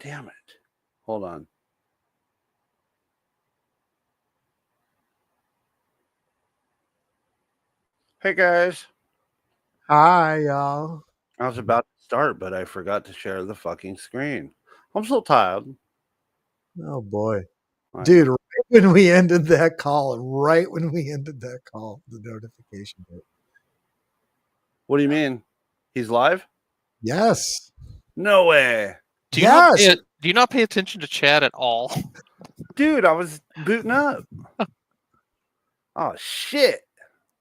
damn it. Hold on. Hey, guys. Hi, y'all. I was about to start, but I forgot to share the fucking screen. I'm so tired. Oh, boy. Dude, right when we ended that call, the notification hit. What do you mean? He's live? Yes. No way. Do you not pay attention to chat at all? Dude, I was booting up. Oh, shit.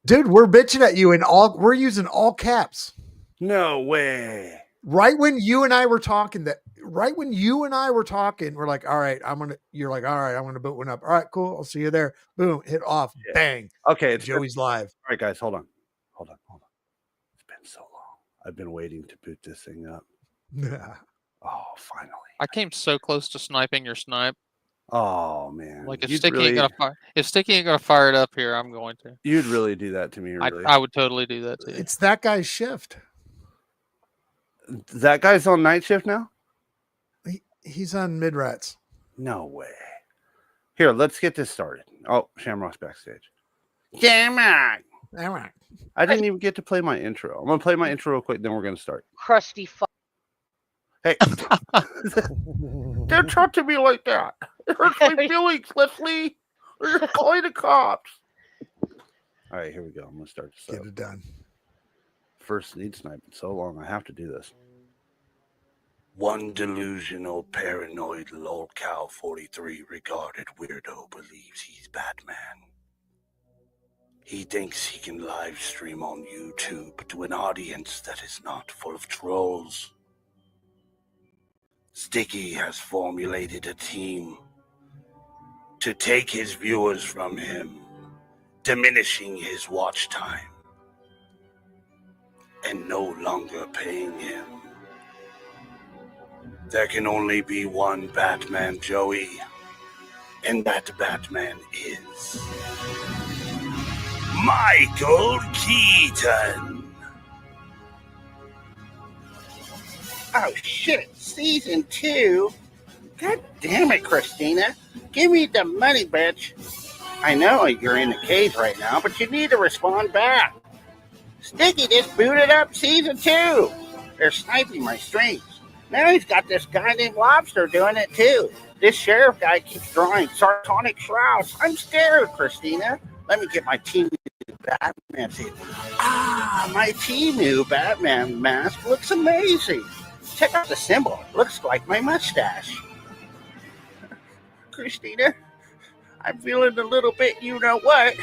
Dude, we're bitching at you we're using all caps. No way. Right when you and I were talking, we're like, all right, you're like, all right, I'm going to boot one up. All right, cool. I'll see you there. Boom, hit off. Yeah. Bang. Okay. Joey's live. All right, guys, hold on. It's been so long. I've been waiting to boot this thing up. Oh, finally. I came so close to sniping your snipe. Oh, man. Like, if Sticky ain't gonna fire it up here, I'm going to. You'd really do that to me, really. I would totally do that to you. It's that guy's shift. That guy's on night shift now? He's on mid-rats. No way. Here, let's get this started. Oh, Shamrock's backstage. Shamrock! I didn't even get to play my intro. I'm going to play my intro real quick, then we're going to start. Crusty fuck. Hey. Don't talk to me like that. It hurts my feelings, Leslie. You're calling the cops. All right, here we go. I'm going to start this Get it done. First Sneed Snipe in so long. I have to do this. One delusional, paranoid lolcow 43 regarded weirdo believes he's Batman. He thinks he can live stream on YouTube to an audience that is not full of trolls. Sticky has formulated a team to take his viewers from him, diminishing his watch time, and no longer paying him. There can only be one Batman, Joey, and that Batman is Michael Keaton. Oh shit, season 2? God damn it, Christina. Give me the money, bitch. I know you're in the cage right now, but you need to respond back. Sticky just booted up season 2. They're sniping my streams. Now he's got this guy named Lobster doing it too. This sheriff guy keeps drawing sarconic shrouds. I'm scared, Christina. Let me get my team Batman. My team new Batman mask looks amazing. Check out the symbol. Looks like my mustache. Christina, I'm feeling a little bit you know what.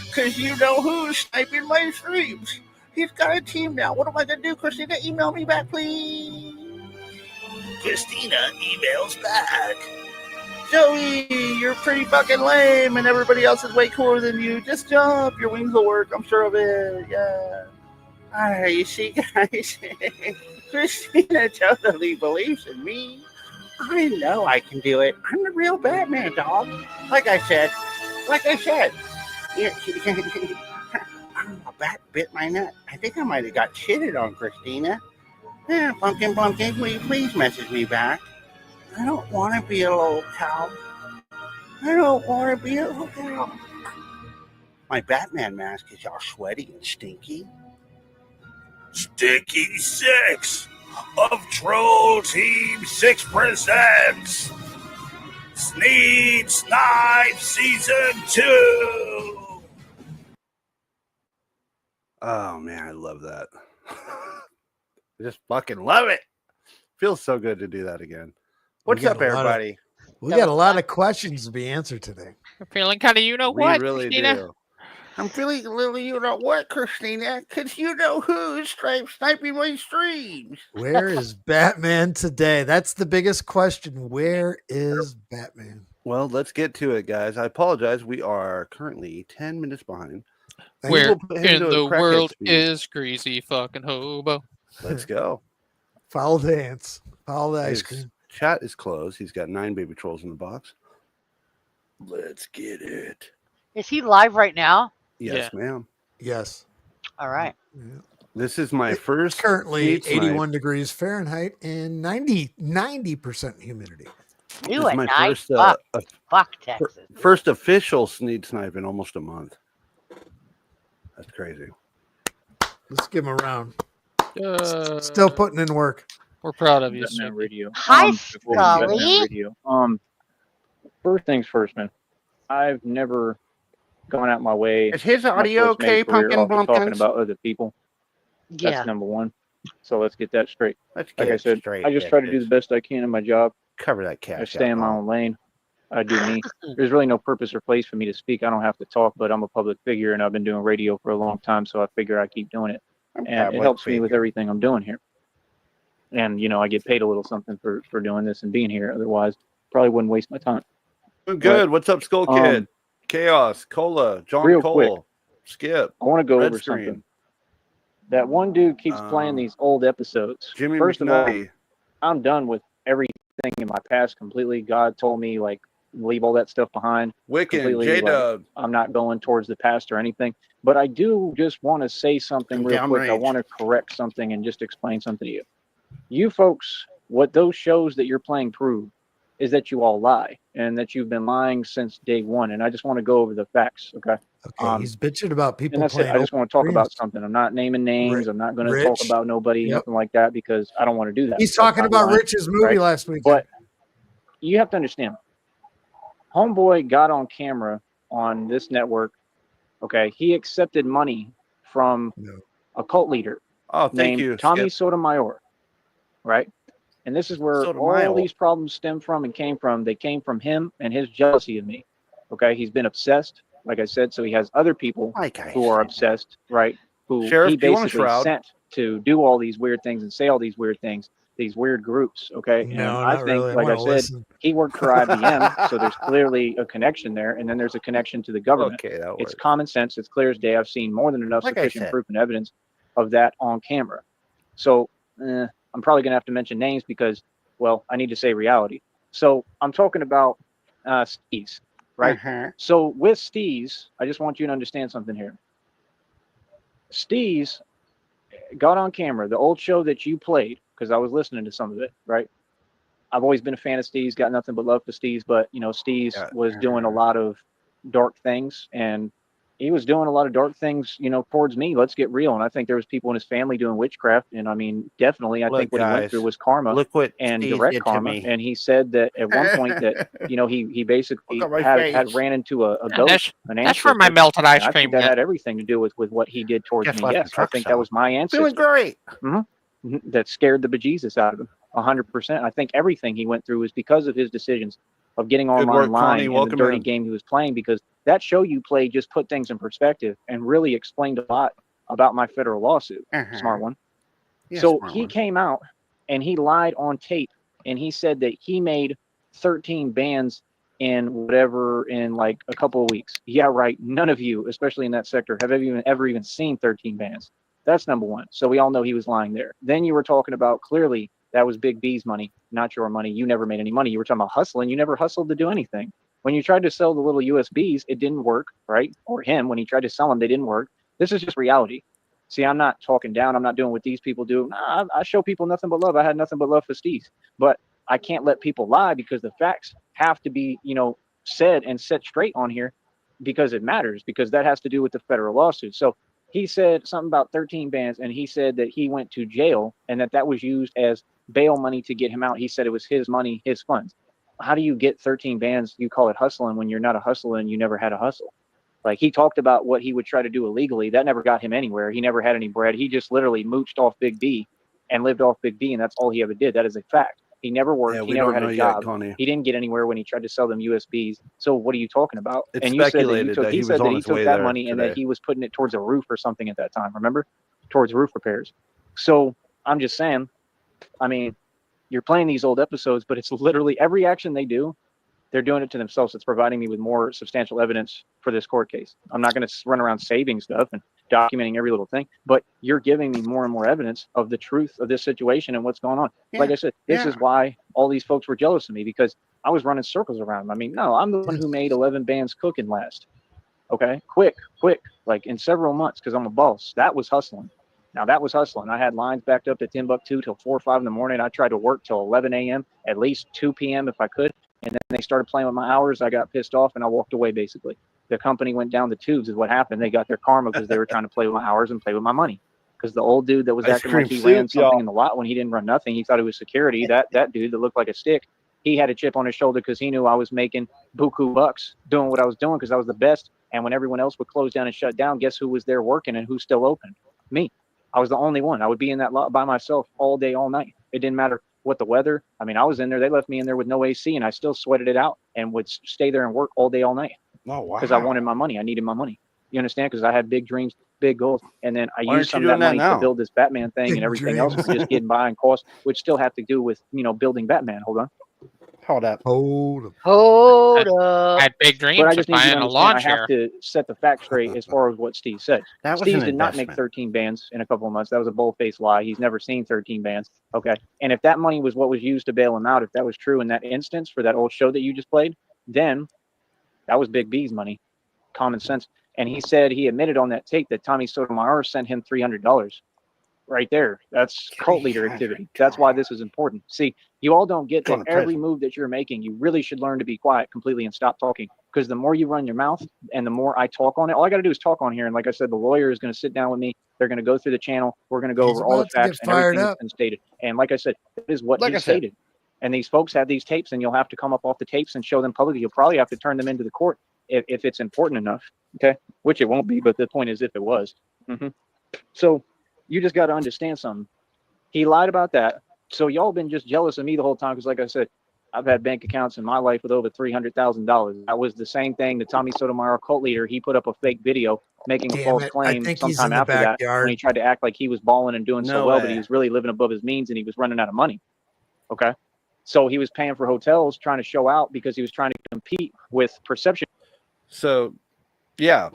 Because you know who's sniping my streams. He's got a team now. What am I going to do, Christina? Email me back, please. Christina emails back. Joey, you're pretty fucking lame, and everybody else is way cooler than you. Just jump. Your wings will work. I'm sure of it. Yeah. Alright, you see, guys. Christina totally believes in me. I know I can do it. I'm the real Batman, dog. Like I said. A bat bit my nut. I think I might have got shitted on, Christina. Yeah, Pumpkin, will you please message me back? I don't want to be a little cow. My Batman mask is all sweaty and stinky. Sticky 6 of Troll Team 6 presents Sneed Snipe Season 2. Oh, man, I love that. I just fucking love it. Feels so good to do that again. What's up, everybody? We got a lot of questions to be answered today. I'm feeling kind of we really Christina. Do. I'm feeling a little you know what, Christina? Because you know who's sniping my streams. Where is Batman today? That's the biggest question. Where is Batman? Well, let's get to it, guys. I apologize. We are currently 10 minutes behind. Where in the world is Greasy fucking Hobo? Let's go. Follow the ants. Follow the ice cream. Chat is closed. He's got 9 baby trolls in the box. Let's get it. Is he live right now? Yes, ma'am. Yes. All right. Yeah. This is my first. Currently Sneed Snipe. 81 degrees Fahrenheit and 90% humidity. Ooh, This is a my nice first fuck Texas. first official Sneed Snipe in almost a month. That's crazy. Let's give him a round. Still putting in work. We're proud of you, Veterinary radio. Hi, Before we get Scully. radio. First things first, man. I've never gone out my way. Is his much audio less made a okay, career Pumpkin off of talking Blumpkins? about other people. Yeah. That's number one. So let's get that straight. Let's Like get I it said, straight. I just try to do the best I can in my job. Cover that I cash. stay in my own lane. I do me. There's really no purpose or place for me to speak. I don't have to talk, but I'm a public figure and I've been doing radio for a long time, so I figure I keep doing it. And it helps me with everything I'm doing here. And, you know, I get paid a little something for doing this and being here. Otherwise, probably wouldn't waste my time. Good. What's up, Skull Kid? Chaos, Cola, John real Cole, quick, Skip. I want to go Red over Screen. something. That one dude keeps playing these old episodes. Jimmy First McNutty. of all, I'm done with everything in my past completely. God told me, like, leave all that stuff behind. Wiccan, J-Dub. I'm not going towards the past or anything. But I do just want to say something real quick. I want to correct something and just explain something to you. You folks, what those shows that you're playing prove is that you all lie and that you've been lying since day one. And I just want to go over the facts, okay? Okay, he's bitching about people And that's it. playing. I just want to talk Dreams. about something. I'm not naming names. I'm not going to talk Rich. about nobody, Yep. nothing like that, because I don't want to do that. He's That's talking not about lying, Rich's movie right? last week. But you have to understand, Homeboy got on camera on this network. Okay, he accepted money from a cult leader named Tommy Sotomayor, right? And this is where all these problems stem from and came from. They came from him and his jealousy of me. Okay, he's been obsessed, like I said, so he has other people who are obsessed, right? Who Sheriff, he do you want a basically shroud? sent to do all these weird things and say all these weird things, these weird groups, okay? No, and not I think, really. I like I wanna said, listen. he worked for IBM, so there's clearly a connection there, and then there's a connection to the government. Okay, that It's works. common sense. It's clear as day. I've seen more than enough Like I sufficient said. proof and evidence of that on camera. So I'm probably going to have to mention names because, well, I need to say reality. So I'm talking about Steez, right? So with Steez, I just want you to understand something here. Steez got on camera, the old show that you played, because I was listening to some of it, right? I've always been a fan of Steez, got nothing but love for Steez, but, you know, Steez was doing a lot of dark things, and he was doing a lot of dark things, you know, towards me. Let's get real. And I think there was people in his family doing witchcraft. And I mean, definitely, I think what he went through was karma and direct karma. And he said that at one point that, you know, he basically had ran into a ghost, an ancestor. That's where my melted ice And I cream think that went. had everything to do with what he did towards Just me. left the Yes, I truck think stop. that was my ancestor. Feeling great. That scared the bejesus out of him. 100%. I think everything he went through was because of his decisions of getting online Connie. and the Welcome dirty in. game he was playing, because that show you played just put things in perspective and really explained a lot about my federal lawsuit. Smart one. Yeah, So smart he one. came out and he lied on tape, and he said that he made 13 bands in like a couple of weeks. Yeah, right. None of you, especially in that sector, have ever even seen 13 bands. That's number one. So we all know he was lying there. Then you were talking about, clearly that was Big B's money, not your money. You never made any money. You were talking about hustling. You never hustled to do anything. When you tried to sell the little USBs, it didn't work, right? Or him, when he tried to sell them, they didn't work. This is just reality. See, I'm not talking down. I'm not doing what these people do. Nah, I show people nothing but love. I had nothing but love for Steve. But I can't let people lie, because the facts have to be, you know, said and set straight on here, because it matters, because that has to do with the federal lawsuit. So he said something about 13 bands, and he said that he went to jail and that was used as bail money to get him out. He said it was his money, his funds. How do you get 13 bands? You call it hustling when you're not a hustler and you never had a hustle. Like, he talked about what he would try to do illegally. That never got him anywhere. He never had any bread. He just literally mooched off Big B and lived off Big B, and that's all he ever did. That is a fact. He never worked. Yeah, he we never don't had know a yet, job. Connie. He didn't get anywhere when he tried to sell them USBs. So what are you talking about? It's And you said that you speculated took, that he he was said that on he his took way that there money and today. that he was putting it towards a roof or something at that time. Remember? Towards roof repairs. So I'm just saying, I mean, you're playing these old episodes, but it's literally every action they do, they're doing it to themselves. It's providing me with more substantial evidence for this court case. I'm not going to run around saving stuff and documenting every little thing, but you're giving me more and more evidence of the truth of this situation and what's going on. Like I said, this is why all these folks were jealous of me, because I was running circles around them. I mean, no, I'm the one who made 11 bands cooking last. Okay, quick, like in several months, because I'm a boss. That was hustling. Now that was hustling. I had lines backed up to Timbuktu till 4 or 5 in the morning. I tried to work till 11 a.m., at least 2 p.m. if I could. And then they started playing with my hours. I got pissed off and I walked away, basically. The company went down the tubes is what happened. They got their karma because they were trying to play with my hours and play with my money. Because the old dude that was acting like he ran something in the lot when he didn't run nothing, he thought it was security. That dude that looked like a stick, he had a chip on his shoulder because he knew I was making buku bucks doing what I was doing because I was the best. And when everyone else would close down and shut down, guess who was there working and who's still open? Me. I was the only one. I would be in that lot by myself all day, all night. It didn't matter what the weather. I mean, I was in there. They left me in there with no AC, and I still sweated it out and would stay there and work all day, all night. Oh, wow. Because I wanted my money. I needed my money. You understand? Because I had big dreams, big goals. And then I used some of that money to build this Batman thing, and everything else was just getting by and cost, which still have to do with, building Batman. Hold on. Hold up. I had big dreams But I just of need you buying to a lawn understand, I have chair. to set the facts straight as far as what Steve said. That was Steve an did not make investment. 13 bands in a couple of months. That was a bold-faced lie. He's never seen 13 bands. Okay. And if that money was what was used to bail him out, if that was true in that instance for that old show that you just played, then that was Big B's money. Common sense. And he said he admitted on that tape that Tommy Sotomayor sent him $300. Right there. That's cult leader activity. That's why this is important. See, you all don't get that every move that you're making, you really should learn to be quiet completely and stop talking. Because the more you run your mouth and the more I talk on it, all I got to do is talk on here. And like I said, the lawyer is going to sit down with me. They're going to go through the channel. We're going to go over all the facts and everything that's been stated. And like I said, that is what he stated. And these folks have these tapes, and you'll have to come up off the tapes and show them publicly. You'll probably have to turn them into the court if it's important enough. Okay. Which it won't be, but the point is if it was. So you just got to understand something. He lied about that. So y'all been just jealous of me the whole time. Because like I said, I've had bank accounts in my life with over $300,000. That was the same thing. The Tommy Sotomayor cult leader, he put up a fake video making a false claim sometime after that when he tried to act like he was balling and doing so well, but he was really living above his means and he was running out of money. Okay. So he was paying for hotels, trying to show out because he was trying to compete with perception. So, yeah.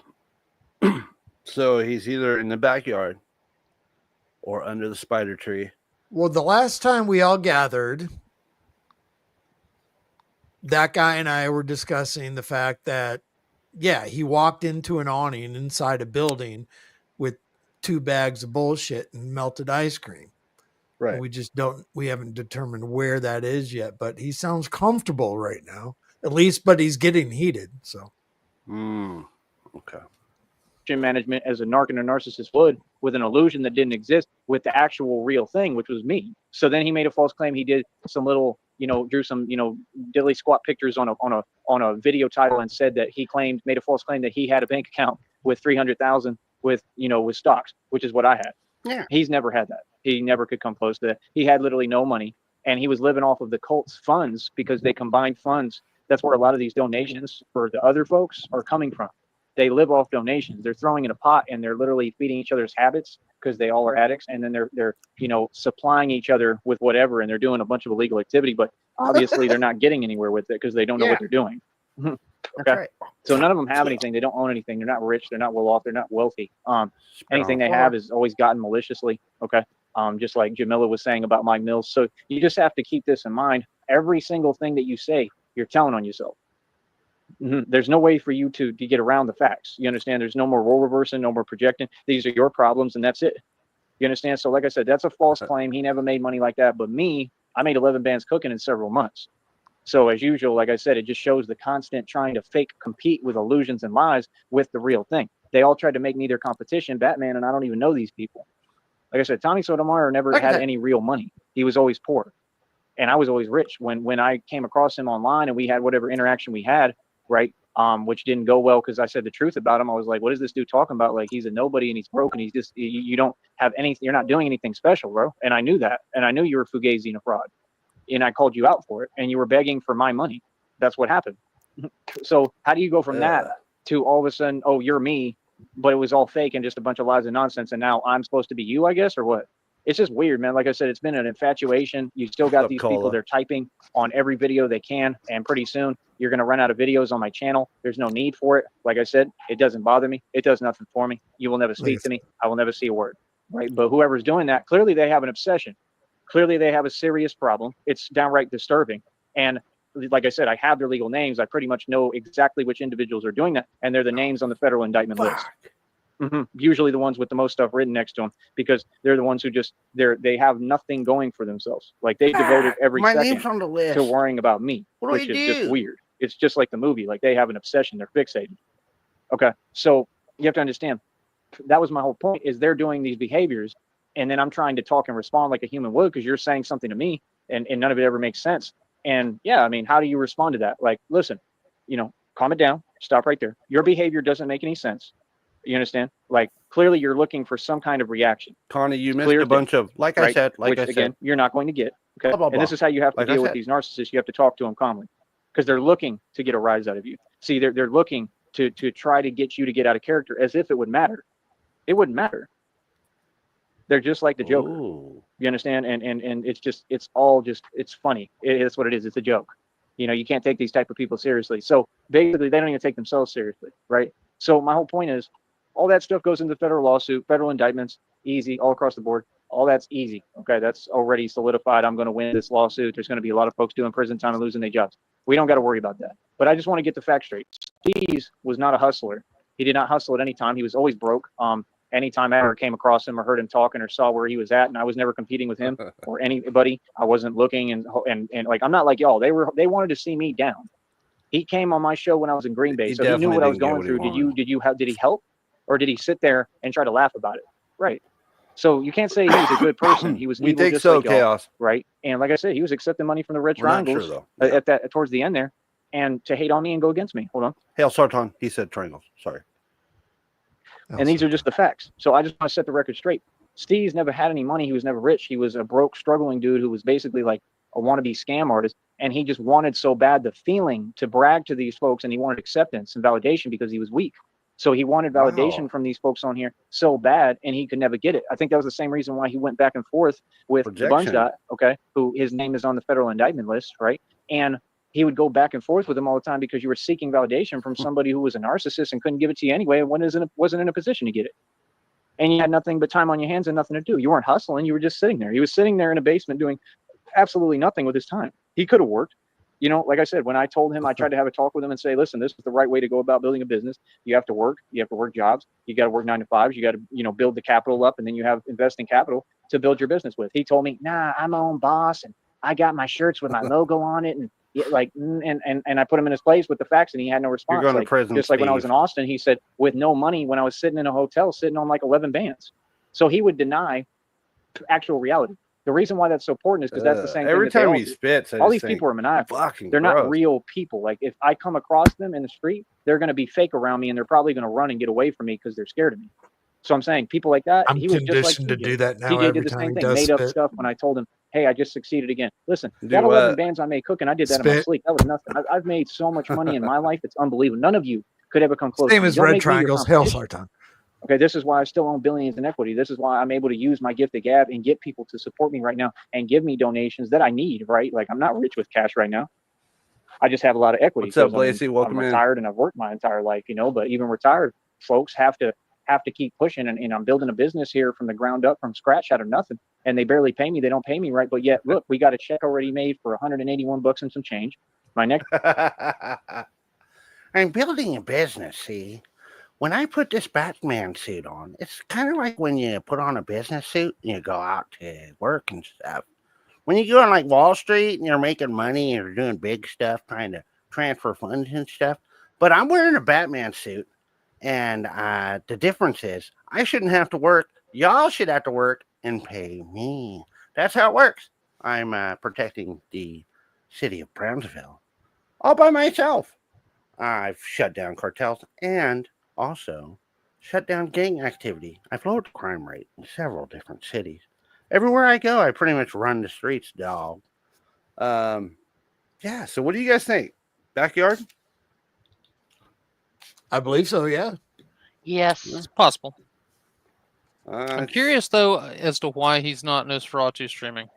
So he's either in the backyard or under the spider tree. Well, the last time we all gathered, that guy and I were discussing the fact that, yeah, he walked into an awning inside a building with 2 bags of bullshit and melted ice cream. Right. And we haven't determined where that is yet, but he sounds comfortable right now, at least, but he's getting heated. So, okay. Management as a narc and a narcissist would, with an illusion that didn't exist, with the actual real thing, which was me. So then he made a false claim. He did some little, drew some, dilly squat pictures on a video title and said that made a false claim that he had a bank account with 300,000 with stocks, which is what I had. Yeah. He's never had that. He never could come close to that. He had literally no money, and he was living off of the cult's funds because they combined funds. That's where a lot of these donations for the other folks are coming from. They live off donations. They're throwing in a pot and they're literally feeding each other's habits because they all are addicts. And then they're supplying each other with whatever, and they're doing a bunch of illegal activity, but obviously they're not getting anywhere with it because they don't know what they're doing. Okay. That's right. So none of them have anything. They don't own anything. They're not rich. They're not well off. They're not wealthy. Anything they have is always gotten maliciously. Okay. Just like Jamila was saying about Mike Mills. So you just have to keep this in mind. Every single thing that you say, you're telling on yourself. There's no way for you to get around the facts. You understand? There's no more role reversing, no more projecting. These are your problems, and that's it. You understand? So like I said, that's a false claim. He never made money like that. But me, I made 11 bands cooking in several months. So as usual, like I said, it just shows the constant trying to fake compete with illusions and lies with the real thing. They all tried to make me their competition, Batman, and I don't even know these people. Like I said, Tommy Sotomayor never had any real money. He was always poor. And I was always rich. When I came across him online and we had whatever interaction we had, right, which didn't go well because I said the truth about him. I was like, what is this dude talking about? Like, he's a nobody and he's broken. He's just, you don't have anything. You're not doing anything special, bro. And I knew that. And I knew you were fugazi and a fraud. And I called you out for it. And you were begging for my money. That's what happened. So how do you go from that to all of a sudden, oh, you're me, but it was all fake and just a bunch of lies and nonsense. And now I'm supposed to be you, I guess, or what? It's just weird, man. Like I said, it's been an infatuation. You still got these people, they're typing on every video they can. And pretty soon you're going to run out of videos on my channel. There's no need for it. Like I said, it doesn't bother me. It does nothing for me. You will never speak to me. I will never see a word. Right. But whoever's doing that, clearly they have an obsession. Clearly they have a serious problem. It's downright disturbing. And like I said, I have their legal names. I pretty much know exactly which individuals are doing that. And they're the names on the federal indictment list. Usually the ones with the most stuff written next to them, because they're the ones who just they have nothing going for themselves. Like they devoted every my second name's on the list. to worrying about me, What do which I is do? just weird. It's just like the movie. Like they have an obsession. They're fixated. Okay, so you have to understand. That was my whole point. Is they're doing these behaviors, and then I'm trying to talk and respond like a human would, because you're saying something to me, and none of it ever makes sense. And yeah, I mean, how do you respond to that? Like, listen, calm it down. Stop right there. Your behavior doesn't make any sense. You understand? Like, clearly you're looking for some kind of reaction. Connie, you missed a bunch of, like I said, which again, you're not going to get. Okay. Blah, blah, blah. And this is how you have to deal with these narcissists. You have to talk to them calmly, because they're looking to get a rise out of you. See, they're looking to try to get you to get out of character, as if it would matter. It wouldn't matter. They're just like the Joker. Ooh. You understand? And it's all just, it's funny. It's what it is. It's a joke. You can't take these type of people seriously. So basically, they don't even take themselves seriously, right? So my whole point is, all that stuff goes into federal lawsuit, federal indictments, easy, all across the board. All that's easy. Okay, that's already solidified. I'm going to win this lawsuit. There's going to be a lot of folks doing prison time and losing their jobs. We don't got to worry about that. But I just want to get the facts straight. Steve was not a hustler. He did not hustle at any time. He was always broke. Anytime I ever came across him or heard him talking or saw where he was at, and I was never competing with him or anybody. I wasn't looking, and like, I'm not like y'all. They wanted to see me down. He came on my show when I was in Green Bay, so he knew what I was going through. Did he help, or did he sit there and try to laugh about it? Right. So you can't say he was a good person. He was we evil, think just so, like y'all, Chaos. right? And like I said, he was accepting money from the red We're not triangles sure, though. at that towards the end there, and to hate on me and go against me. Hold on. Hail Sarton. He said triangles. Sorry. And these are just the facts. So I just want to set the record straight. Steve's never had any money. He was never rich. He was a broke, struggling dude who was basically like a wannabe scam artist. And he just wanted so bad the feeling to brag to these folks, and he wanted acceptance and validation because he was weak. So he wanted validation from these folks on here so bad, and he could never get it. I think that was the same reason why he went back and forth with the Bunch., okay, who his name is on the federal indictment list, right? And he would go back and forth with him all the time because you were seeking validation from somebody who was a narcissist and couldn't give it to you anyway, and wasn't in a position to get it. And you had nothing but time on your hands and nothing to do. You weren't hustling. You were just sitting there. He was sitting there in a basement doing absolutely nothing with his time. He could have worked. Like I said, when I told him, I tried to have a talk with him and say, listen, this is the right way to go about building a business. You have to work. You have to work jobs. You got to work 9 to 5s. You got to, build the capital up, and then you have investing capital to build your business with. He told me, nah, I'm my own boss, and I got my shirts with my logo on it. And and I put him in his place with the facts, and he had no response. You're going to prison, just like when I was in Austin, he said, with no money, when I was sitting in a hotel, sitting on like 11 bands. So he would deny actual reality. The reason why that's so important is because that's the same every thing. Every time he spits, all these people are maniacal. They're not real people. Like, if I come across them in the street, they're going to be fake around me, and they're probably going to run and get away from me because they're scared of me. So I'm saying people like that. I'm he was conditioned just like to do that now. TJ did the same thing, made up stuff. When I told him, hey, I just succeeded again. Listen, that 11 bands I made cooking, I did that in my sleep. That was nothing. I've made so much money in my life. It's unbelievable. None of you could ever come close. Same as red triangles. Hail Sarton. Okay, this is why I still own billions in equity. This is why I'm able to use my gift of gab and get people to support me right now and give me donations that I need, right? Like, I'm not rich with cash right now. I just have a lot of equity. What's up, Lacey? Welcome in. I'm retired and I've worked my entire life, but even retired folks have to keep pushing. And I'm building a business here from the ground up, from scratch, out of nothing. And they barely pay me. They don't pay me right. But yet, look, we got a check already made for $181 and some change. My next. I'm building a business, see? When I put this Batman suit on, it's kind of like when you put on a business suit and you go out to work and stuff. When you go on like Wall Street and you're making money and you're doing big stuff, trying to transfer funds and stuff. But I'm wearing a Batman suit, and the difference is I shouldn't have to work. Y'all should have to work and pay me. That's how it works. I'm protecting the city of Brownsville all by myself. I've shut down cartels and also shut down gang activity. I've lowered the crime rate in several different cities. Everywhere I go, I pretty much run the streets, dog. Yeah, so what do you guys think? Backyard? I believe so, yeah. Yes. It's possible. I'm curious, though, as to why he's not Nosferatu streaming.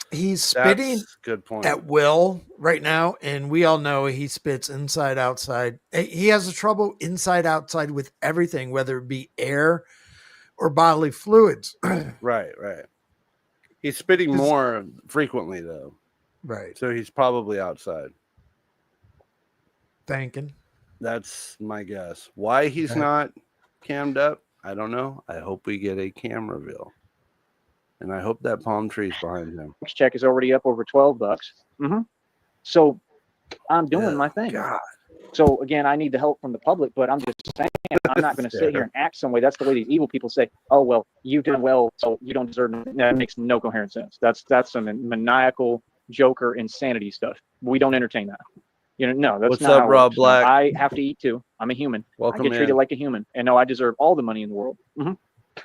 He's spitting good point. At will right now, and we all know he spits inside, outside. He has a trouble inside, outside with everything, whether it be air or bodily fluids. Right. He's spitting more frequently, though. Right. So he's probably outside. Thinking. That's my guess. Why he's not cammed up, I don't know. I hope we get a cam reveal. And I hope that palm tree's behind him. Check is already up over $12. So I'm doing my thing. God. So again, I need the help from the public, but I'm just saying I'm not going to sit here and act some way. That's the way these evil people say, oh, well, you've done well, so you don't deserve it. That makes no coherent sense. That's some maniacal Joker insanity stuff. We don't entertain that. No, that's What's not up, how it Rob works. Black? I have to eat too. I'm a human. Welcome I get treated in. like a human. And no, I deserve all the money in the world.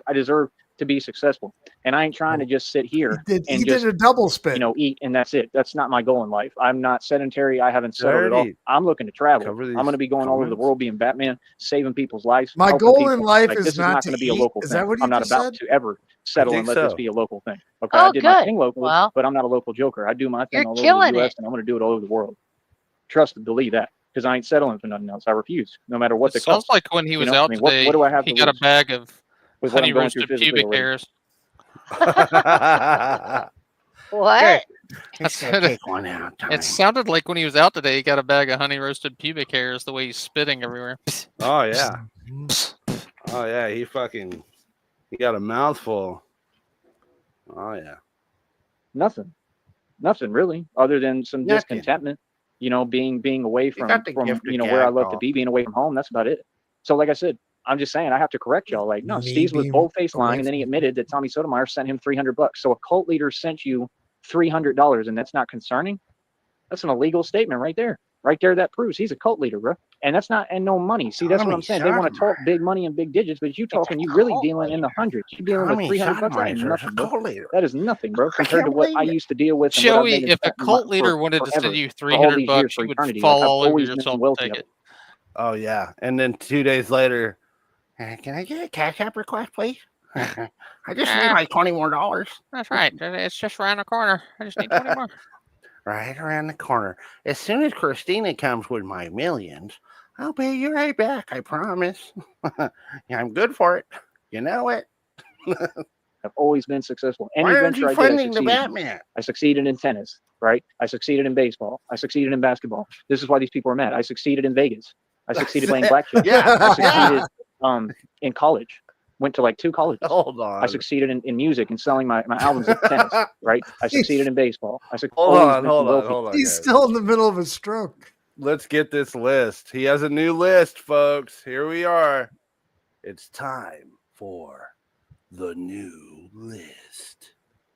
I deserve to be successful. And I ain't trying to just sit here He did a double spin. eat and that's it. That's not my goal in life. I'm not sedentary. I haven't settled at all. I'm looking to travel. I'm going to be going all over the world being Batman, saving people's lives. My helping goal people. in life Like, is this is not not to going to be a eat. local Is thing. that what you I'm not just about said? to ever settle think and let so. this be a local thing. Okay, Oh, I did my good. thing locally, Well, but I'm not a local Joker. I do my thing you're all over killing the U.S. it. and I'm going to do it all over the world. Trust and believe that, because I ain't settling for nothing else. I refuse, no matter what It the sounds cost. like when he was out what today, do I have he to got a lose bag of with what honey I'm going through roasted physically pubic already? hairs. What? I Let's said take one out. it sounded like when he was out today, he got a bag of honey roasted pubic hairs. The way he's spitting everywhere. Oh, yeah. Oh, yeah. He got a mouthful. Oh, yeah. Nothing really, other than some discontentment. Being away from where I love to be, being away from home. That's about it. So, like I said, I'm just saying I have to correct y'all. Like, no, Steve's was bold-faced lying, and then he admitted that Tommy Sotomayor sent him $300. So a cult leader sent you $300, and that's not concerning. That's an illegal statement right there. Right there, that proves he's a cult leader, bro. And that's not no money. See, that's what I'm saying. They want to talk big money and big digits, but you talking, you really dealing in the hundreds. You dealing with $300. That ain't nothing, bro. That is nothing, bro, compared to what I used to deal with. Joey, if a cult leader wanted to send you $300, you would fall all over yourself to take it. Oh, yeah. And then 2 days later, can I get a Cash App request, please? I just need like $20 more. That's right. It's just around the corner. I just need 20 more. Right around the corner. As soon as Christina comes with my millions, I'll pay you right back. I promise. Yeah, I'm good for it. You know it. I've always been successful. Any Why aren't you venture I did, I funding the succeeded. Batman? I succeeded in tennis, right? I succeeded in baseball. I succeeded in basketball. This is why these people are mad. I succeeded in Vegas. I succeeded playing blackjack. Yeah. I succeeded in college. Went to like 2 colleges. hold on. I succeeded in music and selling my albums in tennis, right? I succeeded in baseball. Hold on. He's still in the middle of a stroke. Let's get this list. He has a new list, folks. Here we are. It's time for the new list.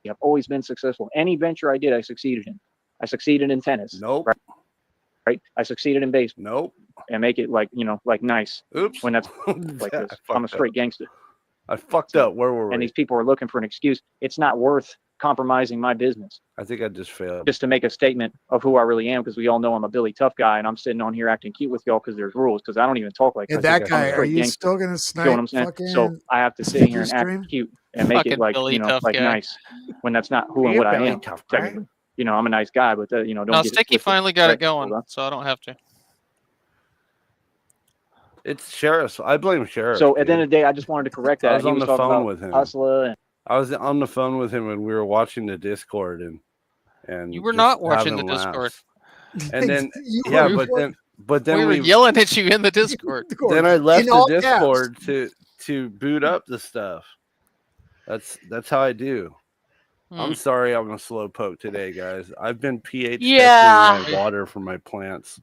I've always been successful. Any venture I did, I succeeded in. I succeeded in tennis. Nope. Right? I succeeded in baseball. Nope. And make it like nice. Oops. When that's like this. I'm a straight gangster. I fucked up. Where were we? And these people are looking for an excuse. It's not worth compromising my business I think I just failed. just to make a statement of who I really am, because we all know I'm a Billy Tough guy, and I'm sitting on here acting cute with y'all because there's rules, because I don't even talk like Hey, that. that guy, are you still going to snipe? You know what I'm saying? Fucking So I have to sit here and stream? act cute and make Fucking it like, Billy Tough like guy. nice, when that's not who and You're what I Billy am. Tough, right? Technically. I'm a nice guy, but don't Now, get it Sticky twisted. finally got Right, it going, hold on. so I don't have to. It's Sheriff. I blame Sheriff. So at the end of the day, I just wanted to correct that. I was on the talking phone about with him. Hustler and I was on the phone with him when we were watching the Discord, and You were just not watching having the Discord. laughs. And then You yeah, were- but then We were yelling at you in the Discord. Then I left In all the caps. Discord to boot up the stuff. That's how I do. I'm sorry I'm a slow poke today, guys. I've been pH testing my water for my plants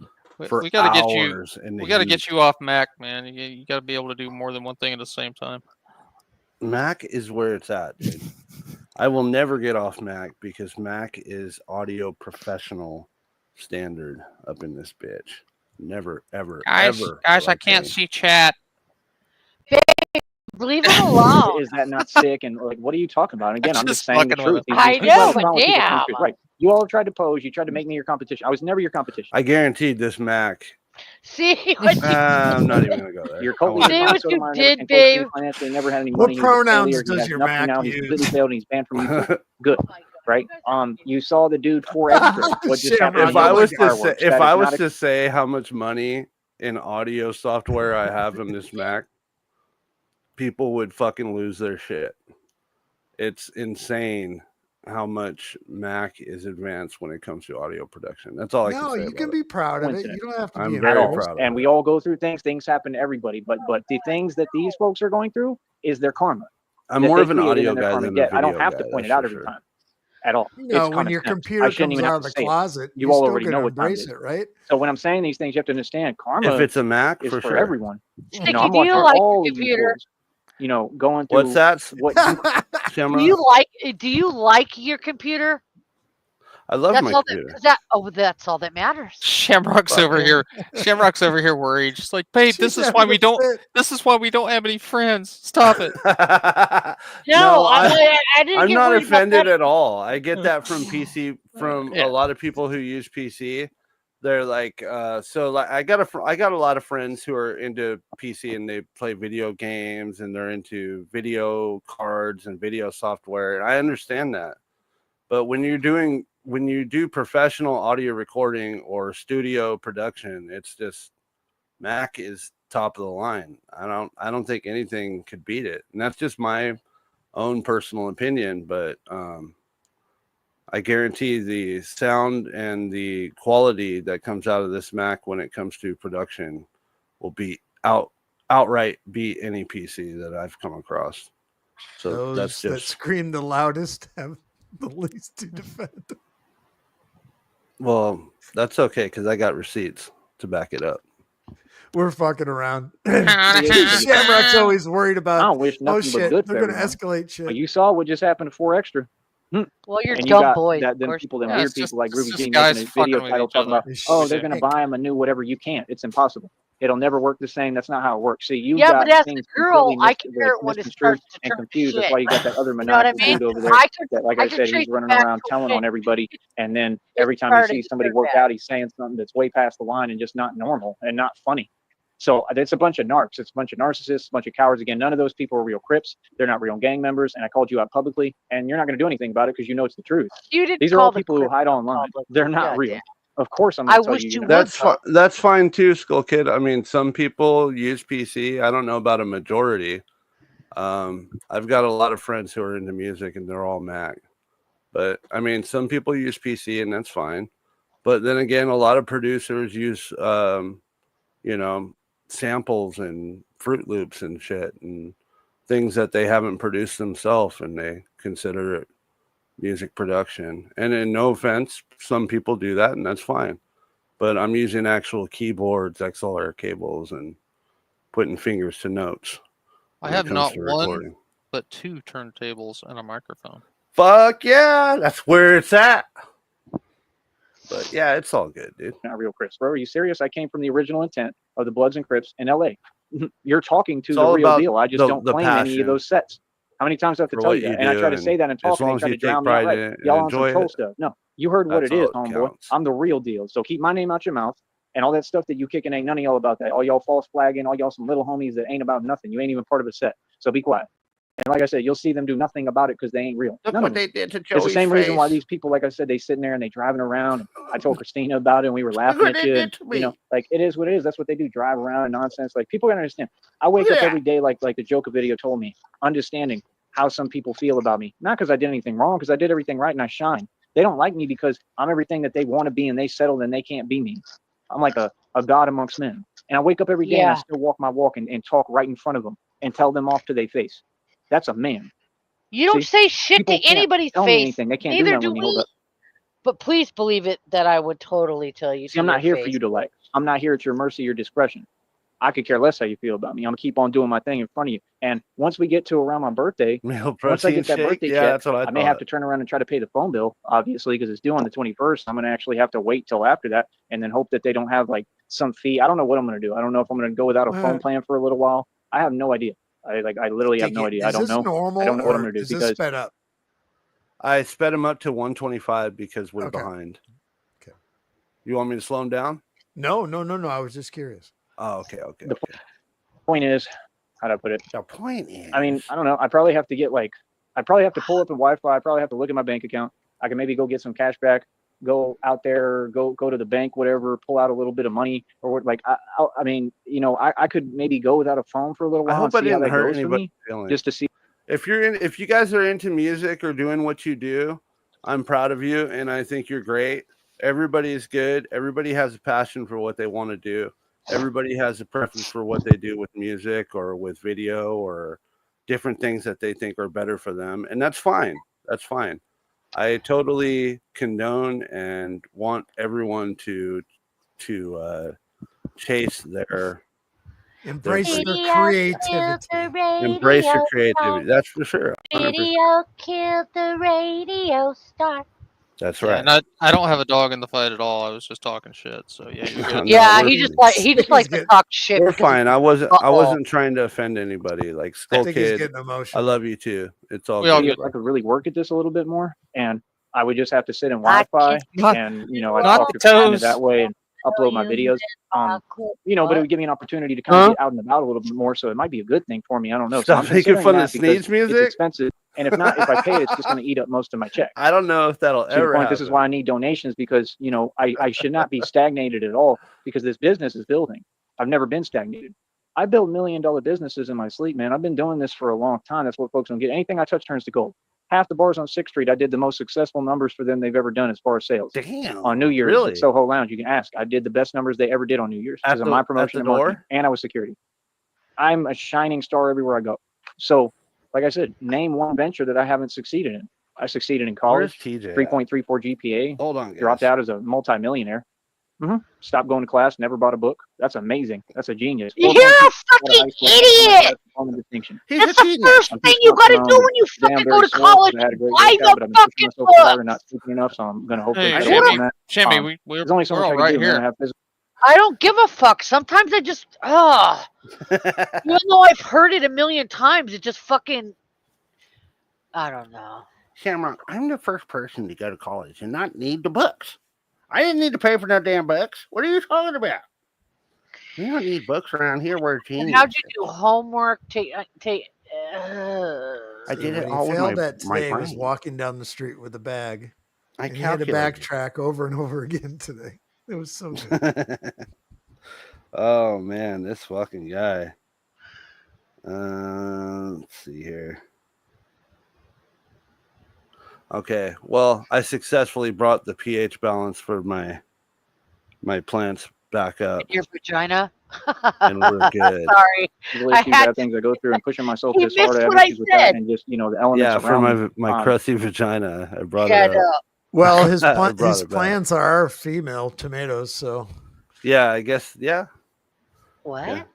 for We gotta get you. hours. We got to get you off Mac, man. You got to be able to do more than one thing at the same time. Mac is where it's at, dude. I will never get off Mac because Mac is audio professional standard up in this bitch. Never, ever, ever. Guys, I can't see chat. Leave him alone. Is that not sick? And like, what are you talking about? And again, I'm just saying the fucking with truth. him. I These people know, have a but problem with people damn. saying, right? You all have tried to pose. You tried to make me your competition. I was never your competition. I guaranteed this Mac. See what you I'm not even gonna go there. Your I cult won't leader, do what it. you Tommy Sotomayor, did, never came close to me babe? financially, never had any What money. He was a pronouns failure. He does has your nothing Mac now. He's use? completely failed and he's banned from YouTube. Good, right? You saw the dude 4 extra. What just happened? If I was to say, Fireworks. if That I is was not to say how much money in audio software I have in this Mac, people would fucking lose their shit. It's insane how much Mac is advanced when it comes to audio production. That's all I can No, say. you about can it. be proud of it. Coincidence. You don't have to I'm be very At all. proud of And it. we all go through things. Things happen to everybody. But the things that these folks are going through is their karma. I'm that more they of an created audio and their guy karma than a get. video I don't have guy, to point it that's out for every sure. time at all. You It's know, when common your sense. I computer shouldn't comes even out have of to the say it. closet, You you're all still already going know to what time it embrace is. it, right? So when I'm saying these things, you have to understand If karma it's a Mac, is for for sure. everyone. You know, Sticky, I'm do you watching like all your of you computer? fools, you know, going What's through that, what you Do Shamrock? you like your computer? I love That's my all computer. that's all that matters. Shamrock's Fuck over yeah. here. Shamrock's over here worried. She's like, babe, She's this is why having we a don't. fit. This is why we don't have any friends. Stop it. No, I I didn't I'm get not worried about offended that. at all. I get that from PC, from Yeah. a lot of people who use PC. They're like, so like I got a lot of friends who are into PC and they play video games and they're into video cards and video software. And I understand that. But when you do professional audio recording or studio production, it's just Mac is top of the line. I don't think anything could beat it. And that's just my own personal opinion, but I guarantee the sound and the quality that comes out of this Mac when it comes to production will be outright beat any PC that I've come across. So Those that's that just, scream the loudest have the least to defend. well, that's okay because I got receipts to back it up. We're fucking around. See, Shamrock's always worried I about, don't wish oh nothing but shit, good for they're going to everyone. escalate shit. But you saw what just happened to 4 Extra. Well, you're And you dumb got boys, that of them course. people, them Yeah, weird it's just, people like it's Ruby just G guys making a video fucking with title each talking other. about, oh, they're Shit. going to buy him a new whatever. You can't. It's impossible. It'll never work the same. That's not how it works. See, you Yeah, got but as a things girl, completely I can hear it when it misconstrued starts to and turn to confused. That's shit. why you got that other You know what I maniacal mean? dude over there I can that, like I can said, trace he's it running back around to telling when on everybody. And then it every time he started sees to somebody turn work bad. out, he's saying something that's way past the line and just not normal and not funny. So it's a bunch of narcs. It's a bunch of narcissists, a bunch of cowards. Again, none of those people are real Crips. They're not real gang members. And I called you out publicly, and you're not going to do anything about it because you know it's the truth. You didn't These are call all the people who Crips hide out online. publicly. They're not God real. damn. Of course, I'm I going to tell wish you. you Know. would. That's fine. That's fine too, Skull Kid. I mean, some people use PC. I don't know about a majority. I've got a lot of friends who are into music and they're all Mac. But I mean, some people use PC and that's fine. But then again, a lot of producers use, you know, samples and Fruit Loops and shit and things that they haven't produced themselves and they consider it music production. And in no offense, some people do that and that's fine. But I'm using actual keyboards, XLR cables, and putting fingers to notes. I when it have comes not to one, recording. but 2 turntables and a microphone. Fuck yeah, that's where it's at. But yeah, it's all good, dude. Not real Crips, bro. Are you serious? I came from the original intent of the Bloods and Crips in LA. You're talking to It's the all real about deal. I just don't the claim any passion of those sets. How many times do I have to for tell what you that? you And I do, try to say that and as talk, and long they as try you to drown take me out. pride Right? in it and Y'all on some enjoy troll it, stuff. No, you heard what that's it all is, it homeboy. counts. I'm the real deal. So keep my name out your mouth. And all that stuff that you kicking ain't none of y'all about that. All y'all false flagging, all y'all some little homies that ain't about nothing. You ain't even part of a set. So be quiet. And like I said, you'll see them do nothing about it because they ain't real. Look None what of them. they did to It's Joey's the same reason why face. these people, like I said, they sitting there and they driving around. And I told Christina about it and we were Look laughing what at they you. did And, to you know, me. like it is what it is. That's what they do, drive around and nonsense. Like people gotta understand. I wake up every day like the Joker video told me, understanding how some people feel about me. Not because I did anything wrong, because I did everything right and I shine. They don't like me because I'm everything that they want to be and they settle and they can't be me. I'm like a god amongst men. And I wake up every day and I Yeah. still walk my walk and talk right in front of them and tell them off to their face. That's a man. You don't See, say shit to people can't anybody's tell me face. anything. They can't do Neither nothing do with me. Hold we. up. But please believe it that I would totally tell you See, to I'm your not here face. for you to like. I'm not here at your mercy, your discretion. I could care less how you feel about me. I'm gonna keep on doing my thing in front of you. And once we get to around my birthday, Meal once I protein get that shake. birthday Yeah, check, that's what I may have to turn around and try to pay the phone bill, obviously, because it's due on the 21st. I'm gonna actually have to wait till after that, and then hope that they don't have like some fee. I don't know what I'm gonna do. I don't know if I'm gonna go without a phone plan for a little while. I have no idea. I literally have no idea. I Is don't this know. normal I don't know what I'm or gonna do is this because sped up? I sped him up to 125 because we're Okay. behind. Okay. You want me to slow him down? No. I was just curious. Oh, okay. the point is, how'd I put it? The point is, I mean, I don't know. I probably have to get I probably have to pull up the Wi-Fi. I probably have to look at my bank account. I can maybe go get some cash back, go out there, go to the bank, whatever, pull out a little bit of money or what. Like, I mean, you know, I could maybe go without a phone for a little I while and hope I see how didn't that hurt goes for anybody's me, feelings. just to see. If you guys are into music or doing what you do, I'm proud of you, and I think you're great. Everybody is good. Everybody has a passion for what they want to do. Everybody has a preference for what they do with music or with video or different things that they think are better for them, and that's fine. That's fine. I totally condone and want everyone to chase their Embrace their Radio creativity. killed the embrace your radio creativity. star. That's for sure. 100%. Radio killed the radio star. That's Yeah, right. and I don't have a dog in the fight at all. I was just talking shit. So yeah, you're good. No, Yeah, we're- he just He's likes to getting- talk shit. We're because fine. I wasn't Uh-oh. trying to offend anybody. Like I Skull think he's Kid, getting I emotional. love you too. It's all We all good. get- bro. I could really work at this a little bit more, and I would just have to sit in I Wi-Fi, Not- and I'd not talk the to Christina toes. that way and upload my videos. But it would give me an opportunity to kind of get out and about a little bit more. So it might be a good thing for me. I don't know. Stop so I'm making considering fun of that because Sneed's music? It's expensive, and if not, if I pay it, it's just going to eat up most of my check. I don't know if that'll To the ever point, happen. this is why I need donations, because I should not be stagnated at all, because this business is building. I've never been stagnated. I build $1 million businesses in my sleep, man. I've been doing this for a long time. That's what folks don't get. Anything I touch turns to gold. Half the bars on 6th Street, I did the most successful numbers for them they've ever done as far as sales. Damn. On New Year's Really? at Soho Lounge, you can ask. I did the best numbers they ever did on New Year's At because of the- my at promotion the and marketing, door? and I was security. I'm a shining star everywhere I go. So, like I said, name one venture that I haven't succeeded in. I succeeded in Where's college, TJ? at? 3.34 GPA, Hold on, guys. dropped out as a multimillionaire. Stopped going to class, never bought a book. That's amazing. That's a genius. You're 4.2 a out of fucking high school, idiot. diploma distinction. He's That's a the genius. first I'm thing teaching you up gotta around do when you Today fucking I'm go very to sore college. 'cause I had a great Buy workout, the but I've been pushing fucking myself too hard book. and not sleeping enough, so I'm going to hopefully Hey, cut Shut back up. on that. Shammy, we're There's only so we're much all I can right do, man. I here. have physical I don't give a fuck. Sometimes I just, even though I've heard it a million times, it just fucking, I don't know. Shamrock, I'm the first person to go to college and not need the books. I didn't need to pay for no damn books. What are you talking about? We don't need books around here. We're And geniuses. how'd you do homework? I did What it he all with failed my, at my today was brain. walking down the street with a bag. I And he had to calculated. backtrack over and over again today. It was so good. Oh man, this fucking guy. Let's see here. Okay, well, I successfully brought the pH balance for my plants back up, Your vagina? and we're good. Sorry. issues, I had bad things I go through, and pushing myself He this hard. missed I have what I issues with that, said. and just the elements Yeah, for around my me. crusty vagina, I brought Shut it up. up. Well, his I brought his it back. plants are female tomatoes, so Yeah, I guess. Yeah, What?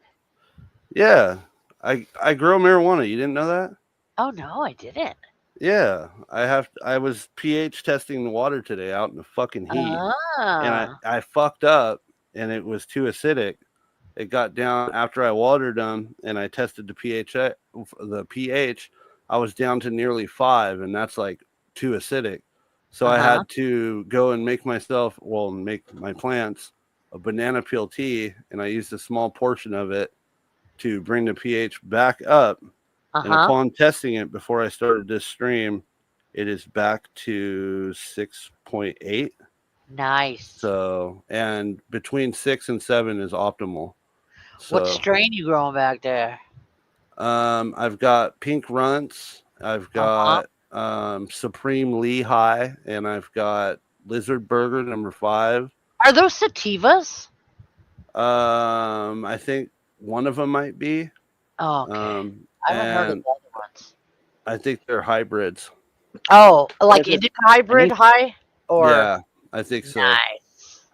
yeah. I grow marijuana. You didn't know that? Oh, no, I didn't. Yeah, I was pH testing the water today out in the fucking heat, and Ah. I fucked up, and it was too acidic. It got down after I watered them, and I tested the pH. I was down to nearly 5, and that's like too acidic. So I had to go and make my plants a banana peel tea, and I used a small portion of it to bring the pH back up. And upon testing it before I started this stream, it is back to 6.8. Nice. So, and between 6 and 7 is optimal. So, What strain you growing back there? I've got pink runts, I've got Supreme Lehigh, and I've got Lizard Burger number 5. Are those sativas? I think one of them might be. Oh, okay. I haven't heard of and the other ones. I think they're hybrids. Oh, like Is it- indica hybrid high? Or Yeah, I think so. nice.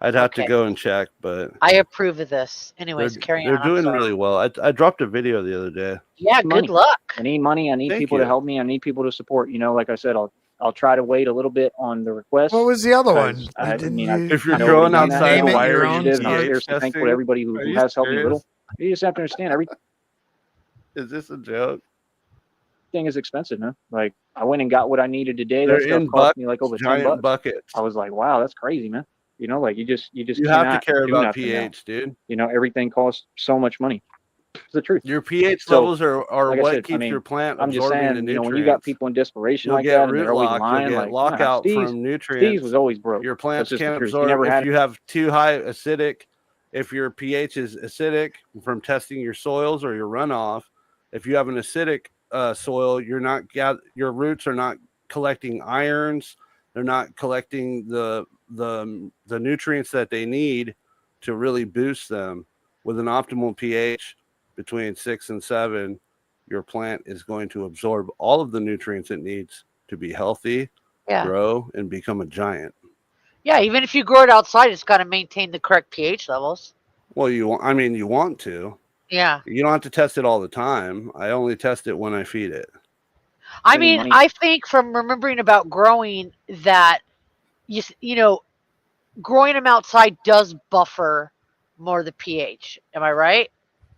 I'd have to Okay. go and check, but I approve of this. Anyways, carry on. they're I'm doing sorry. really well. I dropped a video the other day. Yeah, Money. good luck. I need money. I need Thank people you. to help me. I need people to support. Like I said, I'll try to wait a little bit on the request. what was the other one? Because If you're I know growing we've done that. outside name the it wire, your you own did I'm time. seriously thankful testing. to everybody who Are you has helped me a serious? little. You just have to understand everything Is this a joke? is expensive, man. Like I went and got what I needed today. They're That stuff in cost me like over Giant $10. buckets. I was like, wow, that's crazy, man. Like you just You cannot have to care do about nothing now. pH, dude. Everything costs so much money. It's the truth. Your pH So, levels are like I what said, keeps your plant I'm just absorbing saying, the nutrients. when you got people in desperation You'll like get that, and root they're always lock, lying, you'll get like lockout Steve's from nutrients. was always broke. Your plants That's just can't the truth. You absorb. never had If you have too high acidic, if your pH is acidic from testing your soils or your runoff, if you have an acidic soil, your roots are not collecting irons They're not collecting the nutrients that they need to really boost them. With an optimal pH between 6 and 7, your plant is going to absorb all of the nutrients it needs to be healthy, Yeah. grow, and become a giant. Yeah, even if you grow it outside, it's got to maintain the correct pH levels. Well, you want to. Yeah. You don't have to test it all the time. I only test it when I feed it. I Spending mean, money. I think from remembering about growing that you know, growing them outside does buffer more the pH. Am I right?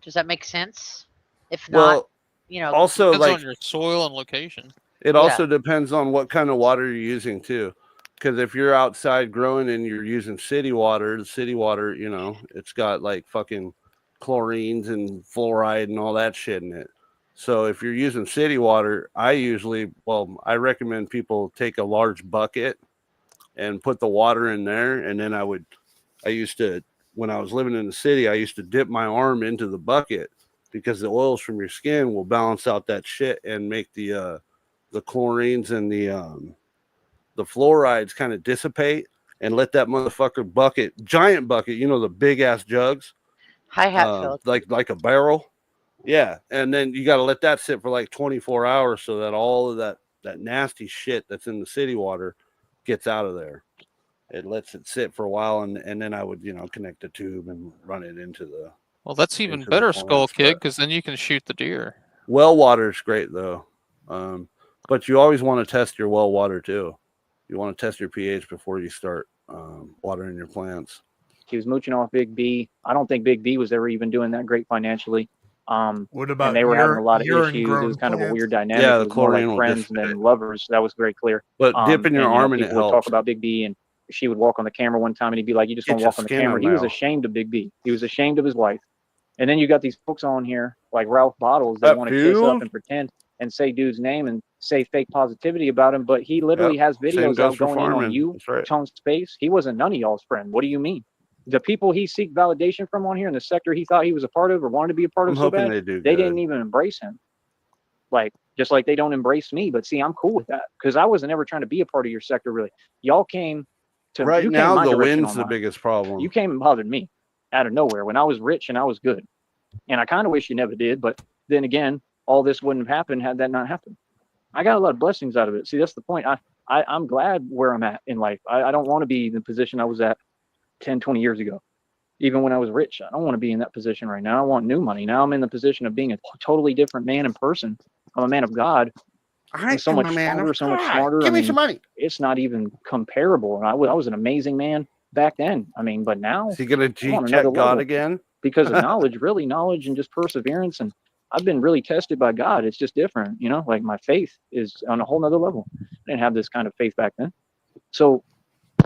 Does that make sense? If not, Well, you know, also, Depends like, on your soil and location. it Yeah. also depends on what kind of water you're using too. Because if you're outside growing and you're using city water, the city water, you know, it's got like fucking chlorines and fluoride and all that shit in it. So if you're using city water, I recommend people take a large bucket and put the water in there. And then when I was living in the city, I used to dip my arm into the bucket because the oils from your skin will balance out that shit and make the chlorines and the fluorides kind of dissipate and let that motherfucker giant bucket, you know, the big ass jugs, high hat filled. like a barrel. Yeah. And then you got to let that sit for like 24 hours so that all of that nasty shit that's in the city water gets out of there. It lets it sit for a while, and then I would, you know, connect a tube and run it into the. Well, that's even into the better, plants, Skull Kid, but because then you can shoot the deer. well water is great though, but you always want to test your well water too. You want to test your pH before you start watering your plants. He was mooching off Big B. I don't think Big B was ever even doing that great financially. What about And they were having a lot of urine issues. It grown was kind of a plants? weird dynamic. Yeah, It the was more like chlorine will friends dissipate. than lovers. That was very clear. But dipping your and, arm in it people would talk helps. about Big B, and she would walk on the camera one time, and he'd be like, "You just Get don't your walk on the skin camera." on He was now. ashamed of Big B. He was ashamed of his wife. And then you got these folks on here like Ralph Bottles that want to kiss fool? up and pretend and say dude's name and say fake positivity about him, but he literally has Same videos goes out for going in on farming. you, That's right. Tone Space. He wasn't none of y'all's friend. What do you mean? The people he seek validation from on here in the sector he thought he was a part of or wanted to be a part I'm of so hoping bad, they do. they good. didn't even embrace him. Like, just like they don't embrace me. But see, I'm cool with that because I wasn't ever trying to be a part of your sector, really. Y'all came to Right you now, came my the direction wind's the online. biggest problem. You came and bothered me out of nowhere when I was rich and I was good. And I kind of wish you never did. But then again, all this wouldn't have happened had that not happened. I got a lot of blessings out of it. See, that's the point. I'm glad where I'm at in life. I don't want to be in the position I was at 10, 20 years ago. Even when I was rich, I don't want to be in that position right now. I want new money. Now I'm in the position of being a totally different man in person. I'm a man of God. I'm so much stronger, so much smarter. Give me some money. It's not even comparable. And I was an amazing man back then. I mean, but now Is he gonna I'm on check another God level again? because of knowledge, really knowledge and just perseverance. And I've been really tested by God. It's just different, you know, like my faith is on a whole nother level. I didn't have this kind of faith back then. So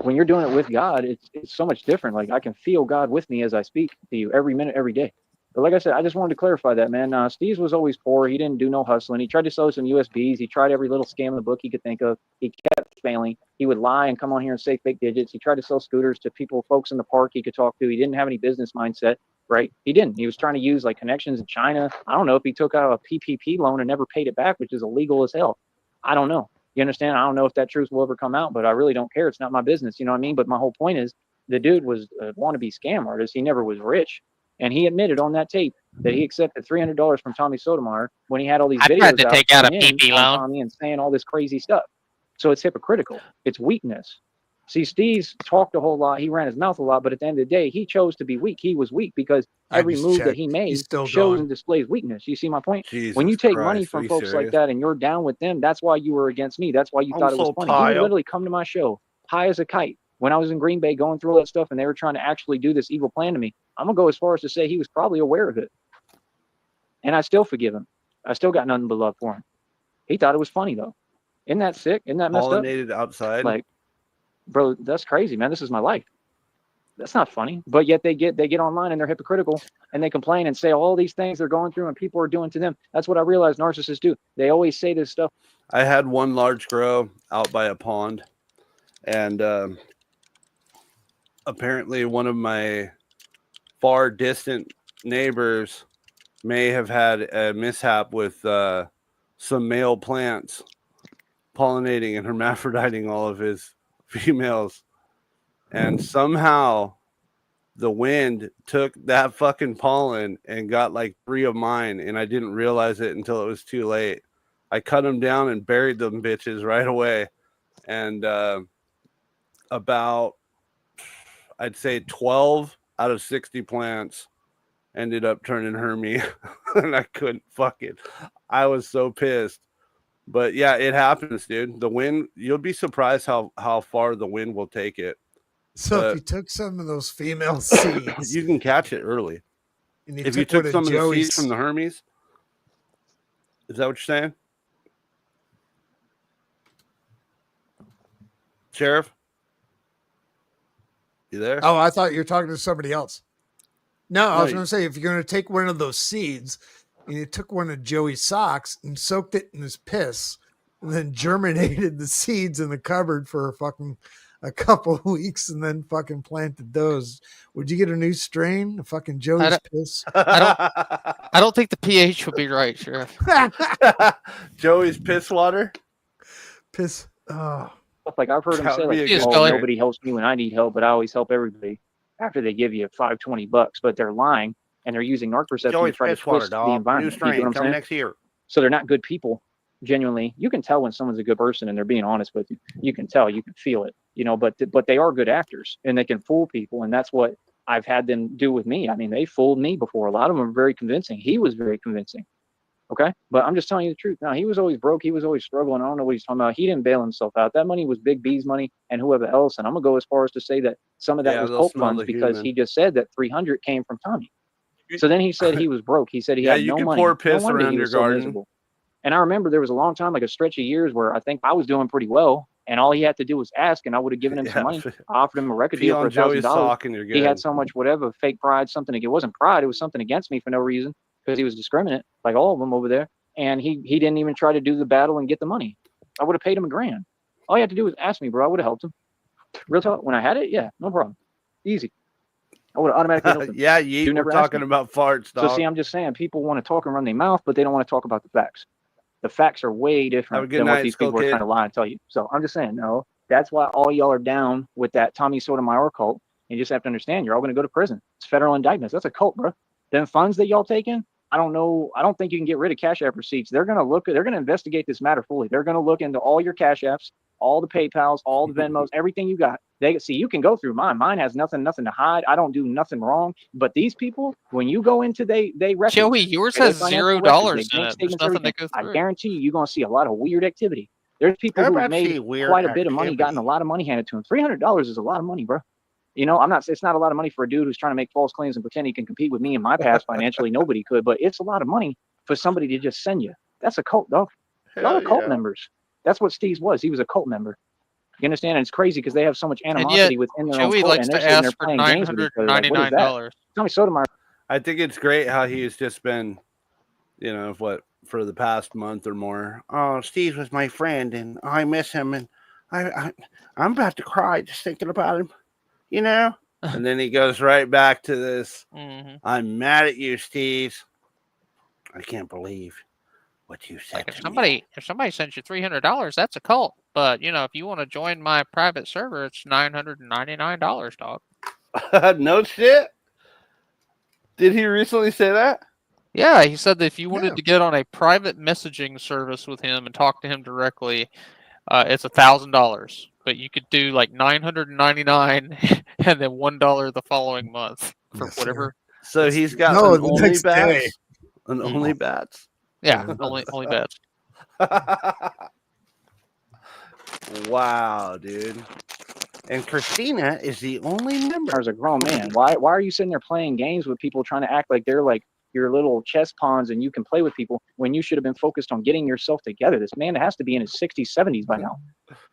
when you're doing it with God, it's so much different. Like I can feel God with me as I speak to you every minute, every day. But like I said, I just wanted to clarify that, man. Steve's was always poor. He didn't do no hustling. He tried to sell some USBs. He tried every little scam in the book he could think of. He kept failing. He would lie and come on here and say fake digits. He tried to sell scooters to folks in the park he could talk to. He didn't have any business mindset, right? He didn't. He was trying to use like connections in China. I don't know if he took out a PPP loan and never paid it back, which is illegal as hell. I don't know. You understand? I don't know if that truth will ever come out, but I really don't care. It's not my business. You know what I mean? But my whole point is the dude was a wannabe scam artist. He never was rich. And he admitted on that tape that he accepted $300 from Tommy Sotomayor when he had all these I videos tried to out take out a coming in PP on loan. Tommy and saying all this crazy stuff. So it's hypocritical. It's weakness. See, Steve's talked a whole lot. He ran his mouth a lot, but at the end of the day, he chose to be weak. He was weak because I every just move that checked. he He's made still shows going. and displays weakness. You see my point? Jesus When you take Christ, money are from you folks like serious? that and you're down with them, that's why you were against me. That's why you I'm thought it was so funny. He would tired. literally come to my show high as a kite when I was in Green Bay going through all that stuff and they were trying to actually do this evil plan to me. I'm going to go as far as to say he was probably aware of it. And I still forgive him. I still got nothing but love for him. He thought it was funny, though. Isn't that sick? Isn't that messed up? Pollinated outside. Like, bro, that's crazy, man. This is my life. That's not funny. But yet they get online and they're hypocritical and they complain and say all these things they're going through and people are doing to them. That's what I realize narcissists do. They always say this stuff. I had one large grow out by a pond, and apparently one of my far distant neighbors may have had a mishap with some male plants pollinating and hermaphroditing all of his females, and somehow the wind took that fucking pollen and got like 3 of mine, and I didn't realize it until it was too late. I cut them down and buried them bitches right away, and about, I'd say 12 out of 60 plants ended up turning Hermy, and I couldn't fucking. I was so pissed. But yeah, it happens, dude. The wind, you'll be surprised how far the wind will take it. So But if you took some of those female seeds, you can catch it early. and If you took some of the seeds from the Hermes, is that what you're saying? Sheriff? You there? Oh, I thought you were talking to somebody else. No, I was No, going to say, if you're going to take one of those seeds and you took one of Joey's socks and soaked it in his piss and then germinated the seeds in the cupboard for a couple of weeks and then fucking planted those, would you get a new strain of fucking Joey's piss? I don't think the pH would be right, Sheriff. Joey's piss water? Piss. Oh. Like I've heard him That say, would be like, a good "Oh, start. nobody helps me when I need help, but I always help everybody." After they give you $5.20, but they're lying and they're using narc perception to Joey's try to piss water, twist the dog. New environment. You get strain what I'm coming saying? next year. So they're not good people. Genuinely, you can tell when someone's a good person and they're being honest with you. You can tell, you can feel it, you know. But they are good actors and they can fool people, and that's what I've had them do with me. I mean, they fooled me before. A lot of them are very convincing. He was very convincing. Okay, but I'm just telling you the truth. Now, he was always broke. He was always struggling. I don't know what he's talking about. He didn't bail himself out. That money was Big B's money and whoever else. And I'm gonna go as far as to say that some of that was they'll cult smell funds the because human. he just said that 300 came from Tommy. So then he said he was broke. He said he Yeah, had you no can money. pour piss no wonder around he your was so garden. miserable. And I remember there was a long time, like a stretch of years, where I think I was doing pretty well, and all he had to do was ask, and I would have given him some money. I offered him a record Pee deal for on Joey's $1,000. sock and you're good. He had so much whatever fake pride, something. It wasn't pride. It was something against me for no reason because he was discriminate, like all of them over there. And he didn't even try to do the battle and get the money. I would have paid him $1,000. All he had to do was ask me, bro. I would have helped him. Real talk. When I had it, yeah, no problem. Easy. I would have automatically helped him. Yeah, Dude we're never asked talking me. about farts, dog. So see, I'm just saying, people want to talk and run their mouth, but they don't want to talk about the facts. The facts are way Have a different good than night, what these Skull people are Kid. trying to lie and tell you. So I'm just saying, no, that's why all y'all are down with that Tommy Sotomayor cult. You just have to understand, you're all going to go to prison. It's federal indictments. That's a cult, bro. Them funds that y'all taking, I don't know. I don't think you can get rid of Cash App receipts. They're going to investigate this matter fully. They're going to look into all your Cash Apps, all the PayPals, all the Venmos, everything you got. They see, you can go through mine. Mine has nothing to hide. I don't do nothing wrong. But these people, when you go into they records, Joey, yours their has financial $0 records, in they bank it. There's statements, nothing everything, to go I through. guarantee you're going to see a lot of weird activity. There's people who have made quite a bit of money, gotten a lot of money handed to them. $300 is a lot of money, bro. You know, it's not a lot of money for a dude who's trying to make false claims and pretend he can compete with me in my past financially. Nobody could, but it's a lot of money for somebody to just send you. That's a cult, dog. Y'all are cult members. That's what Steve's was. He was a cult member. You understand? And it's crazy because they have so much animosity within their own Joey cult, likes and they're to sitting there ask for playing games with each other. Like, what is that? $999. Tommy Sotomayor. I think it's great how he's just been, you know, for the past month or more. Oh, Steve was my friend, and I miss him, and I'm about to cry just thinking about him. You know. And then he goes right back to this. Mm-hmm. I'm mad at you, Steve. I can't believe what you said Like to me. if somebody sends you $300, that's a cult. But you know, if you want to join my private server, it's $999, dog. No shit. Did he recently say that? Yeah, he said that if you wanted Yeah. to get on a private messaging service with him and talk to him directly, it's $1,000. But you could do like $999 and then $1 the following month for Yes, whatever. So he's got No, an the only next day. bats. An Mhm. only bats. Yeah, only bets. Wow, dude. And Christina is the only member. As a grown man, why are you sitting there playing games with people trying to act like they're like your little chess pawns and you can play with people when you should have been focused on getting yourself together? This man has to be in his 60s, 70s by now.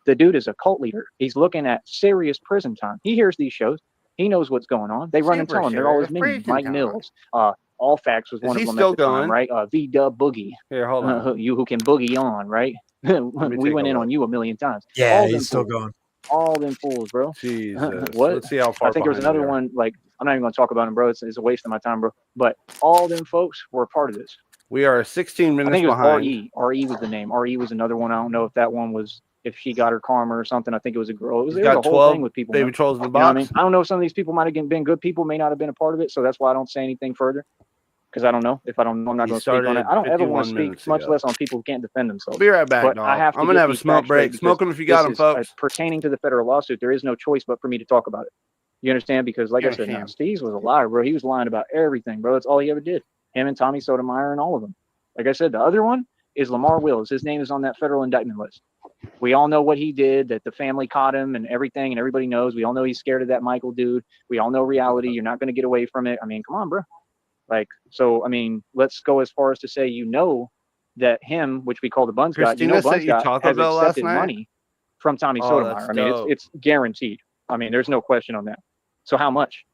The dude is a cult leader. He's looking at serious prison time. He hears these shows. He knows what's going on. They run and Super tell him. They're all his serious minions. prison Mike time. Mills, Allfax was one Is of he them still at the time, going? right? V-Dub Boogie, Here, hold on. you who can boogie on, right? me We take went a in look. on you a million times. Yeah, All them he's still fools. going. All them fools, bro. Jesus. What? Let's see how far I think there was behind we another are. one, like, I'm not even going to talk about him, bro. It's a waste of my time, bro. But all them folks were a part of this. We are 16 I minutes think it was behind. RE. RE was the name. RE was another one. I don't know if that one was if she got her karma or something. I think it was a girl. It was He's a got whole 12 thing with people. baby man. trolls in the You know what I box. mean? I don't know if some of these people might have been good people, may not have been a part of it. So that's why I don't say anything further. Because I don't know. If I don't know, I'm not He going to speak on it. started I don't ever want to 51 speak, minutes much ago. less on people who can't defend themselves. I'll be right back, But dog. I have to I'm get gonna have a these smoke facts straight break. because Smoke them if you got them, this is, folks. pertaining to the federal lawsuit, there is no choice but for me to talk about it. You understand? Because like I said, now, Steve's was a liar, bro. He was lying about everything, bro. That's all he ever did. Him and Tommy Sotomayor and all of them. Like I said, the other one is Lamar Wills. His name is on that federal indictment list. We all know what he did, that the family caught him and everything, and everybody knows. We all know he's scared of that Michael dude. We all know reality. You're not going to get away from it. I mean, come on, bro. Like, so, I mean, let's go as far as to say, that him, which we call the Buns guy, Christina sent Buns you guy Taco has Bell last accepted night? money from Tommy Oh, Sotomayor. that's I mean, dope. it's guaranteed. I mean, there's no question on that. So how much?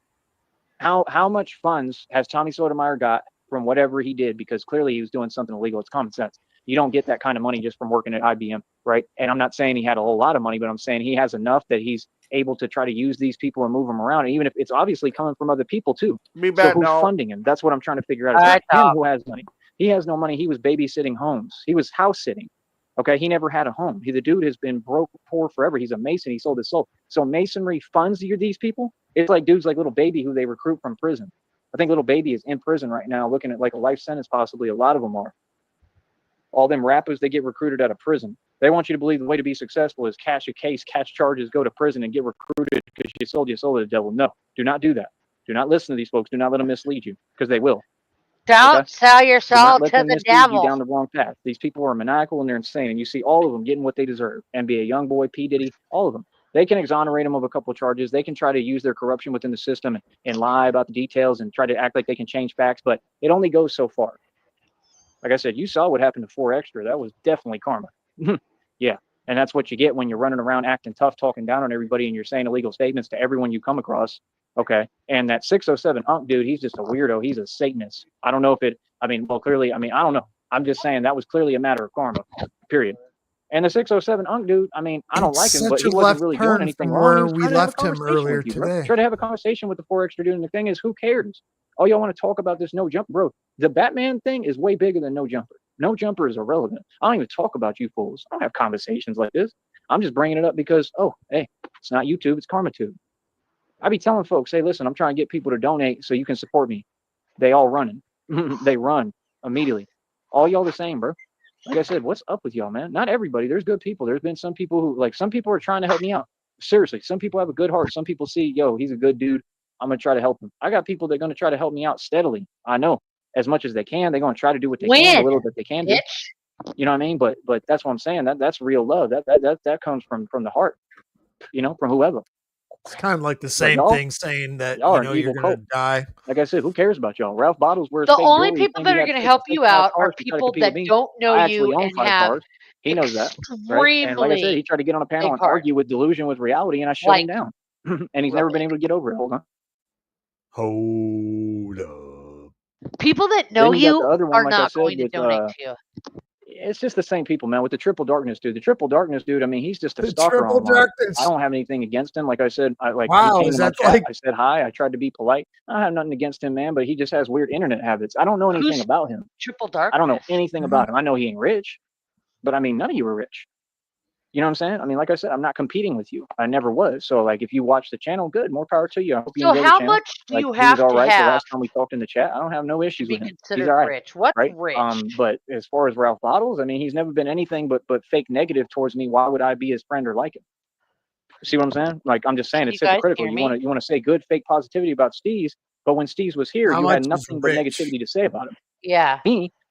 How much funds has Tommy Sotomayor got from whatever he did? Because clearly he was doing something illegal. It's common sense. You don't get that kind of money just from working at IBM, right? And I'm not saying he had a whole lot of money, but I'm saying he has enough that he's able to try to use these people and move them around. And even if it's obviously coming from other people too. Be So back, who's dog. funding him? That's what I'm trying to figure out. It's not him who has money. He has no money. He was babysitting homes. He was house sitting. Okay, he never had a home. The dude has been broke, poor forever. He's a Mason. He sold his soul. So masonry funds these people. It's like dudes like Little Baby who they recruit from prison. I think Little Baby is in prison right now, looking at like a life sentence, possibly. A lot of them are. All them rappers, they get recruited out of prison. They want you to believe the way to be successful is cash a case, catch charges, go to prison, and get recruited because you sold your soul to the devil. No, do not do that. Do not listen to these folks. Do not let them mislead you because they will. Don't sell your Do not soul let to them the mislead you devil. down the wrong path. These people are maniacal and they're insane, and you see all of them getting what they deserve. NBA YoungBoy, P. Diddy, all of them. They can exonerate them of a couple of charges. They can try to use their corruption within the system and lie about the details and try to act like they can change facts, but it only goes so far. Like I said, you saw what happened to 4 Extra. That was definitely karma. Yeah. And that's what you get when you're running around acting tough, talking down on everybody, and you're saying illegal statements to everyone you come across. Okay. And that 607 Unk dude, he's just a weirdo. He's a Satanist. I don't know if clearly, I don't know. I'm just saying that was clearly a matter of karma, period. And the 607 Unk dude, I don't like him, but he wasn't really doing anything wrong. He was we trying to have a left him conversation earlier with you, bro. today. Try to have a conversation with the 4 Extra dude. And the thing is, who cares? Oh, y'all want to talk about this no jump, bro? The Batman thing is way bigger than no jumper. No jumper is irrelevant. I don't even talk about you fools. I don't have conversations like this. I'm just bringing it up because, oh, hey, it's not YouTube, it's KarmaTube. I be telling folks, hey, listen, I'm trying to get people to donate so you can support me. They all running. They run immediately. All y'all the same, bro. Like I said, what's up with y'all, man? Not everybody. There's good people. There's been some people who, some people are trying to help me out. Seriously, some people have a good heart. Some people see, yo, he's a good dude. I'm going to try to help him. I got people that are going to try to help me out steadily. I know. As much as they can. They're going to try to do what they can, the little that they can do. You know what I mean? But that's what I'm saying. That's real love. That comes from the heart. From whoever. It's kind of like the same thing saying that you're going to die. Like I said, who cares about y'all? Ralph Bottles wears The fake only jewelry, people that are going to help you out are people that don't know you and have he knows that, right? And like I said, he tried to get on a panel and argue with delusion with reality, and I shut him down. And he's never been able to get over it. Hold on. Hold up. People that know you are not going to donate to you. It's just the same people, man. With the Triple Darkness dude, he's just a stalker online. I don't have anything against him. Like I said, wow, is that like? I said hi. I tried to be polite. I have nothing against him, man. But he just has weird internet habits. I don't know anything about him. Triple Darkness. I don't know anything about him. I know he ain't rich, but none of you are rich. You know what I'm saying? Like I said, I'm not competing with you. I never was. So, if you watch the channel, good. More power to you. I hope you enjoy the channel. So, how much do you He have was all right to have? The last time we talked in the chat, I don't have no issues with him. He's all right. Rich. What's right? rich? But as far as Ralph Bottles, he's never been anything but fake negative towards me. Why would I be his friend or like him? See what I'm saying? I'm just saying it's hypocritical. You want to say good fake positivity about Steez, but when Steez was here, you had nothing but negativity to say about him. Yeah.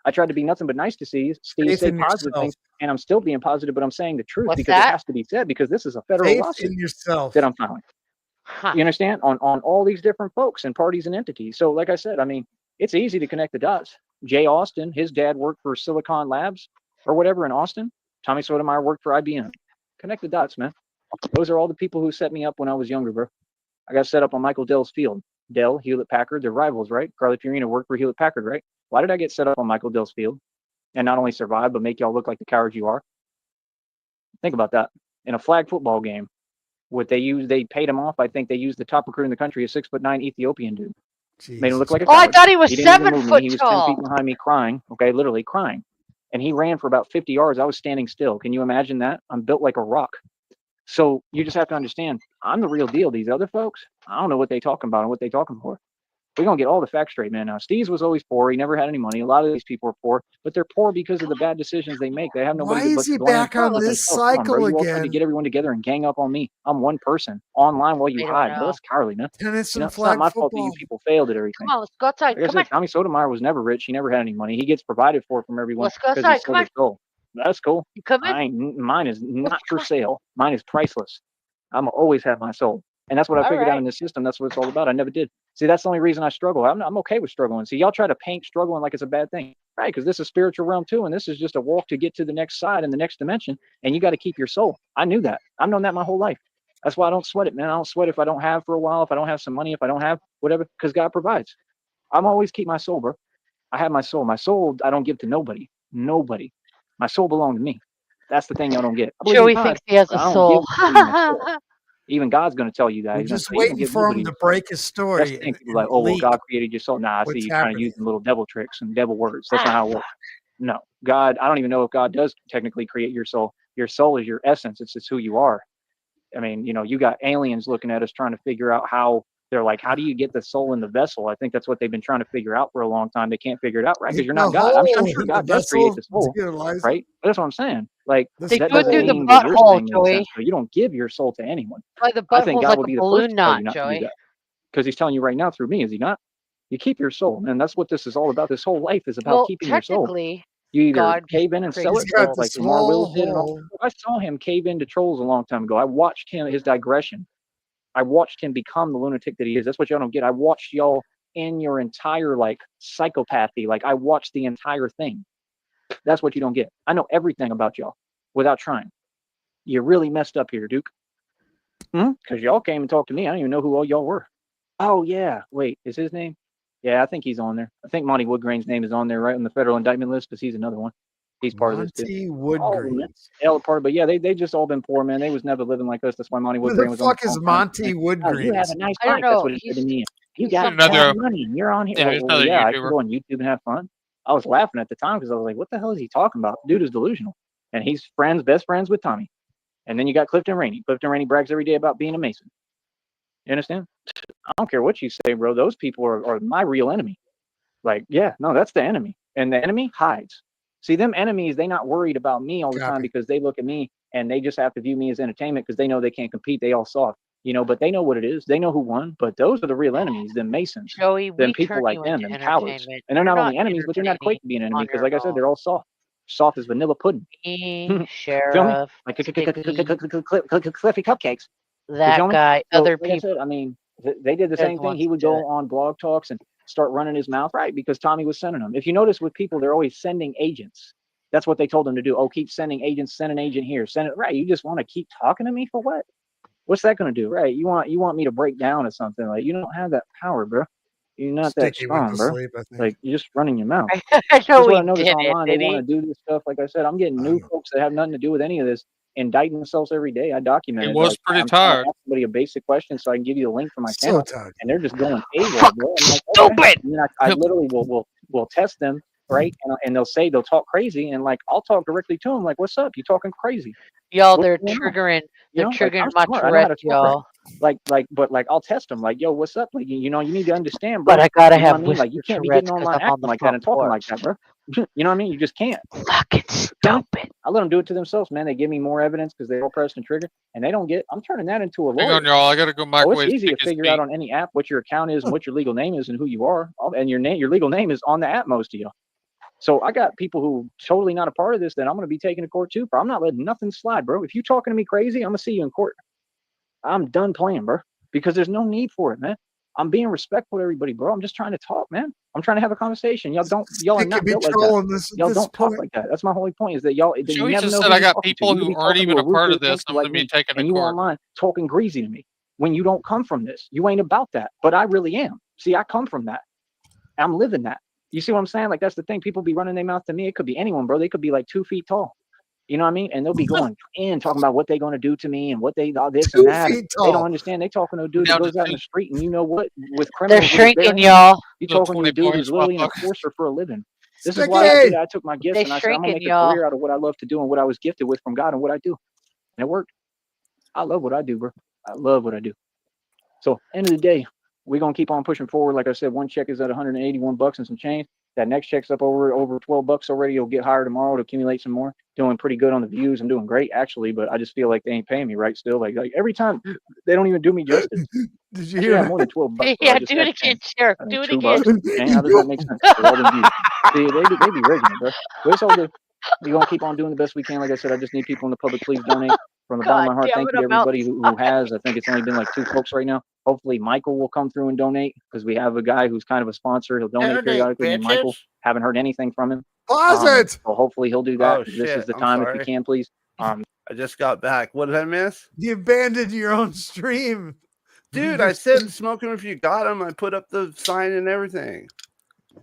I tried to be nothing but nice to Steve say positive things, and I'm still being positive, but I'm saying the truth because it has to be said because this is a federal lawsuit that I'm filing. You understand? On all these different folks and parties and entities. So like I said, it's easy to connect the dots. Jay Austin, his dad worked for Silicon Labs or whatever in Austin. Tommy Sotomayor worked for IBM. Connect the dots, man. Those are all the people who set me up when I was younger, bro. I got set up on Michael Dell's field. Dell, Hewlett-Packard, they're rivals, right? Carly Fiorina worked for Hewlett-Packard, right? Why did I get set up on Michael Dell's field and not only survive, but make y'all look like the cowards you are? Think about that. In a flag football game, they paid him off. I think they used the top recruit in the country, a 6'9" Ethiopian dude. Jesus. Made him look like a coward. I thought he was 7 foot He was tall. 10 feet behind me crying. Okay, literally crying. and he ran for about 50 yards. I was standing still. Can you imagine that? I'm built like a rock. So you just have to understand, I'm the real deal. These other folks, I don't know what they talking about and what they talking for. We're going to get all the facts straight, man. Now, Steve's was always poor. He never had any money. A lot of these people are poor, but they're poor because of the bad decisions they make. They have nobody Why to is but he to blame. back on Like this themselves. Come on, bro. cycle You all tried to again? get everyone together and gang up on me. I'm one person online while you They don't hide. Bro, know. that's cowardly, man. Tennis You know, and it's not flag my fault that you football. people failed at everything. Come on, let's go outside. Like I Come on. said, Tommy Sotomayor was never rich. He never had any money. He gets provided for from everyone Let's go because he outside. Come sold on. his soul. That's cool. You coming? Mine is not for Come on. sale. Mine is priceless. I'm gonna always have my soul. And that's what I All figured out right. in this system. That's what it's all about. I never did. See, that's the only reason I struggle. I'm okay with struggling. See, y'all try to paint struggling like it's a bad thing, right? Because this is spiritual realm too, and this is just a walk to get to the next side and the next dimension. And you got to keep your soul. I knew that. I've known that my whole life. That's why I don't sweat it, man. I don't sweat if I don't have for a while, if I don't have some money, if I don't have whatever, because God provides. I'm always keep my soul, bro. I have my soul. My soul, I don't give to nobody. Nobody. My soul belongs to me. That's the thing y'all don't get. I believe in Joey God, thinks he has but a I don't soul. give nobody my soul. Even God's going to tell you that. We're He's going to just say, you don't waiting give for him nobody to your soul. break his That's story the thing. and, People are like, and oh, well, leave. God created your soul. Nah, I see What's you trying to happening? use some little devil tricks and devil words. That's not how it works. No, God, I don't even know if God does technically create your soul. Your soul is your essence. It's who you are. I mean, you know, you got aliens looking at us trying to figure out how they're like, how do you get the soul in the vessel? I think that's what they've been trying to figure out for a long time. They can't figure it out, right? Because you're not God. I'm sure God does create the soul, right? But that's what I'm saying. Like, They that do it doesn't through the mean that your butthole, thing makes Joey. sense. So you don't give your soul to anyone. Like the I think butthole's God like would a be the first balloon to tell knot, you not to do Joey. that. Because he's telling you right now through me, is he not? You keep your soul, and that's what this is all about. This whole life is about Well, keeping your soul. technically, You either God cave in and sell He's it, got like this Lamar Willis small did, and all. hole. I saw him cave into trolls a long time ago. I watched his digression. I watched him become the lunatic that he is. That's what y'all don't get. I watched y'all in your entire like psychopathy. Like I watched the entire thing. That's what you don't get. I know everything about y'all without trying. You really messed up here, Duke. Because y'all came and talked to me. I don't even know who all y'all were. Oh yeah, wait, is his name? Yeah, I think he's on there. I think Monty Woodgrain's name is on there, right, on the federal indictment list, because he's another one. He's part of this too. Monty All of them, man. Woodgrain. They all part, but yeah, they just all been poor, man. They was never living like us. That's why Monty Who Woodgrain the was on. fuck is Monty Oh, you have Woodgrain? a nice I don't life. That's know. what he said to me. You he's got some Another- bad money, and you're on here. Yeah, he's Well, another yeah, I can YouTuber. go on YouTube and have fun. I was laughing at the time because I was like, "What the hell is he talking about?" Dude is delusional, and he's best friends with Tommy. And then you got Clifton Rainey. Clifton Rainey brags every day about being a Mason. You understand? I don't care what you say, bro. Those people are my real enemy. Like, yeah, no, that's the enemy. And the enemy hides. See, them enemies, they not worried about me all the time Copy. because they look at me and they just have to view me as entertainment because they know they can't compete. They all soft, you know, but they know what it is. They know who won. But those are the real enemies, them Masons, Joey, them we people turn like you them, into them cowards. entertainment. And they're You're not only enemies, but they're not entertaining quite to be an enemy on because, your like I said, own. they're all soft. Soft as vanilla pudding. Me, Feel me? Sheriff, Like Sticky, Cliffy cupcakes. You that feel me? guy, So, other like I people. said, I mean, they did the They're same the thing. ones He would that do go on blog talks and start running his mouth, right? Because Tommy was sending them. If you notice with people, they're always sending agents. That's what they told him to do. Oh, keep sending agents, send an agent here, send it. Right. You just want to keep talking to me for what? What's that going to do? Right. You want me to break down or something. Like, you don't have that power, bro. You're not that Sticky went strong, to bro. sleep, I think. Like, you're just running your mouth. I That's know what I he notice did it, online. They did want he? to do this stuff. Like I said, I'm getting new folks that have nothing to do with any of this, indicting themselves every day. I document He it. was Like, pretty I'm trying to tired. ask somebody a basic question so I can give you the link for my So channel, tired. and they're just going AWOL, bro. I'm like, okay. Stupid. And then I literally will test them, right? And they'll talk crazy, and like I'll talk directly to them, like, "What's up? You talking crazy?" Y'all, What's they're going on? triggering. You They're know, like, triggering I'm my smart. I know how to Tourette's, talk. y'all. But I'll test them, like, "Yo, what's up? Like, you know, you need to understand, bro. But I gotta You know what have I mean? Like, you whisper can't be Tourette's getting because online I'm on acting the like that front and talking like porch. that, bro. You know what I mean? You just can't." Fucking stupid. I let them do it to themselves, man. They give me more evidence because they all pressed and trigger, and they don't get. I'm turning that into a Hang lawyer. on, y'all. I gotta go Oh, it's microwave easy to Sticky's figure meat. out on any app what your account is and what your legal name is and who you are, and your legal name is on the app, most of you. So I got people who totally not a part of this that I'm going to be taking to court too, bro. I'm not letting nothing slide, bro. If you talking to me crazy, I'm gonna see you in court. I'm done playing, bro, because there's no need for it, man. I'm being respectful to everybody, bro. I'm just trying to talk, man. I'm trying to have a conversation. Y'all are Sticky not be built like that. trolling this at Y'all this don't talk point. like that. That's my whole point, is that y'all you Joey never just know said who I you're got talking to. people You could who be aren't talking to even a part ruthless of this. gangster I'm like gonna be me, taking to and you court. online talking greasy to me when you don't come from this. You ain't about that, but I really am. See, I come from that. I'm living that. You see what I'm saying? Like, that's the thing. People be running their mouth to me. It could be anyone, bro. They could be like 2 feet tall. You know what I mean? And they'll be going in talking about what they're going to do to me and what they all this 2 and that. feet They don't tall. understand. They talking to a dude that Down to goes out in two- the street, and you know what? With They're criminals with his bare shrinking, hands, y'all. you The talking to 20 a dude who's points, literally an motherfucker. enforcer for a living. This is why I did Sticky! it. I took my gifts They and I said, I'm going to shrinking, make a y'all. career out of what I love to do and what I was gifted with from God and what I do. And it worked. I love what I do, bro. I love what I do. So end of the day, we're going to keep on pushing forward. Like I said, one check is at $181 and some change. That next check's up over $12 already. You'll get higher tomorrow to accumulate some more. Doing pretty good on the views. I'm doing great actually, but I just feel like they ain't paying me right still. Like every time they don't even do me justice. Did you I should hear have that? more than $12. Bro. I Yeah, just do it had 10. again, Sheriff. Do it again. $2. Okay, how does that make sense? For all them views. See, they be rigging it, bro. But it's all good. We're gonna keep on doing the best we can. Like I said, I just need people in the public. Please donate. From the bottom of my God heart, damn thank it, you to I'm everybody who outside. has. I think it's only been like 2 folks right now. Hopefully Michael will come through and donate because we have a guy who's kind of a sponsor. He'll donate Donate, periodically named Michael. bitches. Haven't heard anything from him. Pause it! So hopefully he'll do that. Oh, This shit. is the I'm time if sorry. you can, please. I just got back. What did I miss? You abandoned your own stream. Dude, I said smoke them if you got them. I put up the sign and everything.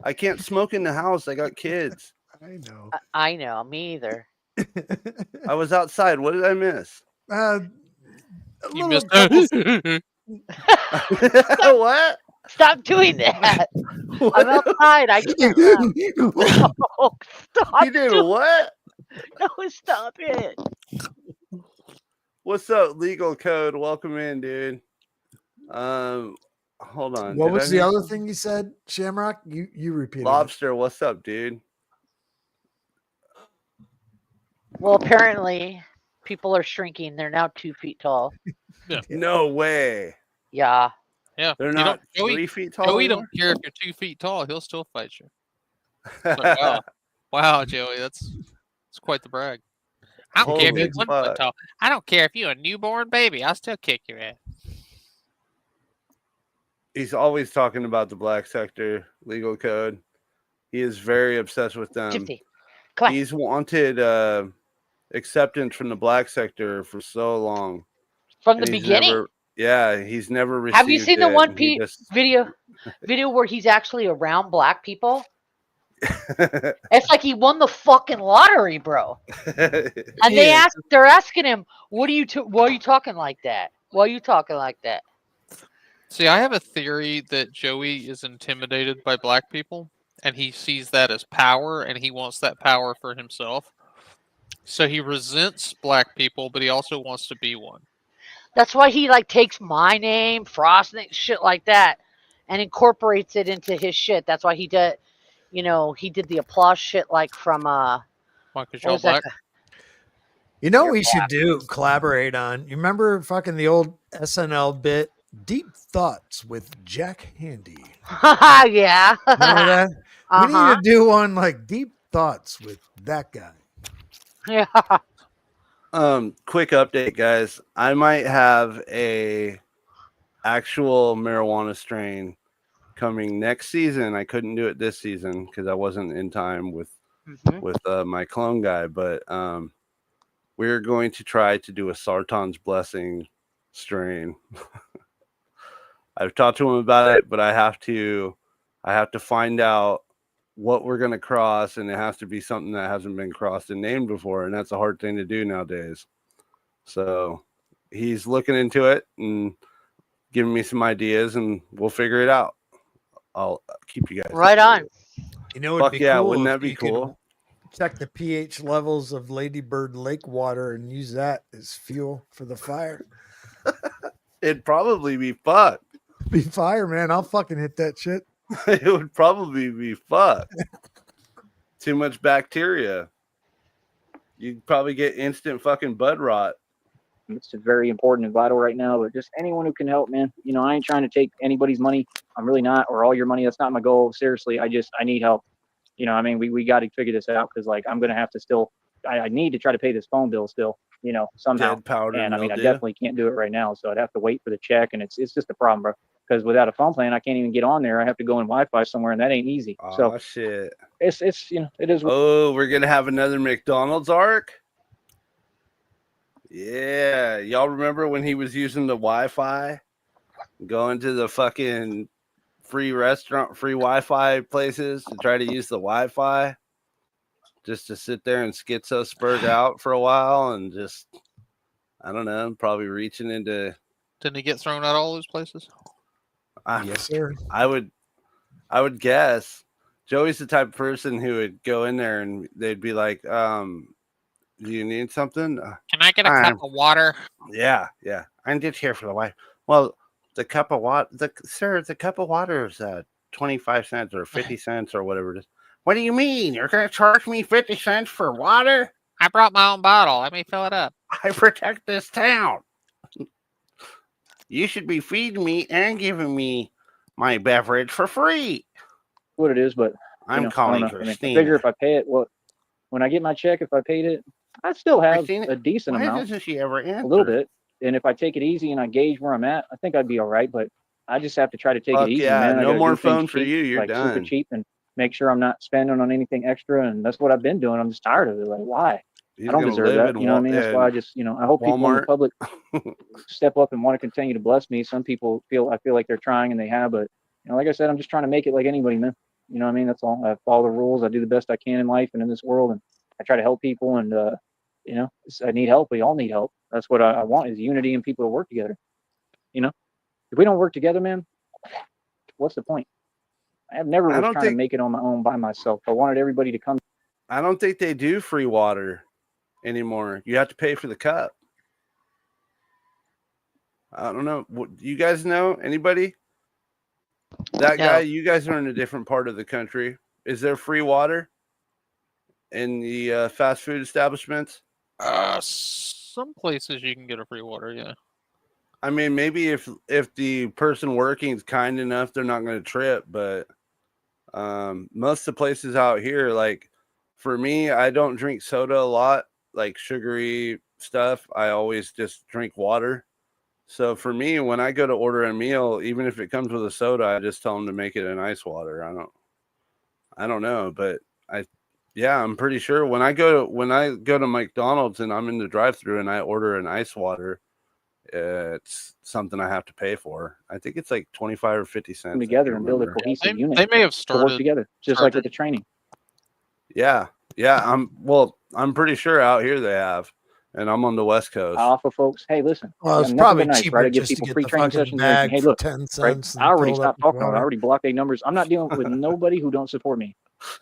I can't smoke in the house. I got kids. I know. I know, me either. I was outside. What did I miss? A You little missed couple- What? Stop doing that. I'm outside. I can't laugh. Oh, stop. You did what? No, stop it. What's up, legal code? Welcome in, dude. Hold on. What Did was I the miss other something? thing you said, Shamrock? You repeated it. Lobster, what's up, dude? Well, apparently, people are shrinking. They're now 2 feet tall. No way. Yeah. Yeah, They're you not don't, 3 feet tall. Joey anymore? don't care if you're 2 feet tall; he'll still fight you. It's like, wow, wow, Joey, that's quite the brag. I don't care if Holy you're 1 foot fuck. tall. I don't care if you're a newborn baby. I'll still kick your ass. He's always talking about the black sector legal code. He is very obsessed with them. Gypsy. Come on. He's wanted acceptance from the black sector for so long. From the and he's beginning. he's never received Have you seen the it, One and he Piece video where he's actually around black people? just- It's like he won the fucking lottery, bro. And He they is. they're asking him, why are you talking like that? Why are you talking like that? See, I have a theory that Joey is intimidated by black people, and he sees that as power, and he wants that power for himself. So he resents black people, but he also wants to be one. That's why he like takes my name, Frostnik, shit like that, and incorporates it into his shit. That's why he did, he did the applause shit like from Why? Because what y'all was that? black. You know what we should do? Collaborate on. You remember fucking the old SNL bit, Deep Thoughts with Jack Handy? Yeah. Remember that? We need Uh-huh. to do one like Deep Thoughts with that guy. Yeah. Quick update, guys. I might have a actual marijuana strain coming next season. I couldn't do it this season because I wasn't in time with my clone guy, but we're going to try to do a Sartan's Blessing strain. I've talked to him about it, but I have to find out what we're going to cross, and it has to be something that hasn't been crossed and named before, and that's a hard thing to do nowadays. So he's looking into it and giving me some ideas, and we'll figure it out. I'll keep you guys Right on. updated. You know, Fuck it'd be yeah, cool wouldn't if that be you could cool? check the pH levels of Ladybird Lake water and use that as fuel for the fire. It'd probably be fucked. Be fire, man. I'll fucking hit that shit. It would probably be fucked. Too much bacteria. You'd probably get instant fucking bud rot. It's very important and vital right now, but just anyone who can help, man. I ain't trying to take anybody's money. I'm really not, or all your money. That's not my goal. Seriously, I need help. We got to figure this out because, like, I'm going to have to still, I need to try to pay this phone bill still, somehow. Dead powder. And I mildew. definitely can't do it right now. So I'd have to wait for the check. And it's just a problem, bro. Because without a phone plan, I can't even get on there. I have to go in Wi-Fi somewhere, and that ain't easy. Oh, So shit. it's it is. Oh, we're going to have another McDonald's arc? Yeah. Y'all remember when he was using the Wi-Fi? Going to the fucking free restaurant, free Wi-Fi places to try to use the Wi-Fi? Just to sit there and schizo spurg out for a while and just, I don't know, probably reaching into... Didn't he get thrown out all those places? Yes, sir. I would guess. Joey's the type of person who would go in there and they'd be like, "Do you need something?" Can I get a cup of water? Yeah. I'm just here for the wife. Well, the cup of water, the cup of water is 25 cents or 50 cents or whatever it is. What do you mean? You're going to charge me 50 cents for water? I brought my own bottle. Let me fill it up. I protect this town. You should be feeding me and giving me my beverage for free. What it is, but I'm calling I Christina. figure if I pay it, well, when I get my check, if I paid it, I still have Christina, a decent why amount, doesn't she ever answer? a little bit. And if I take it easy and I gauge where I'm at, I think I'd be all right. But I just have to try to take it easy, man. I no gotta more do things phone for cheap, you. You're like done. super cheap, and make sure I'm not spending on anything extra. And that's what I've been doing. I'm just tired of it. Like, why? He's I don't gonna deserve live that. in You know what I mean? That's why I just, I hope people in the Walmart. public step up and want to continue to bless me. Some people I feel like they're trying and they have, but like I said, I'm just trying to make it like anybody, man. You know what I mean? That's all. I follow the rules. I do the best I can in life and in this world, and I try to help people. And I need help. We all need help. That's what I want, is unity and people to work together. If we don't work together, man, what's the point? I never was trying to make it on my own by myself. I wanted everybody to come. I don't think they do free water anymore. You have to pay for the cup. I don't know. Do you guys know anybody? That guy, you guys are in a different part of the country. Is there free water in the fast food establishments? Some places you can get a free water, yeah. I mean, maybe if the person working is kind enough, they're not going to trip. But most of the places out here, like for me, I don't drink soda a lot, like sugary stuff. I always just drink water. So for me, when I go to order a meal, even if it comes with a soda, I just tell them to make it an ice water. I don't know, but I'm pretty sure when I go to McDonald's and I'm in the drive-thru and I order an ice water, it's something I have to pay for. I think it's like 25 or 50 cents. Together and build a cohesive unit. They may have to work together, just like with the training. Yeah. I'm pretty sure out here they have. And I'm on the West Coast. Alpha folks, hey, listen. Well, it's probably cheaper right? I give just people to free get training the fucking sessions. bag Hey, for look, 10 right? cents. I already stopped talking. I already blocked their numbers. I'm not dealing with nobody who don't support me.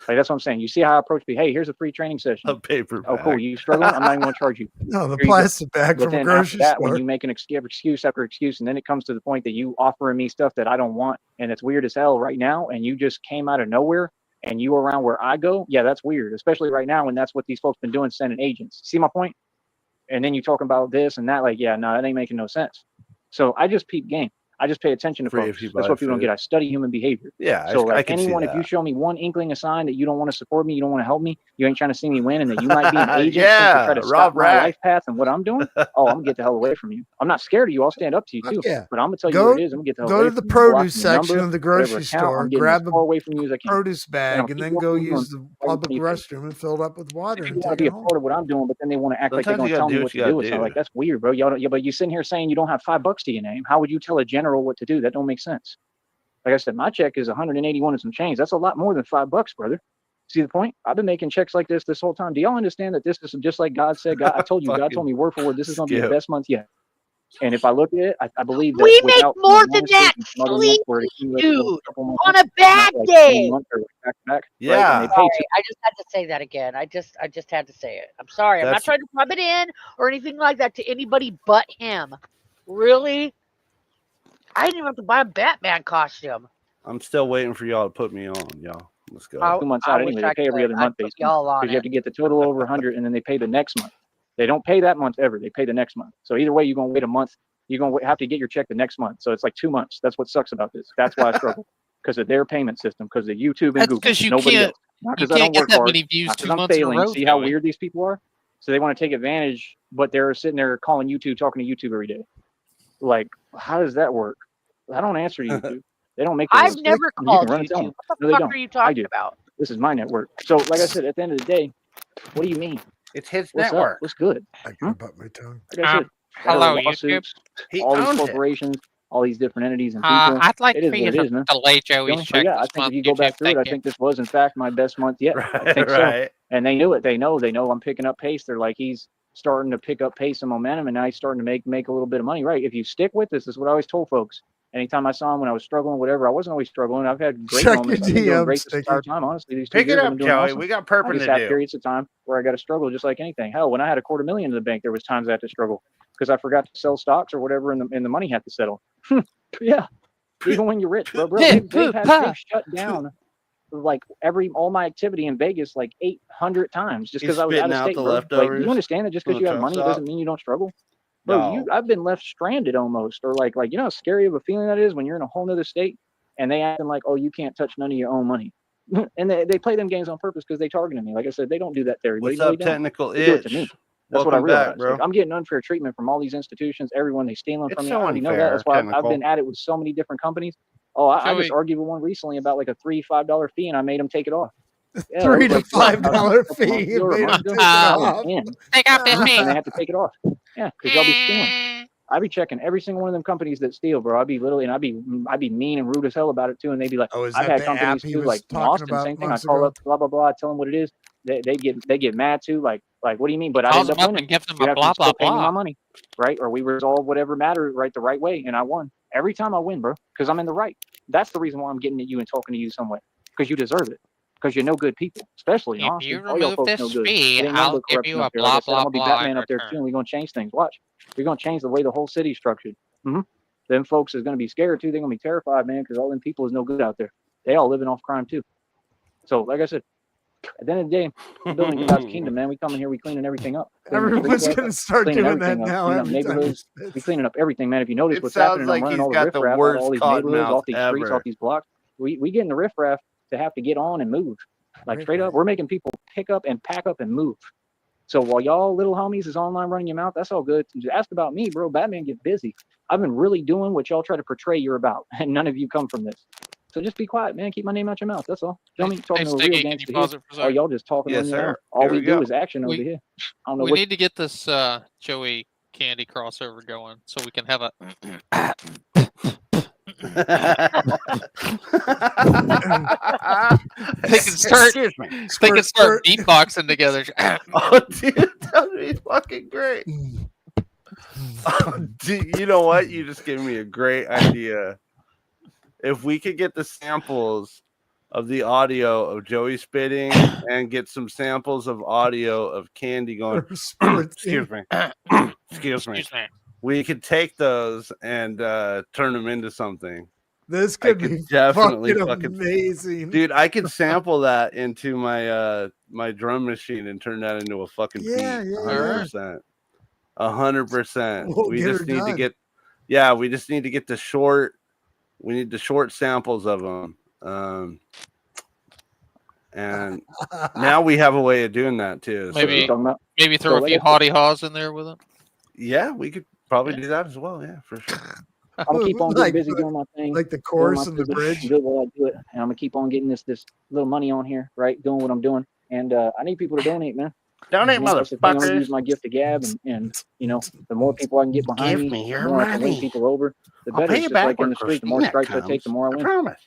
Like, that's what I'm saying. You see how I approach me? Hey, here's a free training session. A paper bag. Oh, cool. You struggling? I'm not even going to charge you. No, the plastic bag from a grocery store. When you make an excuse after excuse, and then it comes to the point that you offering me stuff that I don't want, and it's weird as hell right now, and you just came out of nowhere, and you around where I go, yeah, that's weird, especially right now, and that's what these folks been doing, sending agents. See my point? And then you talking about this and that, like, yeah, no, that ain't making no sense. So I just peep game. I just pay attention to folks. That's what people don't get. I study human behavior. Yeah. So like anyone, if you show me one inkling, a sign that you don't want to support me, you don't want to help me, you ain't trying to see me win, and that you might be an agent to try to stop my life path and what I'm doing, oh, I'm gonna get the hell away from you. I'm not scared of you. I'll stand up to you too. Yeah. But I'm gonna tell you what it is. I'm gonna get the hell away from you. Go to the produce section of the grocery store, grab away from you as I can. produce bag, and then go use the public restroom and fill it up with water. You want to be a part of what I'm doing, but then they want to act like they're gonna tell me what to do. It's like, that's weird, bro. But you sitting here saying you don't have $5 to your name. How would you tell a general what to do? That don't make sense. Like I said, my check is 181 and some change. That's a lot more than $5, brother. See the point? I've been making checks like this whole time. Do y'all understand that this is just like God said? I told you, God told me word for word, this is going to be the best month yet. And if I look at it, I believe that we make more than that, sleep, dude, on a bad day. Yeah. Right? I just had to say that again. I just had to say it. I'm sorry. I'm not trying to rub it in or anything like that to anybody but him. Really? I didn't even have to buy a Batman costume. I'm still waiting for y'all to put me on, y'all. Let's go. 2 months out anyway. They pay every other month, basically. Because you have to get the total over 100, and then they pay the next month. They don't pay that month ever. They pay the next month. So either way, you're going to wait a month. You're going to have to get your check the next month. So it's like 2 months. That's what sucks about this. That's why I struggle. Because of their payment system. Because of YouTube and Google. Because you Nobody can't, else. Not you because I can't don't get work that hard. many views Not 2 because I'm months in a failing. row. See how weird these people are? So they want to take advantage, but they're sitting there calling YouTube, talking to YouTube every day. Like, how does that work? I don't answer YouTube. They don't make. I've never called YouTube. What the fuck are you talking about? This is my network. So, like I said, at the end of the day, what do you mean? It's his What's network. Up? What's good? I can butt my tongue. Like I said, hello, lawsuits, YouTube. all these corporations, all these different entities and people. I'd like it is for you what it is, man. to delay Joey's check. Yeah, I think if you go back through it, I think this was in fact my best month yet. I think so. And they knew it. They know I'm picking up pace. They're like, he's starting to pick up pace and momentum, and now he's starting to make a little bit of money. Right? If you stick with this is what I always told folks. Anytime I saw him when I was struggling, whatever, I wasn't always struggling. I've had great Check moments. your I've been doing DMs, great this entire Sticky. time. Honestly, these 2 Pick it years I've up, been doing Joey. awesome. We got perping I just to have do. periods of time where I got to struggle just like anything. Hell, when I had $250,000 in the bank, there was times I had to struggle because I forgot to sell stocks or whatever, and the money had to settle. Yeah, even when you're rich, bro. They've shut down like all my activity in Vegas like 800 times just He's because I was out spitting of out state, the bro. Like, do leftovers you understand that just from because the you have truck money, it stop. doesn't mean you don't struggle? Bro, No. I've been left stranded almost, or like you know how scary of a feeling that is when you're in a whole nother state and they acting like, oh, you can't touch none of your own money. And they play them games on purpose because they targeted me. Like I said, they don't do that to everybody. What's No, they up, don't. Technical They do it to me. Itch? That's what I Welcome realized. back, bro. Like, I'm getting unfair treatment from all these institutions, everyone they stealing It's from me. so I already know that. unfair, That's why I've Technical. been at it with so many different companies. Oh, I just Joey. argued with one recently about like a $3-5 fee, and I made them take it off. Yeah, $3 it was to like $5 a month fee. You ago or a made month them ago. take it I was off. in, Take out this and they fee. had to take it off. Yeah, because y'all be stealing. I be checking every single one of them companies that steal, bro. I'd be mean and rude as hell about it too, and they'd be like, Oh, is I've that had the companies app he too, was like in talking Austin, about same thing. I months call ago? up, blah blah blah. I tell them what it is. They get mad too, like what do you mean? But I Calls end them up up winning. and gives them You a have blah to blah still pay me my blah. money, right? Or we resolve whatever matter right the right way, and I won every time I win, bro, because I'm in the right. That's the reason why I'm getting at you and talking to you some way, because you deserve it. Because you're no good people, especially If honestly, you all y'all remove folks this no good. fee, It ain't nothing I'll but give corruption you up a there. Like I blah said, I'm blah gonna be blah in Batman up there too, return. and we're gonna change things. Watch, we're gonna change the way the whole city's structured. Them folks is gonna be scared too. They're gonna be terrified, man, because all them people is no good out there. They all living off crime too. So, like I said, at the end of the day, we're building God's kingdom, man. We come in here, we cleaning everything up. Cleaning the Everyone's streets going up, to start cleaning doing that everything up, now cleaning up every time. neighborhoods. We cleaning up everything, man. If you notice It what's sounds happening, like I'm running he's all the got the riffraff out of worst all these cotton neighborhoods, mouth off these streets, ever. off these blocks. We getting the riffraff to have to get on and move. Like straight up, we're making people pick up and pack up and move. So while y'all little homies is online running your mouth, that's all good. Just ask about me, bro. Batman get busy. I've been really doing what y'all try to portray you're about, and none of you come from this. So just be quiet, man. Keep my name out your mouth. That's all. Tell me talking Hey, to a real Sticky, can you gangster pause here. it for a All second? y'all just talking Yes, on your own. sir. All Here we we do go. is action over We- here. I don't know We what need to get this Joey Candy crossover going so we can have a. They can start. Excuse me. They can Squirt, start squirt. beatboxing together. Oh, dude, that would be fucking great. Oh, dude, you know what? You just gave me a great idea. If we could get the samples of the audio of Joey spitting and get some samples of audio of Candy going, excuse me, excuse me, Excuse me. we could take those and turn them into something. This I could could be definitely fucking amazing. dude. I could sample that into my my drum machine and turn that into a fucking Yeah, beat. yeah, 100%. 100%. We'll We get just her need to done. get, yeah, we just need to get the short. We need the short samples of them. And now we have a way of doing that too. Maybe- So, talking about. Maybe throw So, a like few I said- haughty haws in there with it. yeah, we could probably Yeah. do that as well. Yeah, for sure. I'm gonna keep on getting Like busy the- doing my thing. like the doing chorus my and the thing, bridge. good while I do it, and I'm gonna keep on getting this little money on here, right? Doing what I'm doing, and I need people to donate, man. Donate, That's the thing. I'm gonna use motherfuckers. my gift of gab, and you know, the more people I can get behind Give me, me your the more I can win money. people over. The I'll better. pay It's you just back like in when the street. The more Christina strikes I take, the comes. more I I win. promise.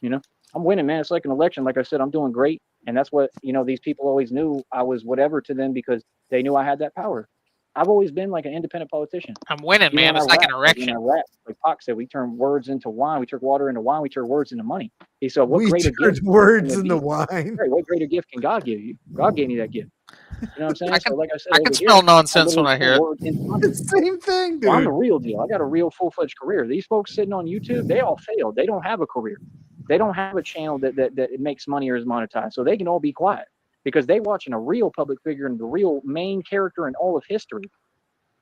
I'm winning, man. It's like an election. Like I said, I'm doing great, and that's what these people always knew I was whatever to them because they knew I had that power. I've always been like an independent politician. I'm winning, Even man. when It's I like an rap, erection. when I rap, like Pac said, we turn words into wine. We turn water into wine. We turn words into money. He said, "What We greater turned gift? words can it into be? wine. Right, what greater gift can God give you? God gave me that gift. You know what I'm saying? I can- So, like I said, I over can here, smell nonsense when literally I hear turn it. words into money. It's the same thing, So I'm the dude. real deal. I got a real full-fledged career. These folks sitting on YouTube, they all failed. They don't have a career. They don't have a channel that makes money or is monetized. So they can all be quiet because they watching a real public figure and the real main character in all of history.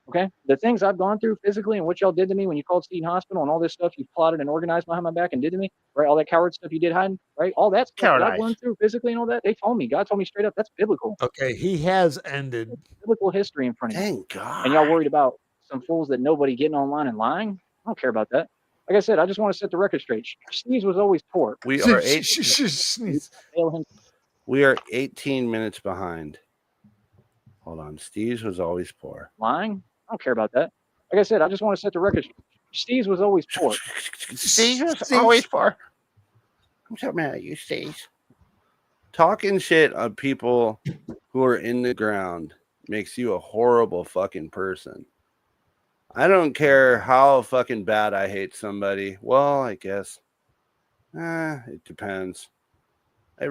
Okay? The things I've gone through physically and what y'all did to me when you called Sneed Hospital and all this stuff you plotted and organized behind my back and did to me, right? All that coward stuff you did hiding, right? All that stuff that I've Cowardice. gone through physically and all that, they told me. God told me straight up, that's biblical. Okay, he has ended. Biblical history in front of you. Thank God. And y'all worried about some fools that nobody getting online and lying? I don't care about that. Like I said, I just want to set the record straight. Sneeze was always poor. We are Fail him. we are 18 minutes behind. Hold on. Steve's was always poor. Lying? I don't care about that. Like I said, I just want to set the record straight. Steve was always poor. Steve was always poor. I'm so mad at you, Steve. Talking shit on people who are in the ground makes you a horrible fucking person. I don't care how fucking bad I hate somebody. Well, I guess. It depends. I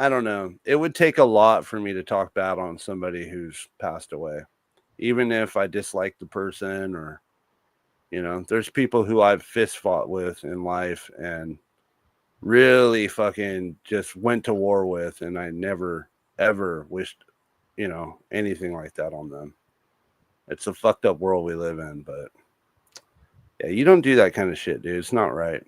don't know. It would take a lot for me to talk bad on somebody who's passed away. Even if I dislike the person, or, there's people who I've fist fought with in life and really fucking just went to war with, and I never, ever wished, anything like that on them. It's a fucked up world we live in, but yeah, you don't do that kind of shit, dude. It's not right.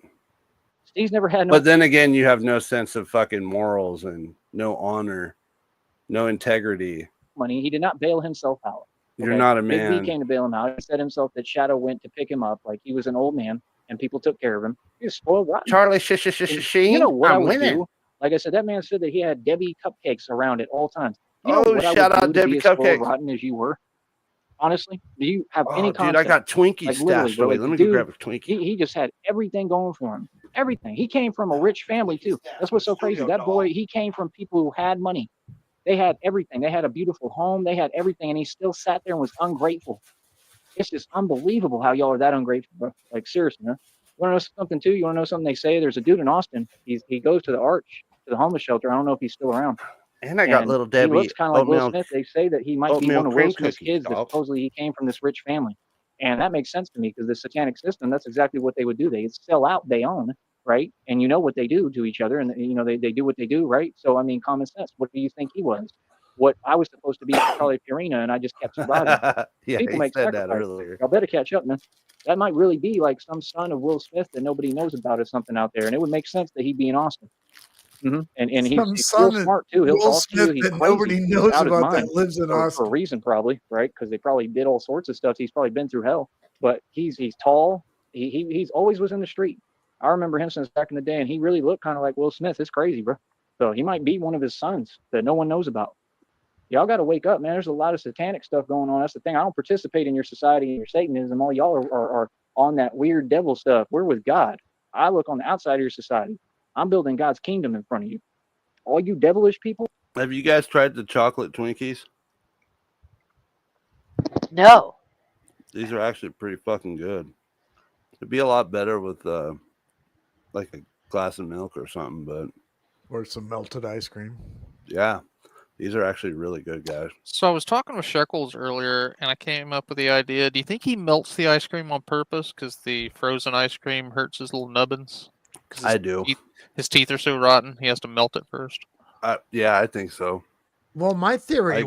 Steve's never had no. But then again, you have no sense of fucking morals and no honor, no integrity. Money. He did not bail himself out. Okay? You're not a Big man. B came to bail him out. He said himself that Shadow went to pick him up like he was an old man, and people took care of him. He was spoiled rotten. Charlie, You know what I would winning. do? Like I said, that man said that he had Debbie cupcakes around at all times. Shout out Debbie Cupcakes. Rotten as you were. Honestly, do you have any concept? Dude, I got Twinkies stashed away. Let me go grab a Twinkie. He just had everything going for him. Everything. He came from a rich family too. That's what's so crazy. That boy, he came from people who had money. They had everything. They had a beautiful home. They had everything, and he still sat there and was ungrateful. It's just unbelievable how y'all are that ungrateful, bro. Like seriously, man. You want to know something too? You want to know something they say? There's a dude in Austin. He goes to the Arch, to the homeless shelter. I don't know if he's still around. And I got little Debbie. He looks kind of like Will Smith. They say that he might be one of Will Smith's cookies, kids. That supposedly he came from this rich family, and that makes sense to me because the satanic system. That's exactly what they would do. They sell out they own, right? And you know what they do to each other, and they do what they do, right? So I mean, common sense. What do you think he was? What I was supposed to be Charlie Purina, and I just kept surviving. Yeah, people make said that sacrifices. earlier. Y'all better catch up, man. That might really be like some son of Will Smith that nobody knows about or something out there, and it would make sense that he'd be in Austin. Mm-hmm. And he's real smart too. He'll talk to you. He's that nobody knows about that lives in for Austin a reason, probably, right? Because they probably did all sorts of stuff. He's probably been through hell, but he's tall. He's always was in the street. I remember him since back in the day, and he really looked kind of like Will Smith. It's crazy, bro. So he might be one of his sons that no one knows about. Y'all got to wake up, man. There's a lot of satanic stuff going on. That's the thing. I don't participate in your society and your Satanism. All y'all are on that weird devil stuff. We're with God. I look on the outside of your society. I'm building God's kingdom in front of you. All you devilish people. Have you guys tried the chocolate Twinkies? No. These are actually pretty fucking good. It'd be a lot better with like a glass of milk or something, but or some melted ice cream. Yeah. These are actually really good, guys. So I was talking with Shekels earlier, and I came up with the idea. Do you think he melts the ice cream on purpose because the frozen ice cream hurts his little nubbins? I do. His teeth are so rotten, he has to melt it first. Yeah, I think so. Well, my theory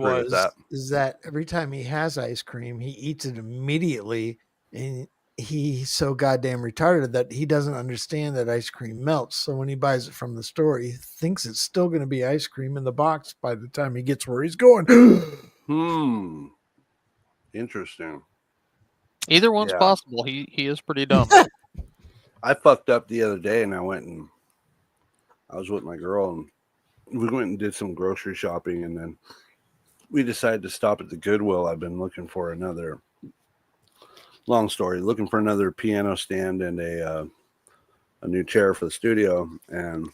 is that every time he has ice cream, he eats it immediately, and he's so goddamn retarded that he doesn't understand that ice cream melts. So when he buys it from the store, he thinks it's still going to be ice cream in the box by the time he gets where he's going. Interesting. Either one's possible. He is pretty dumb. I fucked up the other day, and I was with my girl, and we went and did some grocery shopping, and then we decided to stop at the Goodwill. I've been looking for another, long story, looking for another piano stand and a new chair for the studio. And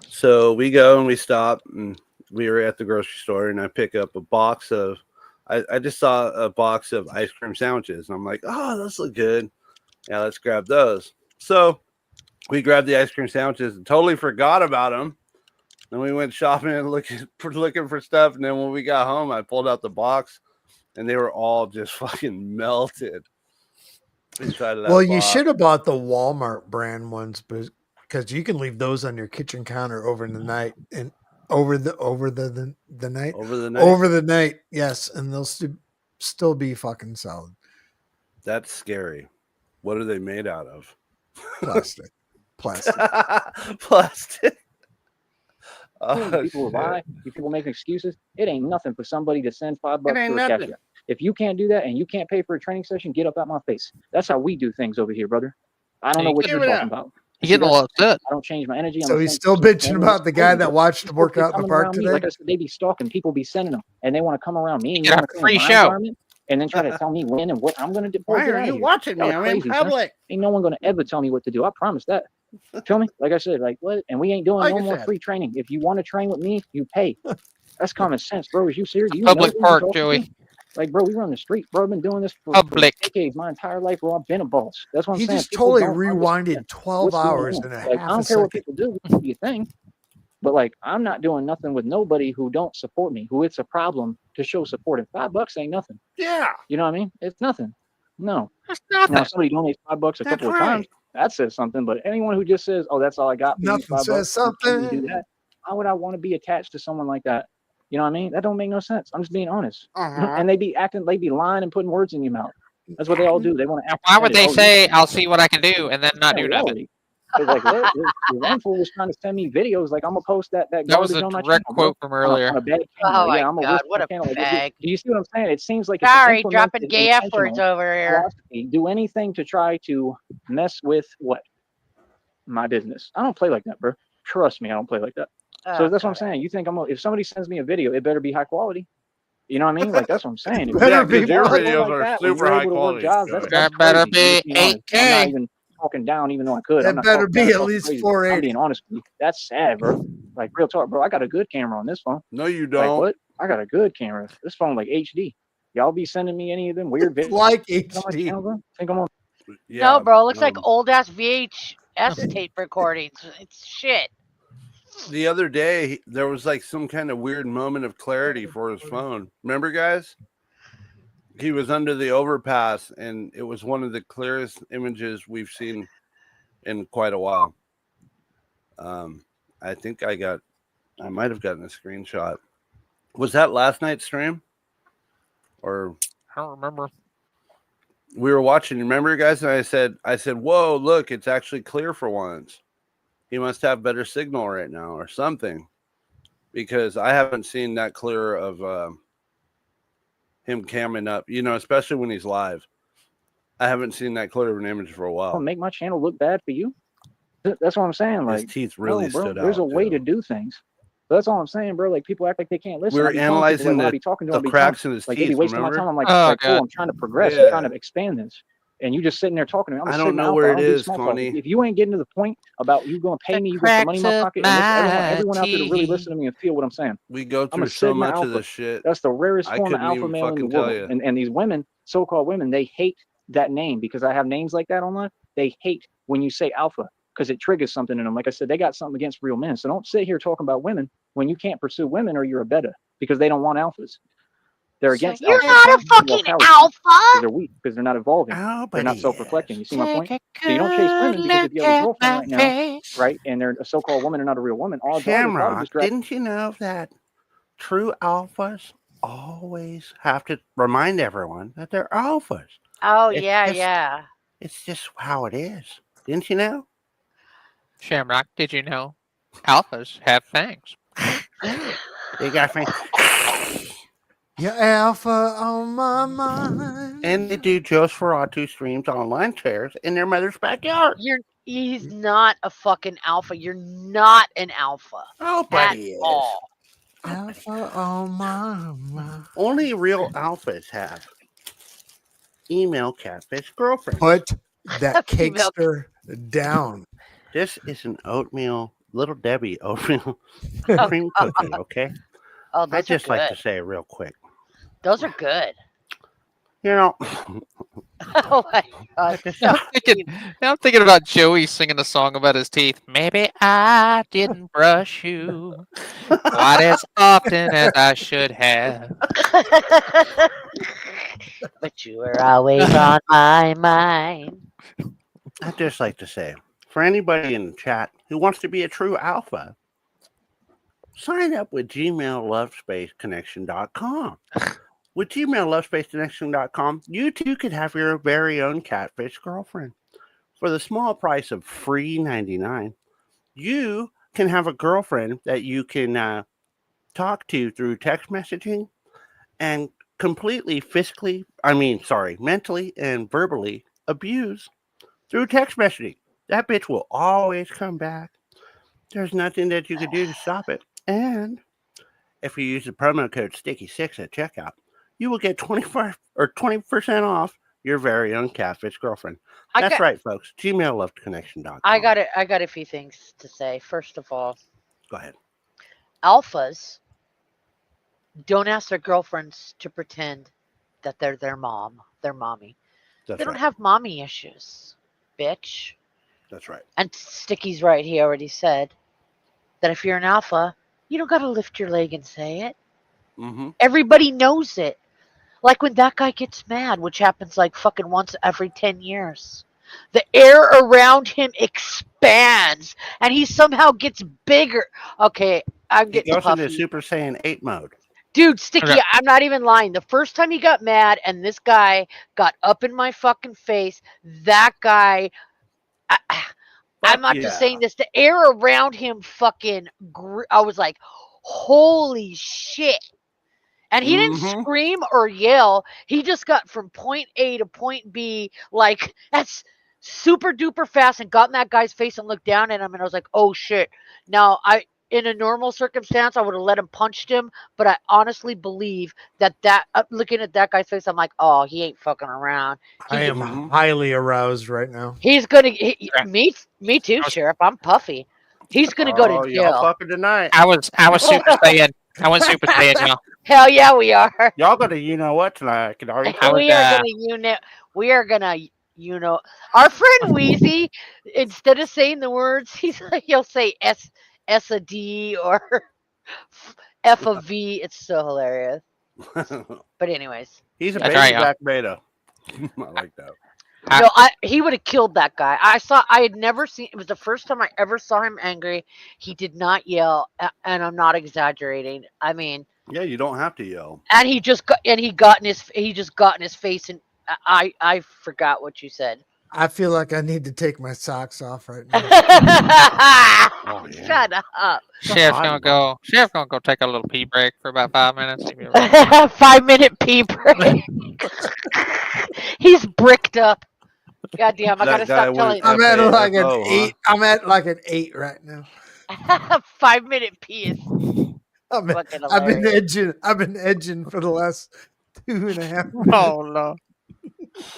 so we go and we stop, and we were at the grocery store, and I pick up a box of, I just saw a box of ice cream sandwiches, and I'm like, oh, those look good. Yeah, let's grab those. So we grabbed the ice cream sandwiches and totally forgot about them. And we went shopping and looking for stuff. And then when we got home, I pulled out the box, and they were all just fucking melted inside of that box. You should have bought the Walmart brand ones, because you can leave those on your kitchen counter over the night and over the night. Yes, and they'll still be fucking solid. That's scary. What are they made out of? Plastic. Plastic. People will lie. People make excuses. It ain't nothing for somebody to send $5 for a cash app. If you can't do that and you can't pay for a training session, get up out my face. That's how we do things over here, brother. I don't know what you're talking about. He's getting a lot upset. I don't change my energy. So he's still bitching about the guy that watched him work out in the park today? Like I said, they be stalking. People be sending them, and they want to come around me and get a free show. And then try to tell me when and what I'm going to do. Why are you watching me? I'm in public. Ain't no one going to ever tell me what to do. I promise that. Feel me? Like I said, like what? And we ain't doing no more free training. If you want to train with me, you pay. That's common sense, bro. Is you serious? You Public park, Joey. Like, bro, we run the street, bro. I've been doing this for Public. decades, my entire life, bro. I've been a boss. That's what I'm He saying. just People totally don't understand rewinded 12 what's going hours on. in a Like, half I a don't care what second. people do, do your thing. But like, I'm not doing nothing with nobody who don't support me, who it's a problem to show support. And $5 ain't nothing. Yeah, You know what I mean? It's nothing. No. That's Now, nothing. if somebody donates $5 a That's couple of right. times, that says something. But anyone who just says, "Oh, that's all I got for you, Nothing $5," says you can't even do something. that. Why would I want to be attached to someone like that? You know what I mean? That don't make no sense. I'm just being honest. And they be lying and putting words in your mouth. That's what they all do. They want to act. Why would they authentic. Oh, say, "I'll see what I can do," and then not do nothing? reality. Because like what? The one fool was trying to send me videos like I'm gonna post that That was garbage a on my direct channel, bro. quote from earlier. On a bad camera. Oh my Yeah, I'm gonna God, risk what my a channel. Like, fag. do you see what I'm saying? It seems like it's Sorry, an dropping implemented, gay F words intentional over here. philosophy. Do anything to try to mess with what? My business. I don't play like that, bro. Trust me, I don't play like that. So Oh, that's what I'm God. saying. You think if somebody sends me a video, it better be high quality. You know what I mean? Like, that's what I'm saying. If Better Yeah, be because your what? videos like are that, when super you're high able to work quality. jobs, Joey. that's That better crazy. I'm just be being honest. I'm not 8K. even talking down, even though I could. It I'm not better talking be down, at talking least crazy. I'm 480. being honest with you. That's sad, bro. Like, real talk, bro. I got a good camera on this phone. No, you Like, don't. what? I got a good camera. This phone, like HD. Y'all be sending me any of them weird It's videos like on my HD. channel, bro? Think I'm on? Yeah, No, bro, it looks like um, old ass VHS tape recordings. It's shit. the other day there was like some kind of weird moment of clarity for his phone. Remember, guys? He was under the overpass, and it was one of the clearest images we've seen in quite a while. I think I might have gotten a screenshot. Was that last night's stream? Or I don't remember. we were watching, remember, guys? And I said, whoa, look, it's actually clear for once. He must have better signal right now or something, because I haven't seen that clear of him camming up, especially when he's live. I haven't seen that clear of an image for a while. Make my channel look bad for you? That's what I'm saying. His Like, teeth really no, bro. stood out. There's a way too. to do things. That's all I'm saying, bro. Like, people act like they can't listen. We were I be telling people, analyzing like, when I be talking to them, the I be telling cracks in his like, they be teeth, wasting my remember? time. I'm like, Oh, cool, God. I'm trying to progress. Yeah. I'm trying to expand this. And you just sitting there talking to me. I'm a I don't Sigma know Alpha. where I it don't do is, small talk. Connie. If you ain't getting to the point about you going to pay The me, you going to put money in my cracks pocket, of and my everyone out there to really teeth. listen to me and feel what I'm saying. We go I'm a through so Sigma much Alpha. of this shit. That's the rarest I form of couldn't alpha even male in the fucking tell world. you. And these women, so-called women, they hate that name because I have names like that online. They hate when you say alpha because it triggers something in them. Like I said, they got something against real men. So don't sit here talking about women when you can't pursue women or you're a beta because they don't want alphas. They're against You're alphas. not a Well, fucking because alpha. they're weak because they're not evolving. Oh, They're but not he self-reflecting. You is. see my point? Take a So you don't chase good women because if look you have a at girlfriend my right now, face. right, and they're a so-called woman and not a real woman, odds are they probably Shamrock, just grab. didn't you know that true alphas always have to remind everyone that they're alphas? Oh, It's yeah, just- yeah. It's just how it is. Didn't you know? Shamrock, did you know alphas have fangs? They got fangs. You're alpha on my mind. And they do Joe's Ferratu streams on lawn chairs in their mother's backyard. He's not a fucking alpha. You're not an alpha Oh, but at he is. all. Alpha on my mind. Only real alphas have email catfish girlfriends. Put that Female- cakester down. This is an oatmeal, Little Debbie oatmeal cream cookie, okay? Oh, those I'd just are good. like to say real quick. Those are good. You know, Oh my god. No, Now I'm thinking about Joey singing a song about his teeth. Maybe I didn't brush you quite as often as I should have. but you were always on my mind. I'd just like to say, for anybody in the chat who wants to be a true alpha, sign up with gmaillovespaceconnection.com. With gmaillovespaceconnection.com, you too could have your very own catfish girlfriend. For the small price of free $99, you can have a girlfriend that you can talk to through text messaging and completely mentally and verbally abuse through text messaging. That bitch will always come back. There's nothing that you can do to stop it. And if you use the promo code STICKY6 at checkout, you will get 20% off your very own catfish girlfriend. That's right, folks. gmailloveconnection.com. I got a few things to say. First of all, Go ahead. alphas don't ask their girlfriends to pretend that they're their mom, their mommy. That's They don't right. have mommy issues, bitch. That's right. And Sticky's right. He already said that if you're an alpha, you don't got to lift your leg and say it. Mm-hmm. Everybody knows it. Like when that guy gets mad, which happens like fucking once every 10 years. The air around him expands and he somehow gets bigger. Okay, I'm He getting goes into puffy. Super Saiyan 8 mode. Dude, Sticky, Okay. I'm not even lying. The first time he got mad and this guy got up in my fucking face, that guy, I, I'm Fuck not yeah. just saying this, the air around him fucking, I was like, holy shit. And he didn't Mhm. scream or yell. He just got from point A to point B, like, that's super duper fast, and got in that guy's face and looked down at him. And I was like, oh shit. Now, in a normal circumstance, I would have let him punched him. But I honestly believe that looking at that guy's face, I'm like, oh, he ain't fucking around. I am Mhm. highly aroused right now. He's gonna, Okay. me too, I was- Sheriff. I'm puffy. He's gonna go Oh, to y'all jail. fucking tonight. I was Super Saiyan. I went Super Saiyan, y'all. Hell yeah, we are. Y'all gonna you know what tonight. I can already I tell. was, We are gonna our friend Wheezy, instead of saying the words, he'll say S a D or F a V. It's so hilarious. But anyways, He's a That's baby right, y'all. back beta. I like that. no, he would have killed that guy. I had never seen. It was the first time I ever saw him angry. He did not yell, and I'm not exaggerating. I mean, Yeah, you don't have to yell. and he just got in his face, and I forgot what you said. I feel like I need to take my socks off right now. Oh, yeah. Shut up. Sheriff's hot gonna go take a little pee break for about 5 minutes. He'll be right back. 5-minute pee break. He's bricked up. God damn, I That gotta guy stop telling. I'm at like an FAFO, huh? 8. I'm at like an 8 right now. 5-minute pee is I've fucking hilarious. been edging for the last 2.5 minutes. Oh no.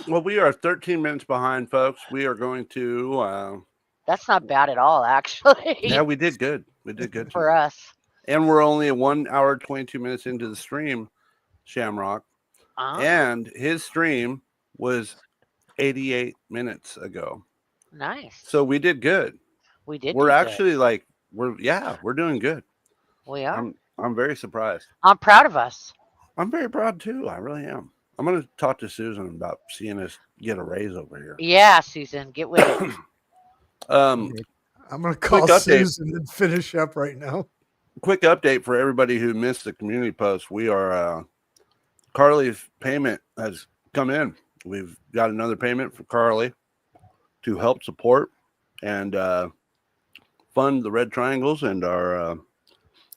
Well, we are 13 minutes behind, folks. We are going to. That's not bad at all, actually. Yeah, we did good. We did good For tonight. us. And we're only 1 hour 22 minutes into the stream, Shamrock. And his stream was 88 minutes ago. Nice. So we did good. We did. We're do good. actually like we're doing good. We are. I'm very surprised. I'm proud of us. I'm very proud too. I really am. I'm gonna talk to Susan about seeing us get a raise over here. Yeah, Susan, get with it. Um, I'm gonna call quick update. Susan and finish up right now. Quick update for everybody who missed the community post. We are Carly's payment has come in. We've got another payment for Carly to help support and fund the Red Triangles and our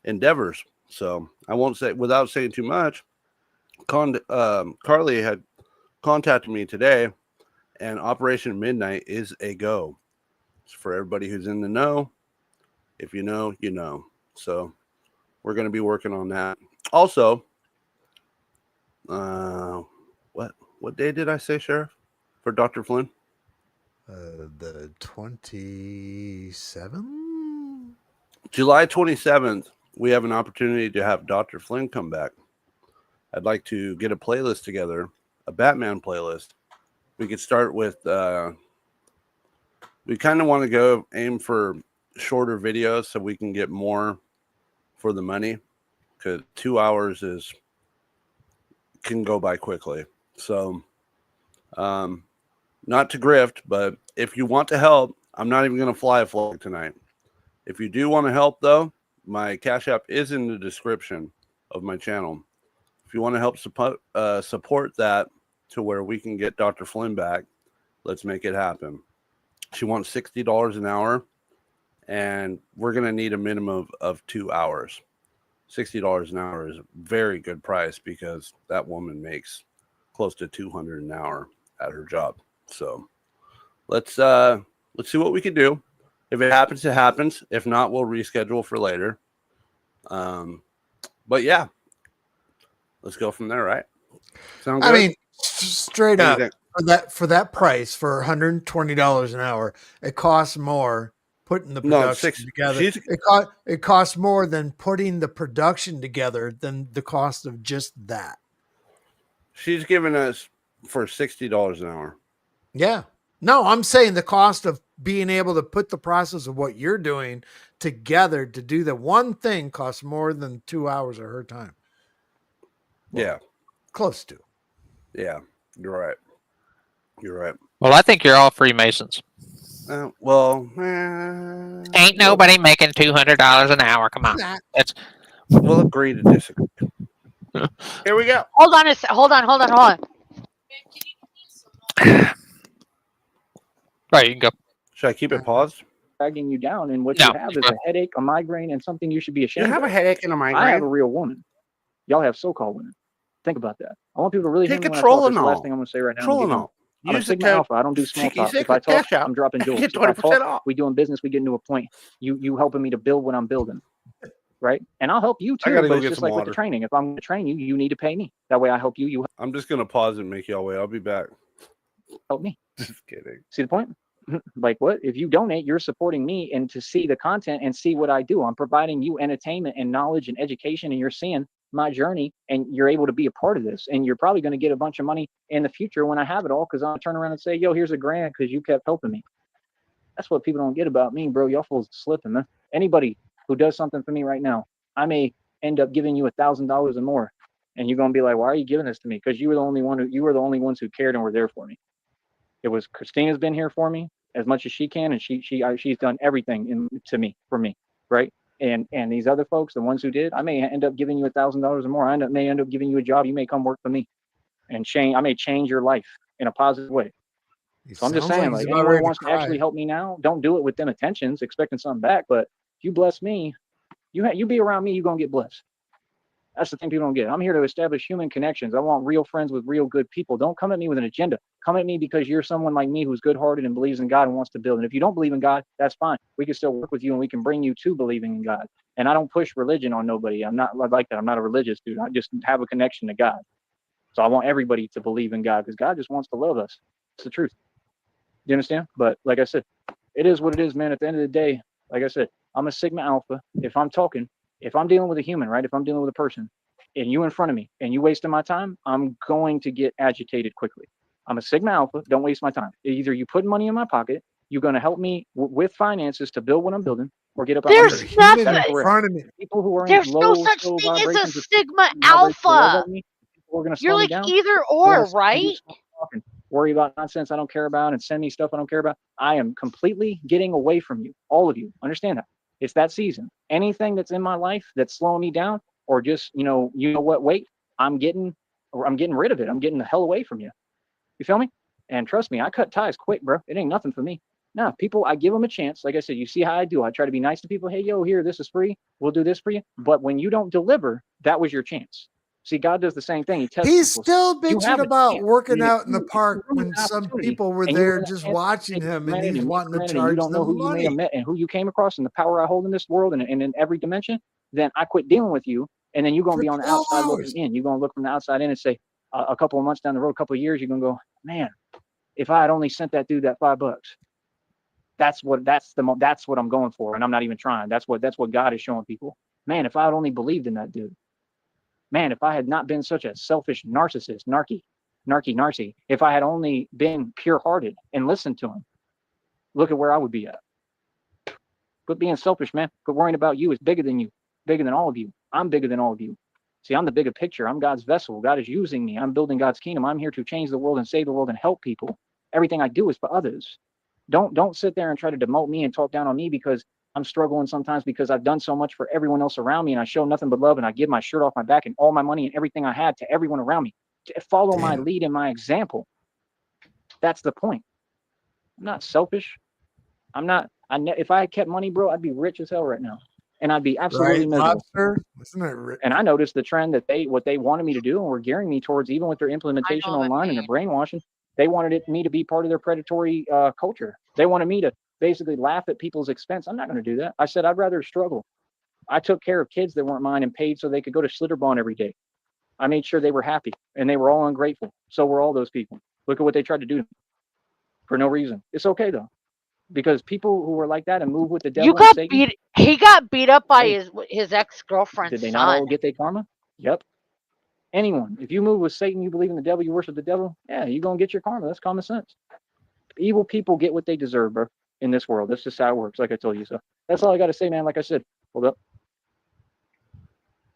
endeavors. So I won't say, without saying too much, Carly had contacted me today, and Operation Midnight is a go. It's for everybody who's in the know. If you know, you know. So we're going to be working on that. Also, what day did I say, Sheriff, for Dr. Flynn? The 27th. July 27th, we have an opportunity to have Dr. Flynn come back. I'd like to get a playlist together, a Batman playlist. We could start with, we kind of want to go aim for shorter videos so we can get more for the money, because 2 hours can go by quickly. So, not to grift, but if you want to help, I'm not even going to fly a flag tonight. If you do want to help, though, my Cash App is in the description of my channel. If you want to help support that to where we can get Dr. Flynn back, let's make it happen. She wants $60 an hour, and we're going to need a minimum of 2 hours. $60 an hour is a very good price because that woman makes close to $200 an hour at her job. So let's see what we can do. If it happens, it happens. If not, we'll reschedule for later. But yeah, let's go from there, right? Sound good? I mean, straight What do you up for that price for $120 an hour, it costs more putting the production together. It costs more than putting the production together than the cost of just that. She's giving us for $60 an hour. Yeah. No, I'm saying the cost of being able to put the process of what you're doing together to do the one thing costs more than 2 hours of her time. Yeah. Close to. Yeah. You're right. You're right. Well, I think you're all Freemasons. Ain't nobody making $200 an hour. Come on. We'll agree to disagree. Here we go. Hold on. Right, you can go. Should I keep it paused? Dragging you down, and what No, you have is a headache, a migraine, and something you should be You ashamed have a of. headache and a I have a migraine. real woman. Y'all have so-called women. Think about that. I want people to really hear Take me a when I talk. That's the Trolenol. last thing I'm going to say right now. I'm gonna get Trolenol. going. I'm a Use the Sigma code Alpha. I don't do small Cheeky talk. If Secret I talk, cash out. I'm dropping jewels. Get If I 20% talk, off. we doing business. We getting to a point. You helping me to build what I'm building, right? And I'll help you I too. gotta But go it's get just some like with water. the training. If I'm going to train you, you need to pay me. That way, I help you. You I'm just gonna pause and make y'all wait. I'll be back. help me. Just kidding. See the point? Like what? If you donate, you're supporting me, and to see the content and see what I do. I'm providing you entertainment and knowledge and education, and you're seeing my journey, and you're able to be a part of this. And you're probably going to get a bunch of money in the future when I have it all, because I'll turn around and say, yo, here's a grand because you kept helping me. That's what people don't get about me, bro. Y'all fools slipping, man. Anybody who does something for me right now, I may end up giving you $1,000 or more, and you're gonna be like, why are you giving this to me? Because you were the only ones who cared and were there for me. It was Christina's been here for me as much as she can, and she's done everything for me, right? And these other folks, the ones who did, I may end up giving you $1,000 or more. I may end up giving you a job. You may come work for me, and I may change your life in a positive way. So I'm just saying, like, anyone who wants to actually help me now, don't do it with them intentions, expecting something back. But if you bless me, you be around me, you're gonna get blessed. That's the thing people don't get. I'm here to establish human connections. I want real friends with real good people. Don't come at me with an agenda. Come at me because you're someone like me who's good-hearted and believes in God and wants to build. And if you don't believe in God, that's fine. We can still work with you, and we can bring you to believing in God. And I don't push religion on nobody. I'm not like that. I'm not a religious dude. I just have a connection to God. So I want everybody to believe in God, because God just wants to love us. It's the truth. You understand? But like I said, it is what it is, man. At the end of the day, like I said, I'm a Sigma Alpha. If I'm dealing with a human, right? If I'm dealing with a person, and you in front of me, and you wasting my time, I'm going to get agitated quickly. I'm a Sigma Alpha. Don't waste my time. Either you put money in my pocket, you're going to help me with finances to build what I'm building, or get up out of my There's way. nothing. That's in where front of me. people who are in There's no low such slow thing as a vibrations with Sigma vibrations below Alpha. me, people are going to You're slow me like down. either They're or, gonna sit and do right? small talk and worry about nonsense I don't care about, and send me stuff I don't care about. I am completely getting away from you, all of you. Understand that. It's that season. Anything that's in my life that's slowing me down, or just you know what, wait, I'm getting rid of it. I'm getting the hell away from you. You feel me? And trust me, I cut ties quick, bro. It ain't nothing for me. No, people, I give them a chance. Like I said, you see how I do. I try to be nice to people. Hey, yo, here, this is free. We'll do this for you. But when you don't deliver, that was your chance. See, God does the same thing. He tests He's people. still You bitching have a about chance. working And if out in the you park ruin when an some opportunity, people were and you there ruin that just chance, watching take it for him, and granted he's and wanting to misgranted, and you charge don't know them who you may have money. met and who you came across and the power I hold in this world and in every dimension, then I quit dealing with you. And then you're going to For be on the 12 outside hours. looking in. You're going to look from the outside in and say, a couple of months down the road, a couple of years, you're going to go, man, if I had only sent that dude that $5. That's what I'm going for, and I'm not even trying. That's what God is showing people. Man, if I had only believed in that dude. Man, if I had not been such a selfish narcissist, narcy, if I had only been pure-hearted and listened to him, look at where I would be at. Quit being selfish, man. Quit worrying about you. It's bigger than you, bigger than all of you. I'm bigger than all of you. See, I'm the bigger picture. I'm God's vessel. God is using me. I'm building God's kingdom. I'm here to change the world and save the world and help people. Everything I do is for others. Don't sit there and try to demote me and talk down on me because I'm struggling sometimes, because I've done so much for everyone else around me, and I show nothing but love, and I give my shirt off my back and all my money and everything I had to everyone around me. To follow my lead and my example. That's the point. I'm not selfish. I'm not. If I had kept money, bro, I'd be rich as hell right now, and I'd be absolutely miserable. Lobster? Isn't it rich? And I noticed the trend that what they wanted me to do and were gearing me towards, even with their implementation online and their brainwashing. They wanted me to be part of their predatory culture. They wanted me to basically laugh at people's expense. I'm not going to do that. I said I'd rather struggle. I took care of kids that weren't mine and paid so they could go to Schlitterbahn every day. I made sure they were happy, and they were all ungrateful. So were all those people. Look at what they tried to do for no reason. It's okay though, because people who are like that and move with the devil and Satan. He got beat up by his ex-girlfriend's Did they son. not all get their karma? Yep. Anyone. If you move with Satan, you believe in the devil, you worship the devil, yeah, you're going to get your karma. That's common sense. Evil people get what they deserve, bro, in this world. That's just how it works, like I told you. So that's all I got to say, man. Like I said, hold up.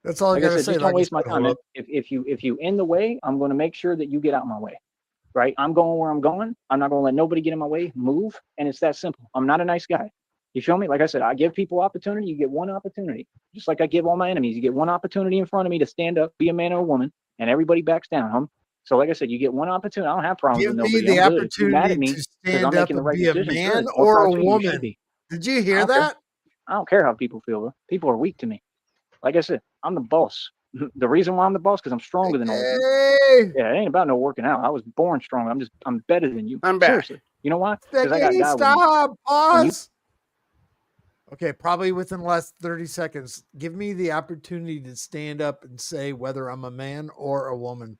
That's all I Like I gotta said, say. just don't Like I waste my said, time, hold man. up. If you in the way, I'm going to make sure that you get out of my way. Right? I'm going where I'm going. I'm not going to let nobody get in my way. Move, and it's that simple. I'm not a nice guy. You feel me? Like I said, I give people opportunity. You get one opportunity. Just like I give all my enemies. You get one opportunity in front of me to stand up, be a man or a woman, and everybody backs down, huh? So like I said, you get one opportunity. I don't have problems Give with me nobody. the I'm good. If you're mad at opportunity me to because I'm stand up making the and right be a decisions, man good. More or power a to you. You should woman. be. Did you I hear don't care. that? I don't care how people feel. Bro. People are weak to me. Like I said, I'm the boss. The reason why I'm the boss because I'm stronger than all of you. Hey, Yeah, it ain't about no working out. I was born strong. I'm better than you. I'm back. Seriously. You know why? Because I got Becky, God with me. stop, When you pause. Okay, probably within the last 30 seconds. Give me the opportunity to stand up and say whether I'm a man or a woman.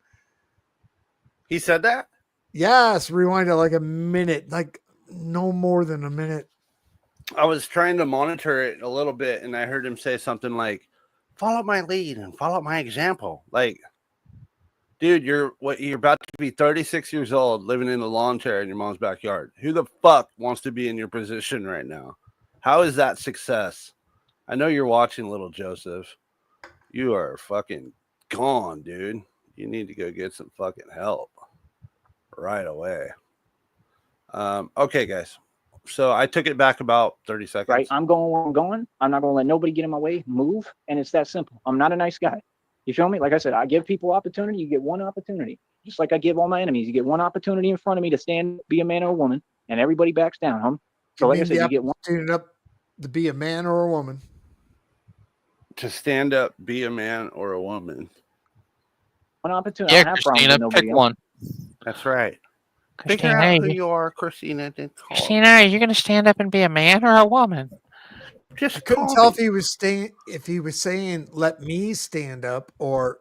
He said that? Yes, rewind it like a minute, like no more than a minute. I was trying to monitor it a little bit, and I heard him say something like, "Follow my lead and follow my example." Like, dude, you're about to be 36 years old, living in a lawn chair in your mom's backyard. Who the fuck wants to be in your position right now? How is that success? I know you're watching, little Joseph. You are fucking gone, dude. You need to go get some fucking help right away. Okay, guys. So I took it back about 30 seconds. right, I'm going where I'm going. I'm not going to let nobody get in my way. Move, and it's that simple. I'm not a nice guy. You feel me? Like I said, I give people opportunity. You get one opportunity. Just like I give all my enemies. You get one opportunity in front of me to stand, be a man or a woman, and everybody backs down, huh? So like I said, you get one. Stand up to be a man or a woman. To stand up, be a man or a woman. One opportunity. I Yeah, don't have problems Christina, with nobody pick else. one. That's right. Figure Christina, out who you are, Christina. Then call. Christina, are you going to stand up and be a man or a woman? Just I couldn't call tell me. if he was saying let me stand up or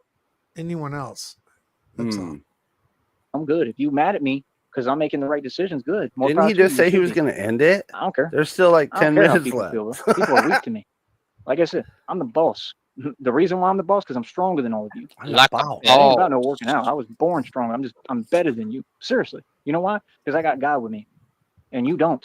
anyone else. That's all. I'm good. If you mad at me because I'm making the right decisions, good. More Didn't power he to you. just You say he should was be. going to end it? I don't care. There's still like I don't 10 care how minutes people left. feel. Bro. People are weak to me. Like I said, I'm the boss. The reason why I'm the boss because I'm stronger than all of you. Like a Bow. It ain't about no ball. working out. I was born strong. I'm better than you. Seriously. You know why? Because I got God with me, and you don't.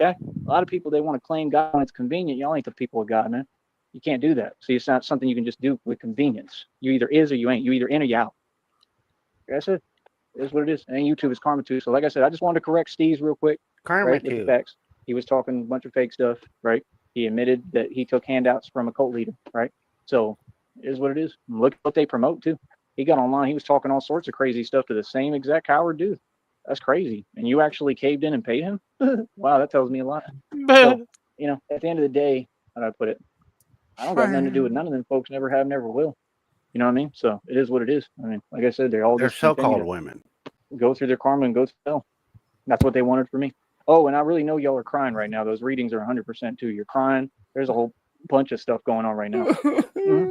Okay. A lot of people they want to claim God when it's convenient. Y'all ain't the people of God, man. You can't do that. See, it's not something you can just do with convenience. You either is or you ain't. You either in or you out. That's it. It is what it is. And YouTube is karma too. So like I said, I just wanted to correct Steve's real quick. Karma Right, with the too. facts. He was talking a bunch of fake stuff, right? He admitted that he took handouts from a cult leader, right? So it is what it is. Look at what they promote too. He got online, he was talking all sorts of crazy stuff to the same exact coward dude. That's crazy. And you actually caved in and paid him? Wow, that tells me a lot. So, you know, at the end of the day, how do I put it? I don't got nothing to do with none of them folks, never have, never will. You know what I mean? So it is what it is. I mean, like I said, they're all They're just continue so-called to women. go through their karma and go to hell. That's what they wanted for me. Oh, and I really know y'all are crying right now. Those readings are 100% too. You're crying. There's a whole bunch of stuff going on right now.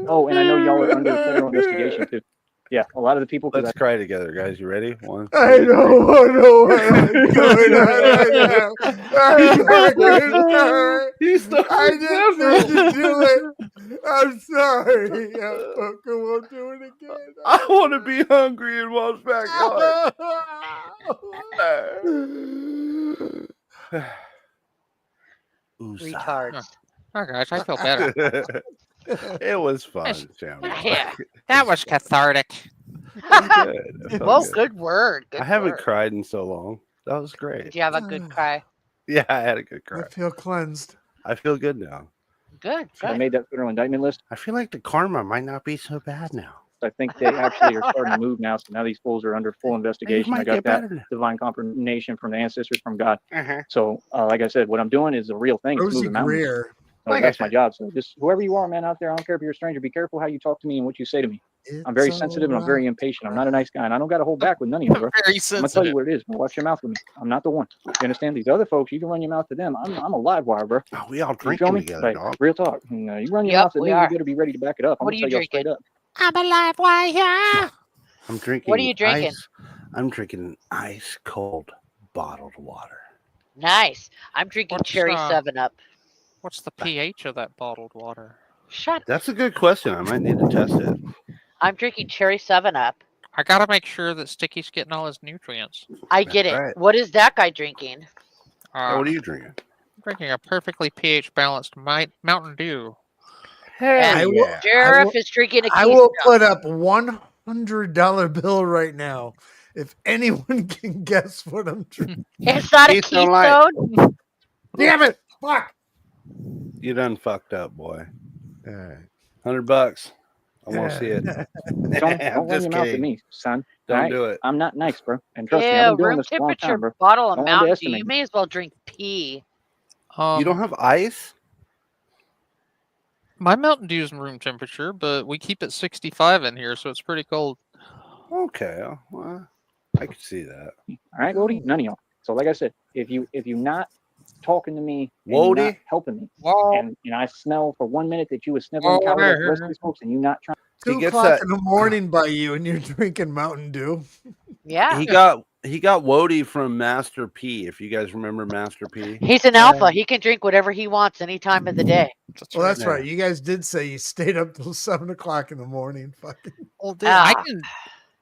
Oh, and I know y'all are under federal investigation too. Yeah, a lot of the people. Let's cry together, guys. You ready? One. I don't know what's going on right now. I'm fucking sorry. I didn't mean to do it. I'm sorry. I fucking won't do it again. I want to be hungry in Mom's backyard. Retards. Oh, gosh, I feel better. It was fun, Yes. Shamrock. Yeah, that was cathartic. Good. Whoa, good word. Good I haven't word. cried in so long. That was great. Did you have a good cry? Yeah, I had a good I cry. feel cleansed. I feel good now. Good. I Good. made that federal indictment list. I feel like the karma might not be so bad now. I think they actually are starting to move now. So now these fools are under full investigation. I might got get that better now. divine confirmation from the ancestors from God. Uh-huh. So, like I said, what I'm doing is a real thing. It's Rosie moving mountains. Greer. So Like I that's my said. job. So just whoever you are, man, out there, I don't care if you're a stranger. Be careful how you talk to me and what you say to me. I'm very sensitive and I'm very impatient. I'm not a nice guy, and I don't got to hold back with none of you, bro. Very I'm gonna tell you sensitive. what it is. Watch your mouth with me. I'm not the one. You understand? These other folks, you can run your mouth to them. I'm a live wire, bro. Oh, we all You feel drinking me? together, Like, dog. real talk. And, you run your Yep, mouth at we me, are. you better be ready to back it up. I'm What gonna are tell you y'all straight drinking? up. I'm a live wire. I'm drinking. What are you drinking? I'm drinking ice cold bottled water. Nice. I'm drinking What's, cherry 7-Up. What's the pH of that bottled water? Shut. That's a good question. I might need to test it. I'm drinking cherry 7-Up. I gotta make sure that Sticky's getting all his nutrients. I get it. Right. What is that guy drinking? Yeah, what are you drinking? I'm drinking a perfectly pH balanced Mountain Dew. And I will- yeah. Sheriff is drinking a I Keystone. will put up $100 bill right now if anyone can guess what I'm drinking. It's not a Keystone Light. Keystone. Damn it! Fuck. You done fucked up, boy. All right. $100. I want to see it. Don't I'm run just your mouth at kidding. me, son. Don't Alright? do it. I'm not nice, bro. And trust me, Yeah, I've been doing room this for a long temperature time, bro. bottle of Don't Mountain Dew. underestimate You me. may as well drink pee. You don't have ice? My Mountain Dew's room temperature, but we keep it 65 in here, so it's pretty cold. Okay. Well, I could see that. All right, Wody? None of y'all. So like I said, if you not talking to me and you not Wody? helping me, Whoa. and I smell for 1 minute that you was sniffling cow like the rest of these folks, and you not trying. 2 gets o'clock that- in the morning by you, and you're drinking Mountain Dew. Yeah. He got Wody from Master P. If you guys remember Master P. He's an alpha. He can drink whatever he wants any time of the day. Well, that's Yeah. right. You guys did say you stayed up till 7 o'clock in the morning. Fucking. Well, dude, I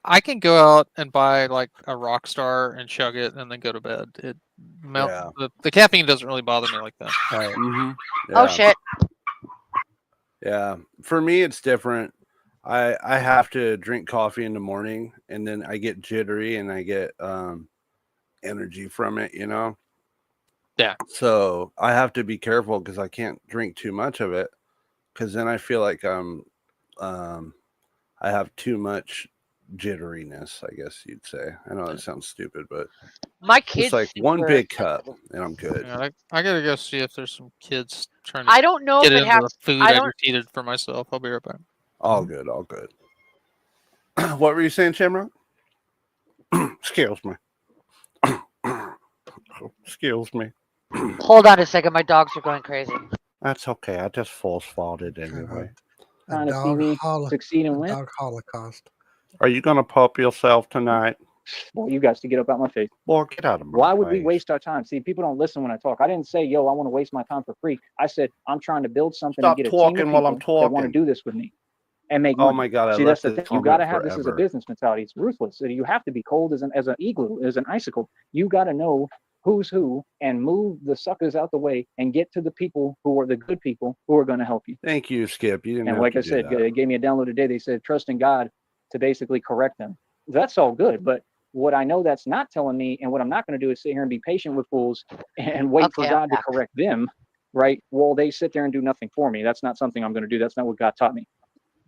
Ah. can go out and buy like a Rockstar and chug it and then go to bed. Yeah. The caffeine doesn't really bother me like that. Mm-hmm. Oh shit. Yeah. For me, it's different. I have to drink coffee in the morning, and then I get jittery and I get energy from it, you know? Yeah. So I have to be careful because I can't drink too much of it, because then I feel like I have too much jitteriness, I guess you'd say. I know that sounds stupid, but My kids it's like one super big sensitive. cup and I'm good. Yeah, I gotta go see if there's some kids trying to I don't know get if it into has. the food I I don't. just heated for myself. I'll be right back. All good, all good. What were you saying, Shamrock? Excuse me. Excuse me. Hold on a second. My dogs are going crazy. That's okay. I just false faulted anyway. A Trying to see dog, me succeed and win. dog holocaust. Are you gonna pop yourself tonight? Boy, you guys to get up out my face. Boy, get out of my Why would we face. waste our time? See, people don't listen when I talk. I didn't say, yo, I want to waste my time for free. I said, I'm trying to build something Stop and get a team talking of while I'm people that want to talking. do this with me and make Oh money. my god, I See, left that's the this thing. You got to comment have this as a forever. business mentality. It's ruthless. So you have to be cold as an igloo, as an icicle. You got to know who's who and move the suckers out the way and get to the people who are the good people who are going to help you. Thank you, Skip. You didn't And have like to I do said, that. they gave me a download today. They said, trust in God to basically correct them. That's all good. But what I know that's not telling me, and what I'm not going to do is sit here and be patient with fools and wait for Okay, God I'm to back. correct them, right? Well, they sit there and do nothing for me. That's not something I'm going to do. That's not what God taught me.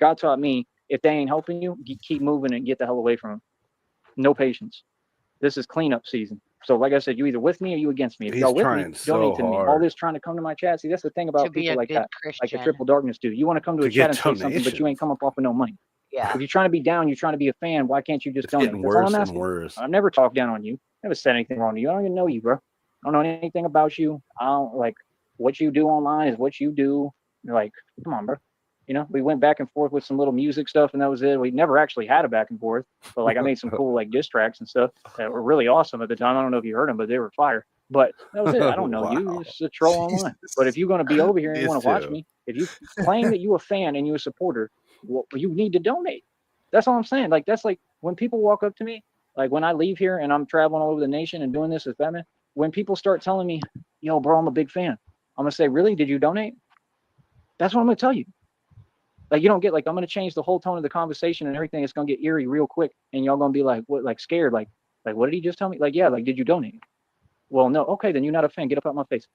God taught me, if they ain't helping you, keep moving and get the hell away from them. No patience. This is cleanup season. So like I said, you either with me or you against me. If He's y'all with me, trying so donate to me. All hard. this trying to come to my chat. See, that's the thing To about be people a like good that, like the Christian. Triple Darkness do. You want to come to a To chat get and say something, but you ain't come up off of no money. Yeah. If you're trying to be down, you're trying to be a fan, why can't you just It's donate? getting That's all worse I'm and asking. worse. I've never talked down on you. Never said anything wrong to you. I don't even know you, bro. I don't know anything about you. I don't like what you do online is what you do. Like, come on, bro. You know, we went back and forth with some little music stuff, and that was it. We never actually had a back and forth, but like I made some cool like diss tracks and stuff that were really awesome at the time. I don't know if you heard them, but they were fire. But that was it. I don't know you. Wow. You're just a troll online. But if you're going to be over here and you These want to watch two. me, if you claim that you're a fan and you're a supporter, well, you need to donate. That's all I'm saying. Like, that's like when people walk up to me, like when I leave here and I'm traveling all over the nation and doing this as Batman, when people start telling me, yo, bro, I'm a big fan, I'm going to say, really? Did you donate? That's what I'm going to tell you. Like, you don't get, like, I'm going to change the whole tone of the conversation and everything. It's going to get eerie real quick. And y'all going to be like, what, like scared? Like, what did he just tell me? Like, yeah, like, did you donate? Well, no. Okay, then you're not a fan. Get up out my face.